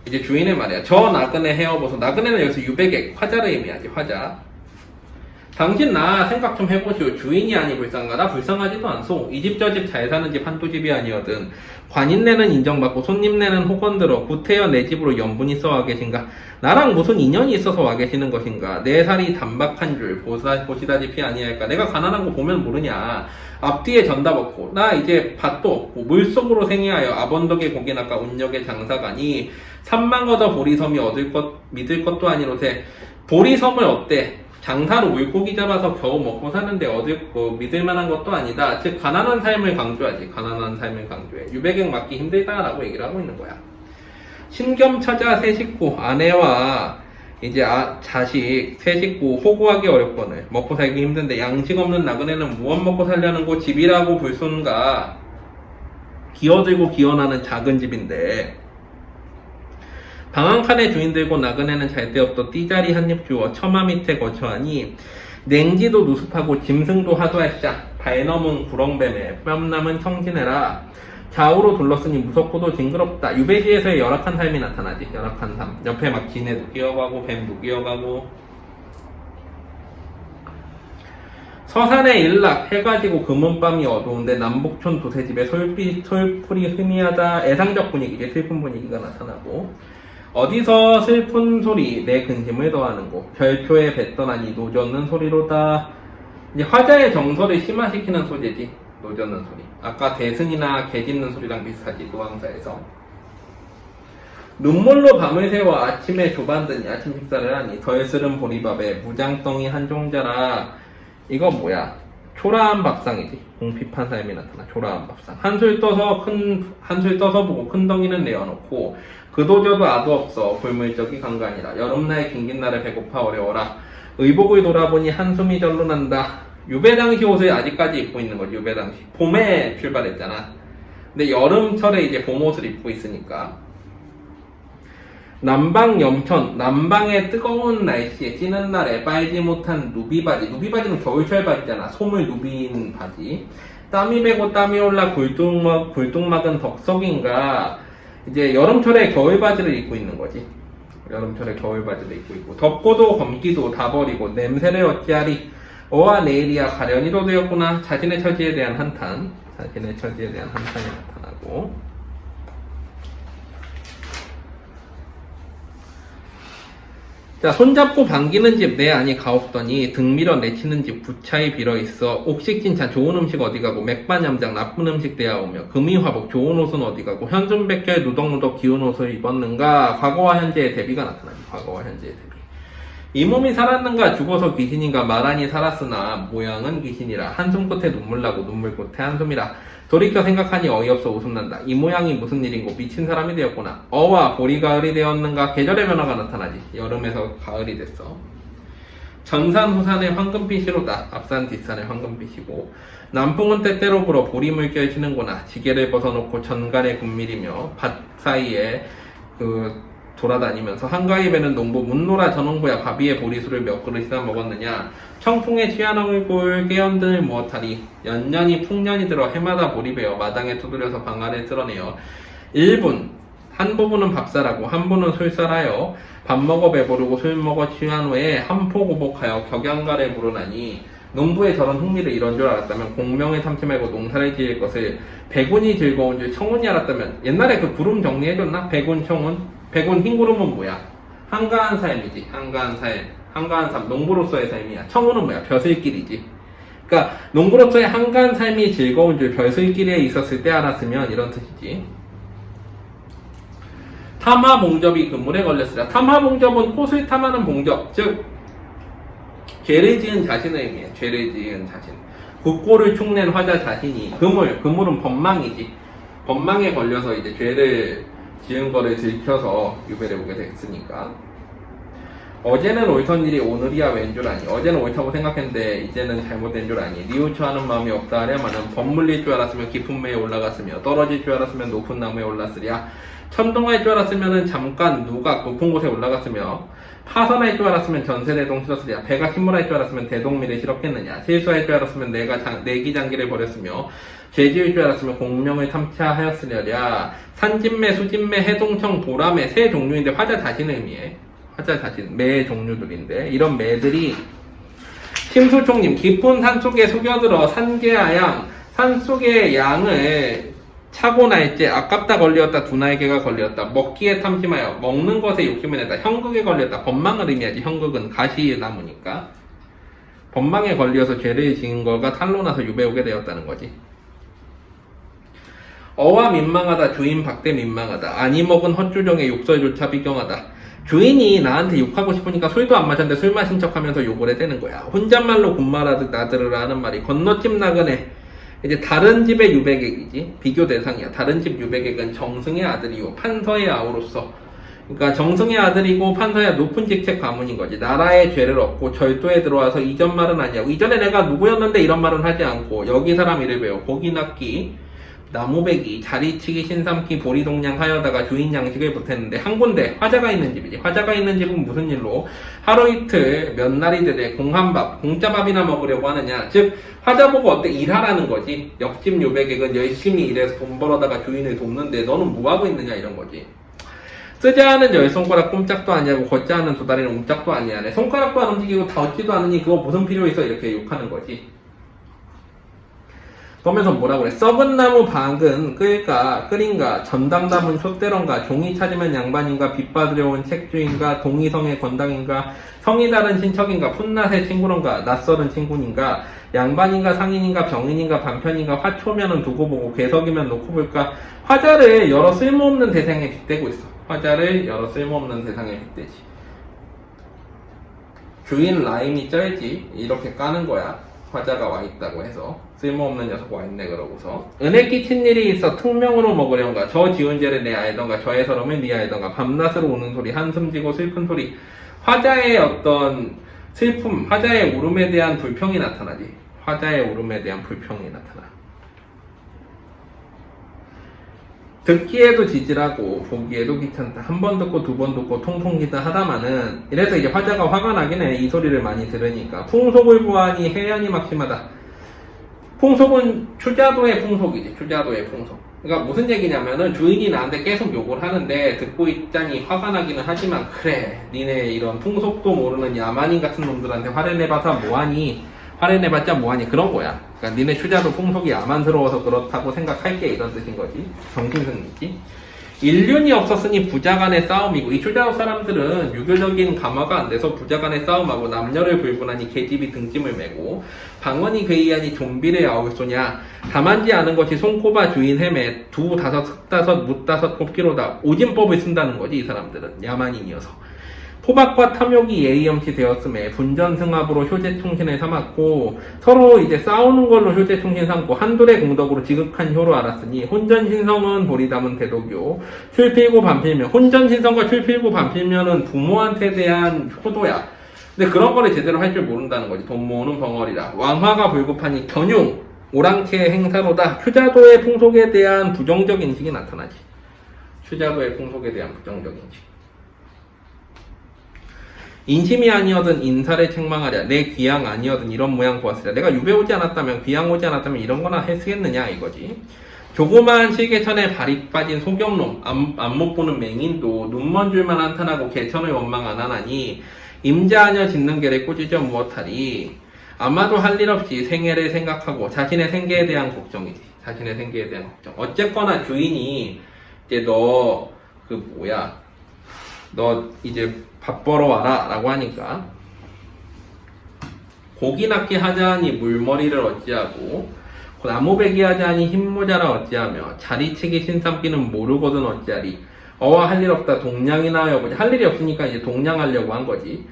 이제 주인의 말이야. 저 나그네 헤어보소. 나그네는 여기서 유배객, 화자를 의미하지. 화자. 당신 나 생각 좀 해보시오. 주인이 아니 불쌍가? 나 불쌍하지도 않소. 이 집 저 집 잘 사는 집 한두 집이 아니거든. 관인네는 인정받고 손님네는 호건들어 구태여 내 집으로 연분이 써와 계신가? 나랑 무슨 인연이 있어서 와 계시는 것인가? 내 살이 단박한 줄 보시다시피 아니할까? 내가 가난한 거 보면 모르냐? 앞뒤에 전답 없고 나 이제 밭도 없고 물속으로 생애하여 아번덕의 고기나까 운역의 장사가니 산망어더 보리섬이 얻을 것 믿을 것도 아니로세. 보리섬을 어때? 장사로 물고기 잡아서 겨우 먹고 사는데 얻을 거 믿을 만한 것도 아니다. 즉 가난한 삶을 강조하지. 가난한 삶을 강조해. 유배객 맡기 힘들다라고 얘기를 하고 있는 거야. 신겸처자 세 식구 아내와 이제 자식 세 식구 호구하기 어렵거늘 먹고 살기 힘든데 양식 없는 나그네는 무엇 먹고 살려는 곳 집이라고 불손가. 기어들고 기어나는 작은 집인데 방 한 칸의 주인들고 나그네는 잘 데 없어 띠자리 한입 주어 처마 밑에 거처하니 냉지도 누습하고 짐승도 하도할샤. 발 넘은 구렁뱀에 뺨 남은 청진해라. 좌우로 둘렀으니 무섭고도 징그럽다. 유배지에서의 열악한 삶이 나타나지. 열악한 삶. 옆에 막 지네도 끼어가고 뱀도 끼어가고 서산의 일락 해가지고 금은밤이 어두운데 남북촌 두세집에 솔풀이 흐미하다. 애상적 분위기지. 슬픈 분위기가 나타나고 어디서 슬픈 소리 내 근심을 더하는 곳 별표에 뱉더나니 노젓는 소리로다. 이제 화자의 정서를 심화시키는 소재지. 노젓는 소리. 아까 대승이나 개 짖는 소리랑 비슷하지. 노왕자에서 눈물로 밤을 새워 아침에 조반드니 아침 식사를 하니 덜스른 보리밥에 무장덩이 한 종자라. 이거 뭐야? 초라한 밥상이지. 공핍한 삶이 나타나. 초라한 밥상. 한술 떠서 보고 큰 덩이는 내어놓고 그도저도 아도 없어 불물적이 간간이라. 여름날 긴긴 날에 배고파 어려워라. 의복을 돌아보니 한숨이 절로 난다. 유배당시 옷을 아직까지 입고 있는 거지. 유배당시 봄에 출발했잖아. 근데 여름철에 이제 봄옷을 입고 있으니까. 남방 염천, 남방의 뜨거운 날씨에 찌는 날에 빨지 못한 누비바지. 누비바지는 겨울철 바지잖아. 솜을 누빈 바지. 땀이 배고 땀이 올라 굴뚝막은 덕석인가. 이제 여름철에 겨울바지를 입고 있는 거지. 여름철에 겨울바지를 입고 있고 덥고도 검기도 다 버리고 냄새를 어찌하리. 어와 내일이야 가련이도 되었구나. 자신의 처지에 대한 한탄. 자신의 처지에 대한 한탄이 나타나고 자, 손잡고 반기는 집 내 아니 가옵더니 등 밀어 내치는 집 부차히 빌어있어. 옥식진찬 좋은 음식 어디 가고 맥반염장 나쁜 음식 대하오며 금이화복 좋은 옷은 어디 가고 현순백결 누덕누덕 기운 옷을 입었는가. 과거와 현재의 대비가 나타나지. 과거와 현재의 대비. 이 몸이 살았는가 죽어서 귀신인가. 말하니 살았으나 모양은 귀신이라. 한숨 끝에 눈물 나고 눈물 끝에 한숨이라. 돌이켜 생각하니 어이없어 웃음난다. 이 모양이 무슨 일인고 미친 사람이 되었구나. 어와 보리 가을이 되었는가. 계절의 변화가 나타나지. 여름에서 가을이 됐어. 전산 후산의 황금빛이로다. 앞산 뒷산의 황금빛이고 남풍은 때때로 불어 보리 물결 치는구나. 지게를 벗어놓고 전간에 군밀이며 밭 사이에 돌아다니면서 한가위 배는 농부 문노라 저농부야. 밥 위에 보리술을 몇 그릇이나 먹었느냐. 청풍에 취한 얼굴 깨언들 무엇하리. 연년이 풍년이 들어 해마다 보리배어 마당에 두드려서 방 안에 쓸어내어 1분 한 부분은 밥사라고 한 분은 술사라여 밥 먹어 배부르고 술 먹어 취한 후에 한포 고복하여 격양가래 부르나니. 농부의 저런 흥미를 이런 줄 알았다면 공명을 삼지 말고 농사를 지을 것을 백운이 즐거운 줄 청운이 알았다면. 옛날에 그 구름 정리해줬나? 백운 청운. 백운 흰 구름은 뭐야? 한가한 삶이지. 한가한 삶. 한가한 삶. 농부로서의 삶이야. 청운은 뭐야? 벼슬길이지. 그러니까 농부로서의 한가한 삶이 즐거운 줄 벼슬길에 있었을 때 알았으면 이런 뜻이지. 탐화봉접이 그물에 걸렸으라. 탐화봉접은 꽃을 탐하는 봉접. 즉 죄를 지은 자신의 의미에. 죄를 지은 자신. 국고를 축낸 화자 자신이 그물은 법망이지. 법망에 걸려서 이제 죄를 지은 거를 들켜서 유배를 오게 됐으니까. 어제는 옳던 일이 오늘이야 왠 줄 아니. 어제는 옳다고 생각했는데 이제는 잘못된 줄 아니. 뉘우쳐하는 마음이 없다 하려마는 범물릴 줄 알았으면 깊은 매에 올라갔으며 떨어질 줄 알았으면 높은 나무에 올랐으랴. 천둥할 줄 알았으면 잠깐 누각 높은 곳에 올라갔으며 파선할 줄 알았으면 전세대동 실었으랴. 배가 침몰할 줄 알았으면 대동미를 실었겠느냐. 실수할 줄 알았으면 내기장기를 버렸으며 죄지을 줄 알았으면 공명을 탐차하였으려랴. 산진매, 수진매, 해동청, 도라매 세 종류인데 화자 자신의 의미에. 화자 자신, 매의 종류들인데 이런 매들이 심수총님 깊은 산속에 속여들어 산개아양 산속의 양을 차고 날때 아깝다 걸렸다 두 날개가 걸렸다. 먹기에 탐심하여 먹는 것에 욕심을 냈다. 형극에 걸렸다. 법망을 의미하지. 형극은 가시나무니까. 법망에 걸려서 죄를 지은 거가 탄로나서 유배 오게 되었다는 거지. 어와 민망하다. 주인 박대 민망하다. 아니 먹은 헛주정에 욕설조차 비경하다. 주인이 나한테 욕하고 싶으니까 술도 안 마셨는데 술 마신 척하면서 욕을 해대는 거야. 혼잣말로 군말하듯 나들으라 하는 말이 건너집 나그네. 이제 다른 집의 유배객이지. 비교 대상이야. 다른 집 유배객은 정승의 아들이요 판서의 아우로서. 그러니까 정승의 아들이고 판서의 높은 직책 가문인 거지. 나라의 죄를 얻고 절도에 들어와서 이전 말은 아니하고 이전에 내가 누구였는데 이런 말은 하지 않고 여기 사람 이를 배워 고기 낚기 나무배기 자리치기 신삼기 보리동냥 하여다가 주인 양식을 보탰는데 한 군데 화자가 있는 집이지. 화자가 있는 집은 무슨 일로 하루 이틀 몇 날이 되되 공한밥 공짜밥이나 먹으려고 하느냐. 즉 화자 보고 어때 일하라는 거지. 옆집 유배객은 열심히 일해서 돈 벌어다가 주인을 돕는데 너는 뭐하고 있느냐 이런 거지. 쓰자 하는 열 손가락 꼼짝도 아니하고 걷자 하는 두 다리는 움짝도 아니하네. 손가락도 안 움직이고 다 얻지도 않으니 그거 무슨 필요 있어 이렇게 욕하는 거지. 그러면서 뭐라 그래? 썩은 나무 박은 끓인가 전당담은 촛대런가 종이 찾으면 양반인가 빛 받으려 온 책주인가 동이성의 건당인가 성이 다른 친척인가 풋낫의 친구런가 낯설은 친구인가 양반인가 상인인가 병인인가 반편인가 화초면은 두고 보고 괴석이면 놓고 볼까 화자를 여러 쓸모없는 대상에 빗대고 있어. 화자를 여러 쓸모없는 대상에 빗대지. 주인 라임이 쩔지 이렇게 까는 거야. 화자가 와 있다고 해서 쓸모없는 녀석 와 있네 그러고서 은혜 끼친 일이 있어 특명으로 먹으려는가 저 지은 죄를 내 알던가 저의 서름을 네 알던가 밤낮으로 우는 소리 한숨 지고 슬픈 소리 화자의 어떤 슬픔 화자의 울음에 대한 불평이 나타나지. 화자의 울음에 대한 불평이 나타나. 듣기에도 지질하고 보기에도 귀찮다. 한 번 듣고 두 번 듣고 통통 기다 하다마는 이래서 이제 화자가 화가 나긴 해. 이 소리를 많이 들으니까. 풍속을 보아니 해연이 막심하다. 풍속은 추자도의 풍속이지. 추자도의 풍속. 그러니까 무슨 얘기냐면은 주인이 나한테 계속 욕을 하는데 듣고 있자니 화가 나기는 하지만 그래 니네 이런 풍속도 모르는 야만인 같은 놈들한테 화를 내봐서 뭐하니 화를 내봤자 뭐하니 그런 거야. 그러니까 니네 추자도 풍속이 야만스러워서 그렇다고 생각할게 이런 뜻인 거지. 정신승리지. 인륜이 없었으니 부자 간의 싸움이고 이 추자도 사람들은 유교적인 감화가 안 돼서 부자 간의 싸움하고 남녀를 불분하니 계집이 등짐을 메고 방언이 괴이하니 좀비를 아울소냐 다만지 않은 것이 손꼽아 주인 헤매 두 다섯 흑다섯 묻다섯 꼽기로다 오진법을 쓴다는 거지. 이 사람들은 야만인이어서 포박과 탐욕이 예의염시 되었음에 분전승합으로 효제충신을 삼았고 서로 이제 싸우는 걸로 효제충신 삼고 한둘의 공덕으로 지극한 효로 알았으니 혼전신성은 보리 담은 대독이요 출필고 반필면 혼전신성과 출필고 반필면은 부모한테 대한 효도야. 근데 그런 거를 제대로 할 줄 모른다는 거지. 돈 모으는 벙어리라. 왕화가 불급하니 견융 오랑캐의 행사로다. 추자도의 풍속에 대한 부정적 인식이 나타나지. 추자도의 풍속에 대한 부정적 인식. 인심이 아니어든 인사를 책망하랴. 내 귀양 아니어든 이런 모양 보았으랴. 내가 유배 오지 않았다면 귀양 오지 않았다면 이런 거나 했으겠느냐 이거지. 조그마한 실개천에 발이 빠진 소경놈 안못 보는 맹인도 눈먼 줄만 한탄하고 개천을 원망 안 하나니 임자하녀 짓는 게를 꾸짖어 무엇하리. 아마도 할 일 없이 생애를 생각하고 자신의 생계에 대한 걱정이지. 자신의 생계에 대한 걱정. 어쨌거나 주인이 이제 너 이제 밥 벌어 와라 라고 하니까 고기 낚기 하자하니 물머리를 어찌하고 나무배기 하자하니 흰모자라 어찌하며 자리치기 신삼기는 모르거든 어찌하리. 어와 할 일 없다 동냥이나 여보지. 할 일이 없으니까 이제 동냥하려고 한 거지.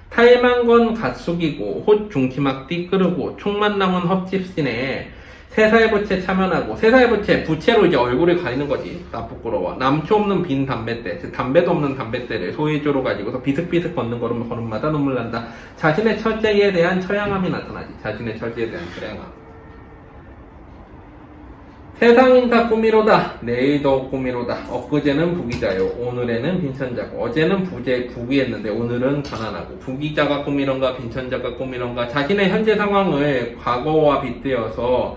탈만건 갓숙이고 홑 중치막 띠끄르고 총만 남은 헛집신에 세사의부채 차면하고 세사의부채 부채로 이제 얼굴을 가리는 거지. 나 부끄러워. 남초 없는 빈 담뱃대 즉 담배도 없는 담뱃대를 소위조로 가지고서 비슥비슥 걷는 걸음마다 눈물 난다. 자신의 처제에 대한 처량함이 나타나지. 자신의 처제에 대한 처량함. 세상인 다 꿈이로다. 내일 더욱 꿈이로다. 엊그제는 부귀자요. 오늘에는 빈천자고. 어제는 부귀했는데 오늘은 가난하고. 부귀자가 꿈이런가 빈천자가 꿈이런가. 자신의 현재 상황을 과거와 빗대어서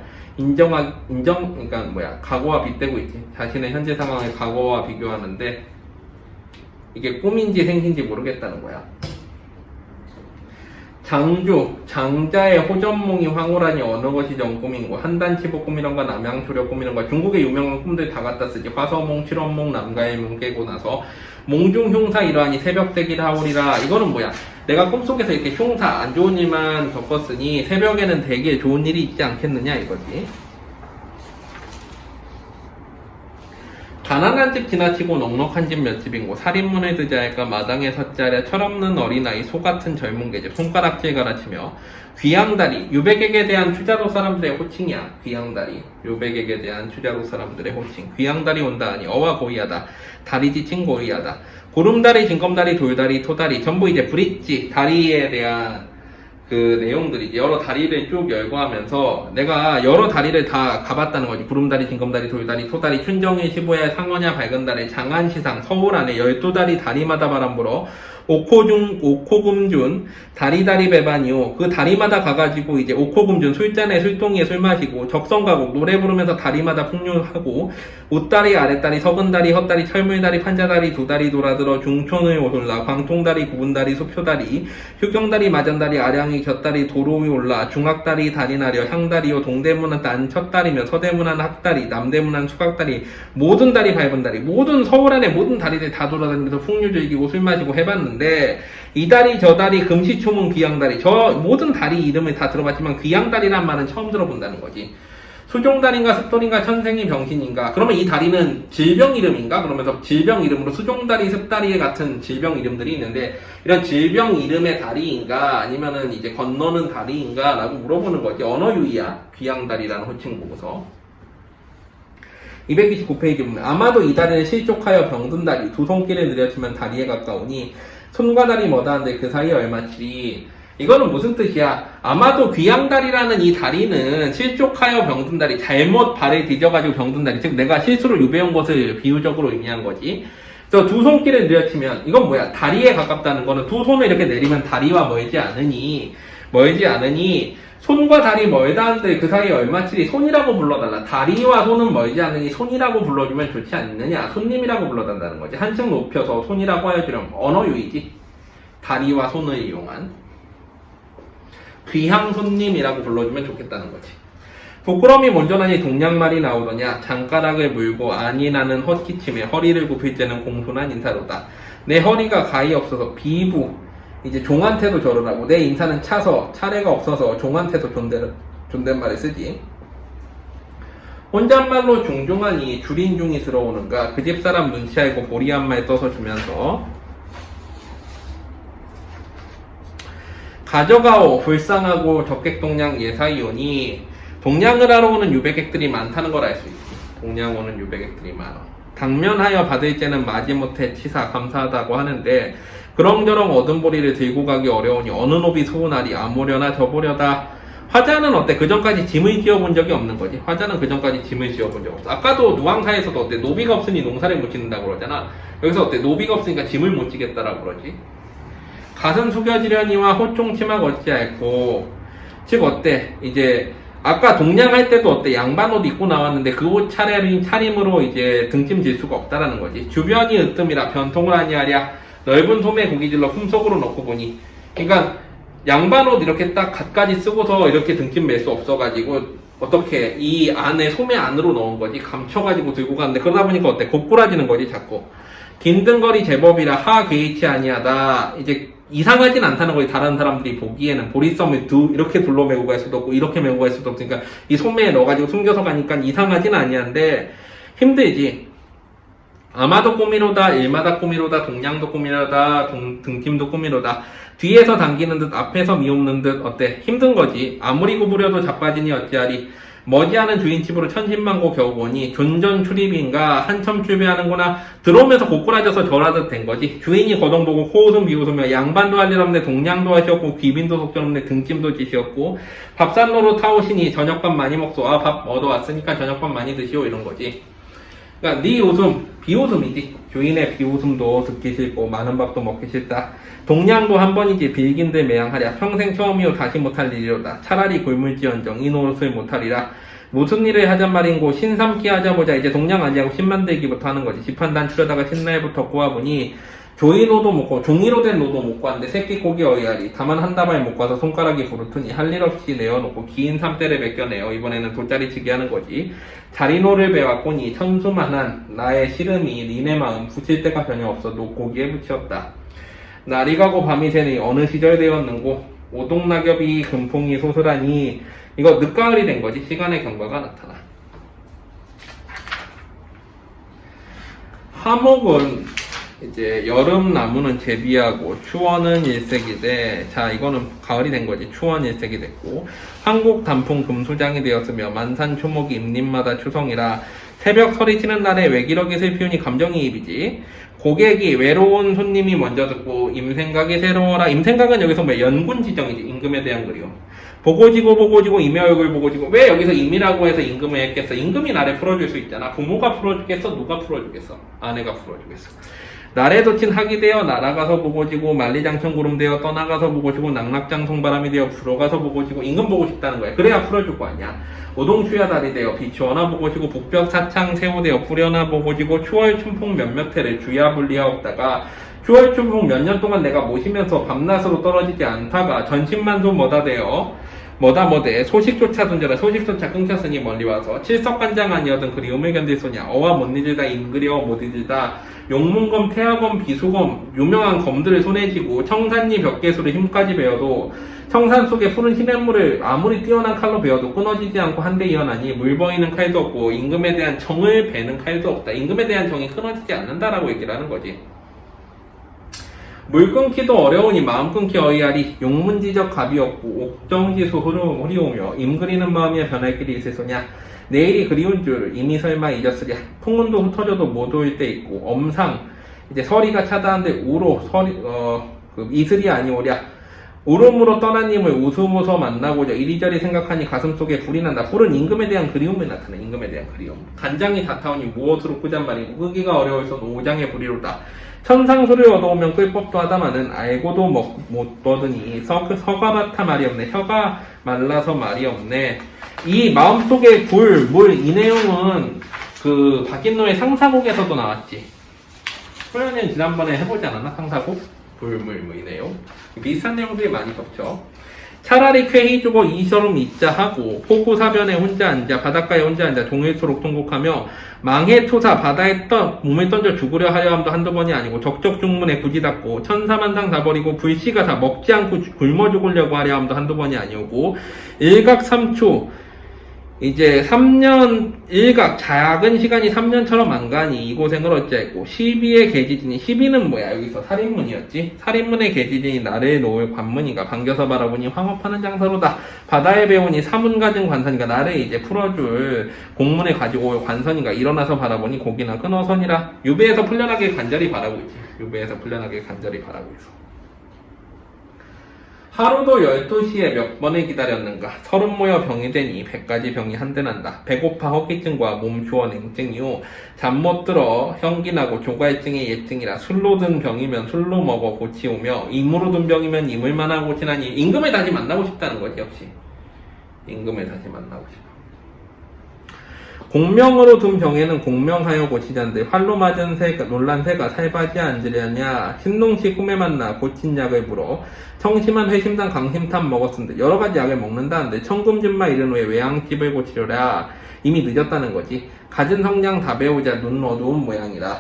과거와 빗대고 있지. 자신의 현재 상황을 과거와 비교하는데 이게 꿈인지 생신지 모르겠다는 거야. 장자의 호전몽이 황홀하니 어느 것이 정꿈인고 한단치보 꿈이런가 남양초려 꿈이런가. 중국의 유명한 꿈들 다 갖다 쓰지. 화서몽, 칠원몽, 남가의 몽 깨고 나서 몽중 흉사 이러하니 새벽대기를 하오리라. 이거는 뭐야? 내가 꿈속에서 이렇게 흉사 안 좋은 일만 겪었으니 새벽에는 되게 좋은 일이 있지 않겠느냐 이거지. 가난한 집 지나치고 넉넉한 집 몇 집인고 살인문을 드자할까 마당에 섰자랴 철없는 어린아이 소같은 젊은 계집 손가락질 갈아치며 귀양다리 유백에게 대한 추자도 사람들의 호칭이야. 귀양다리 유백에게 대한 추자도 사람들의 호칭. 귀양다리 온다 하니 어와 고이하다. 다리 지친 고이하다. 구름다리 진검다리 돌다리 토다리 전부 이제 브릿지 다리에 대한 그 내용들이지. 여러 다리를 쭉 열거하면서 내가 여러 다리를 다 가봤다는 거지. 구름다리, 진검다리, 돌다리, 토다리, 춘정이, 시보야, 상원야, 밝은다리, 장안시상, 서울 안에 12다리 다리마다 바람 불어 오코금준 다리다리 배반이요. 그 다리마다 가가지고 이제 오코금준 술잔에 술동이에 술 마시고 적성가곡 노래 부르면서 다리마다 풍류하고 웃다리 아랫다리 서근다리 헛다리 철물다리 판자다리 두다리 돌아들어 중촌의 오솔라 광통다리 구분다리 수표다리 휴경다리 마전다리 아량이 곁다리 도로 위 올라 중학다리 다리나려 향다리요 동대문은 딴 첫다리며 서대문은 학다리 남대문은 수각다리 모든 다리 밟은 다리 모든 서울 안에 모든 다리들 다 돌아다니면서 풍류 즐기고 술 마시고 해봤는데 이 다리 저 다리 금시초문 귀양다리 저 모든 다리 이름을 다 들어봤지만 귀양다리란 말은 처음 들어본다는 거지. 수종다리인가 습돌인가 천생이 병신인가 그러면 이 다리는 질병 이름인가 그러면서 질병 이름으로 수종다리 습다리 같은 질병 이름들이 있는데 이런 질병 이름의 다리인가 아니면은 이제 건너는 다리인가 라고 물어보는 거지. 언어 유희야 귀양다리라는 호칭 보고서 229페이지 보면 아마도 이 다리는 실족하여 병든 다리 두 손길을 느려치면 다리에 가까우니 손과 다리 뭐다한데 그 사이에 얼마치리. 이거는 무슨 뜻이야? 아마도 귀양다리라는 이 다리는 실족하여 병든 다리 잘못 발을 뒤져가지고 병든 다리 즉 내가 실수로 유배한 것을 비유적으로 의미한 거지. 그래서 두 손길을 느려치면 이건 뭐야? 다리에 가깝다는 거는 두 손을 이렇게 내리면 다리와 멀지 않으니 손과 다리 멀다 한들 그 사이에 얼마치리 손이라고 불러달라. 다리와 손은 멀지 않으니 손이라고 불러주면 좋지 않느냐. 손님이라고 불러달라는 거지. 한층 높여서 손이라고 하여주려면 언어 유희지. 다리와 손을 이용한 귀향 손님이라고 불러주면 좋겠다는 거지. 부끄러움이 먼저 나니 동냥말이 나오더냐. 장가락을 물고 안이 나는 헛기침에 허리를 굽힐 때는 공손한 인사로다. 내 허리가 가히 없어서 비부 이제 종한테도 저러라고 내 인사는 차서 차례가 없어서 종한테도 존댓말을 쓰지. 혼잣말로 중중하니 줄인중이 들어오는가 그 집사람 눈치 알고 보리 한 말 떠서 주면서 가져가오 불쌍하고 적객동량 예사이오니 동량을 하러 오는 유배객들이 많다는 걸 알 수 있지. 동량 오는 유배객들이 많아. 당면하여 받을 때는 마지못해 치사 감사하다고 하는데 그렁저렁 얻은 보리를 들고 가기 어려우니 어느 노비 소원하리 아무려나 저보려다. 화자는 어때? 그 전까지 짐을 지어본 적이 없는 거지. 화자는 그 전까지 짐을 지어본 적 없어. 아까도 누왕사에서도 어때? 노비가 없으니 농사를 못 짓는다고 그러잖아. 여기서 어때? 노비가 없으니까 짐을 못 지겠다라고 그러지. 가슴 숙여지려니와 호종 치막 어찌할꼬. 즉 어때? 이제 아까 동냥할 때도 어때? 양반 옷 입고 나왔는데 그 옷 차림으로 이제 등짐질 수가 없다라는 거지. 주변이 으뜸이라 변통을 아니하랴. 넓은 솜에 고기질러 품속으로 넣고 보니. 그러니까 양반 옷 이렇게 딱 갖가지 쓰고서 이렇게 등짐 맬 수 없어가지고 어떻게 이 안에 솜에 안으로 넣은 거지. 감춰가지고 들고 가는데 그러다 보니까 어때? 고꾸라지는 거지 자꾸. 긴등거리 제법이라 하 개의치 아니하다. 이제 이상하진 않다는 거지. 다른 사람들이 보기에는 보리썸을 이렇게 둘러매고 갈 수도 없고 이렇게 메고 갈 수도 없으니까 이 소매에 넣어가지고 숨겨서 가니까 이상하진 아니한데 힘들지. 아마도 꾸미로다 일마다 꾸미로다 동량도 꾸미로다 등짐도 꾸미로다. 뒤에서 당기는 듯 앞에서 미옵는 듯 어때? 힘든 거지. 아무리 구부려도 자빠지니 어찌하리. 머지않은 주인집으로 천신만고 겨우 보니 존전 출입인가 한참 출배하는구나. 들어오면서 고꾸라져서 절하듯 된 거지. 주인이 거동보고 코웃음 비웃으며 양반도 할 일 없네 동냥도 하시었고 귀빈도 속전없네 등짐도 지시었고 밥산로로 타오시니 저녁밥 많이 먹소. 아 밥 얻어왔으니까 저녁밥 많이 드시오 이런 거지. 그러니까 네 웃음 비웃음이지. 주인의 비웃음도 듣기 싫고 많은 밥도 먹기 싫다. 동냥도 한 번이지 빌긴들 매양하랴. 평생 처음이요 다시 못할 일이로다. 차라리 굶을지언정 이 노릇을 못하리라. 무슨 일을 하잔 말인고 신삼기 하자보자. 이제 동냥 아니하고 신만들기부터 하는 거지. 집한단 추려다가 신날부터 꼬아보니 조이노도 못 고 종이로 된 노도 못 구한데 새끼 고기 어이하리. 다만 한 다발 못 가서 손가락이 부르트니 할 일 없이 내어놓고 긴 삼대를 벗겨내어 이번에는 돗자리치기 하는 거지. 자리노를 배웠거니 천수만한 나의 시름이 니네 마음 붙일 데가 전혀 없어 노고기에 붙였다. 날이 가고 밤이 새니 어느 시절 되었는고 오동낙엽이 금풍이 소설하니 이거 늦가을이 된 거지. 시간의 경과가 나타나. 하목은 이제 여름 나무는 제비하고 추원은 일색이되 자 이거는 가을이 된 거지. 추원 일색이 됐고 한국 단풍 금수장이 되었으며 만산 초목이 임림마다 추성이라. 새벽 소리치는 날에 외기럭이 슬피우니 감정이입이지. 고객이 외로운 손님이 먼저 듣고 임생각이 새로워라. 임생각은 여기서 뭐 연군지정이지. 임금에 대한 그리움. 보고지고 임의 얼굴 보고지고. 왜 여기서 임이라고 해서 임금을 했겠어? 임금이 나를 풀어줄 수 있잖아. 부모가 풀어주겠어? 누가 풀어주겠어? 아내가 풀어주겠어. 날에 친 학이 되어 날아가서 보고지고 만리장천 구름 되어 떠나가서 보고지고 낙낙장 송바람이 되어 불어가서 보고지고 임금 보고 싶다는 거야. 그래야 풀어줄 거 아니야. 오동추야 달이 되어 빛이 어나 보고지고 북벽 사창 세호 되어 뿌려나 보고지고 추월 춘풍 몇몇 해를 주야 분리하옵다가 추월 춘풍 몇 년 동안 내가 모시면서 밤낮으로 떨어지지 않다가 전신만소 뭐다 되어 뭐대 소식조차 존재라 소식조차 끊겼으니 멀리 와서 칠석간장 아니어든 그리움을 견딜소냐 어와 못 잊을다 임그리워 못 잊을다 용문검 태하검 비수검 유명한 검들을 손에 쥐고 청산리 벽계수를 힘까지 베어도 청산 속에 푸른 시냇물을 아무리 뛰어난 칼로 베어도 끊어지지 않고 한데 이어나니 물 버이는 칼도 없고 임금에 대한 정을 베는 칼도 없다. 임금에 대한 정이 끊어지지 않는다라고 얘기를 하는 거지. 물 끊기도 어려우니 마음 끊기 어이하리 용문지적 갑이 없고 옥정지수 흐리오며 임그리는 마음이 변할 길이 있으소냐 내일이 그리운 줄 이미 설마 잊었으랴 풍운도 흩어져도 못 올 때 있고 엄상 이제 서리가 차다한데 우로 이슬이 아니오랴 울음으로 떠난 님을 웃으면서 만나고자 이리저리 생각하니 가슴속에 불이 난다. 불은 임금에 대한 그리움이 나타나. 임금에 대한 그리움. 간장이 다타오니 무엇으로 끄잔 말이고 끄기가 어려워서 오장의 불이로다. 천상수를 얻어오면 끌 법도 하다마는 알고도 못 얻으니 서가바타 말이 없네. 혀가 말라서 말이 없네. 이 마음속에 불, 물 이 내용은 그 박인노의 상사곡에서도 나왔지. 소연이는 지난번에 해보지 않았나? 상사곡? 불, 물, 이 내용. 비슷한 내용들이 많이 겹쳐. 차라리 쾌히 주고 이처럼 있자 하고 포구사변에 혼자 앉아 바닷가에 혼자 앉아 종일토록 통곡하며 망해초사 바다에 몸을 던져 죽으려 하려 함도 한두 번이 아니고 적적중문에 굳이 닫고 천사만상 다 버리고 불씨가 다 먹지 않고 굶어 죽으려고 하려 함도 한두 번이 아니오고 일각삼초 이제 3년 일각 작은 시간이 3년처럼 안 가니 이 고생을 어찌했고 12의 계지진이 12는 뭐야 여기서 살인문이었지 살인문의 계지진이 나를 놓을 관문인가 반겨서 바라보니 황업하는 장사로다 바다에 배우니 사문 가진 관선인가 나를 이제 풀어줄 공문을 가지고 올 관선인가 일어나서 바라보니 고기나 끊어선이라 유배에서 풀려나길 간절히 바라고 있지 유배에서 풀려나길 간절히 바라고 있어 하루도 12시에 몇 번을 기다렸는가. 30 모여 병이 되니 100가지 병이 한데 난다. 배고파 허기증과 몸 추워 냉증이요. 잠 못 들어 현기나고 조갈증의 예증이라 술로 든 병이면 술로 먹어 고치오며 임으로 든 병이면 임을만 하고 고치나니 임금을 다시 만나고 싶다는 거지 역시. 임금을 다시 만나고 싶어. 공명으로 든 병에는 공명하여 고치자는데 활로 맞은 새가 놀란 새가 살바지 앉으려냐 신동시 꿈에 만나 고친 약을 물어 청심한 회심단 강심탄 먹었는데 여러가지 약을 먹는다는데 청금진마 이른 후에 외양집을 고치려라 이미 늦었다는 거지 갖은 성냥 다 배우자 눈 어두운 모양이라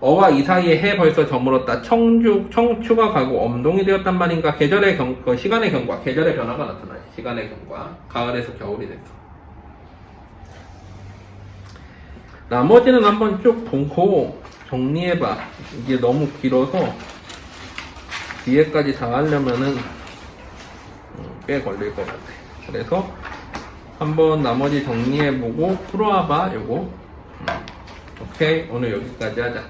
어와 이 사이에 해 벌써 저물었다 청추가 가고 엄동이 되었단 말인가 계절의 시간의 경과 계절의 변화가 나타나지 시간의 경과 가을에서 겨울이 됐어 나머지는 한번 쭉 보고 정리해봐. 이게 너무 길어서 뒤에까지 다 하려면은 꽤 걸릴 것 같아. 그래서 한번 나머지 정리해보고 풀어와봐. 요거. 오케이. 오늘 여기까지 하자.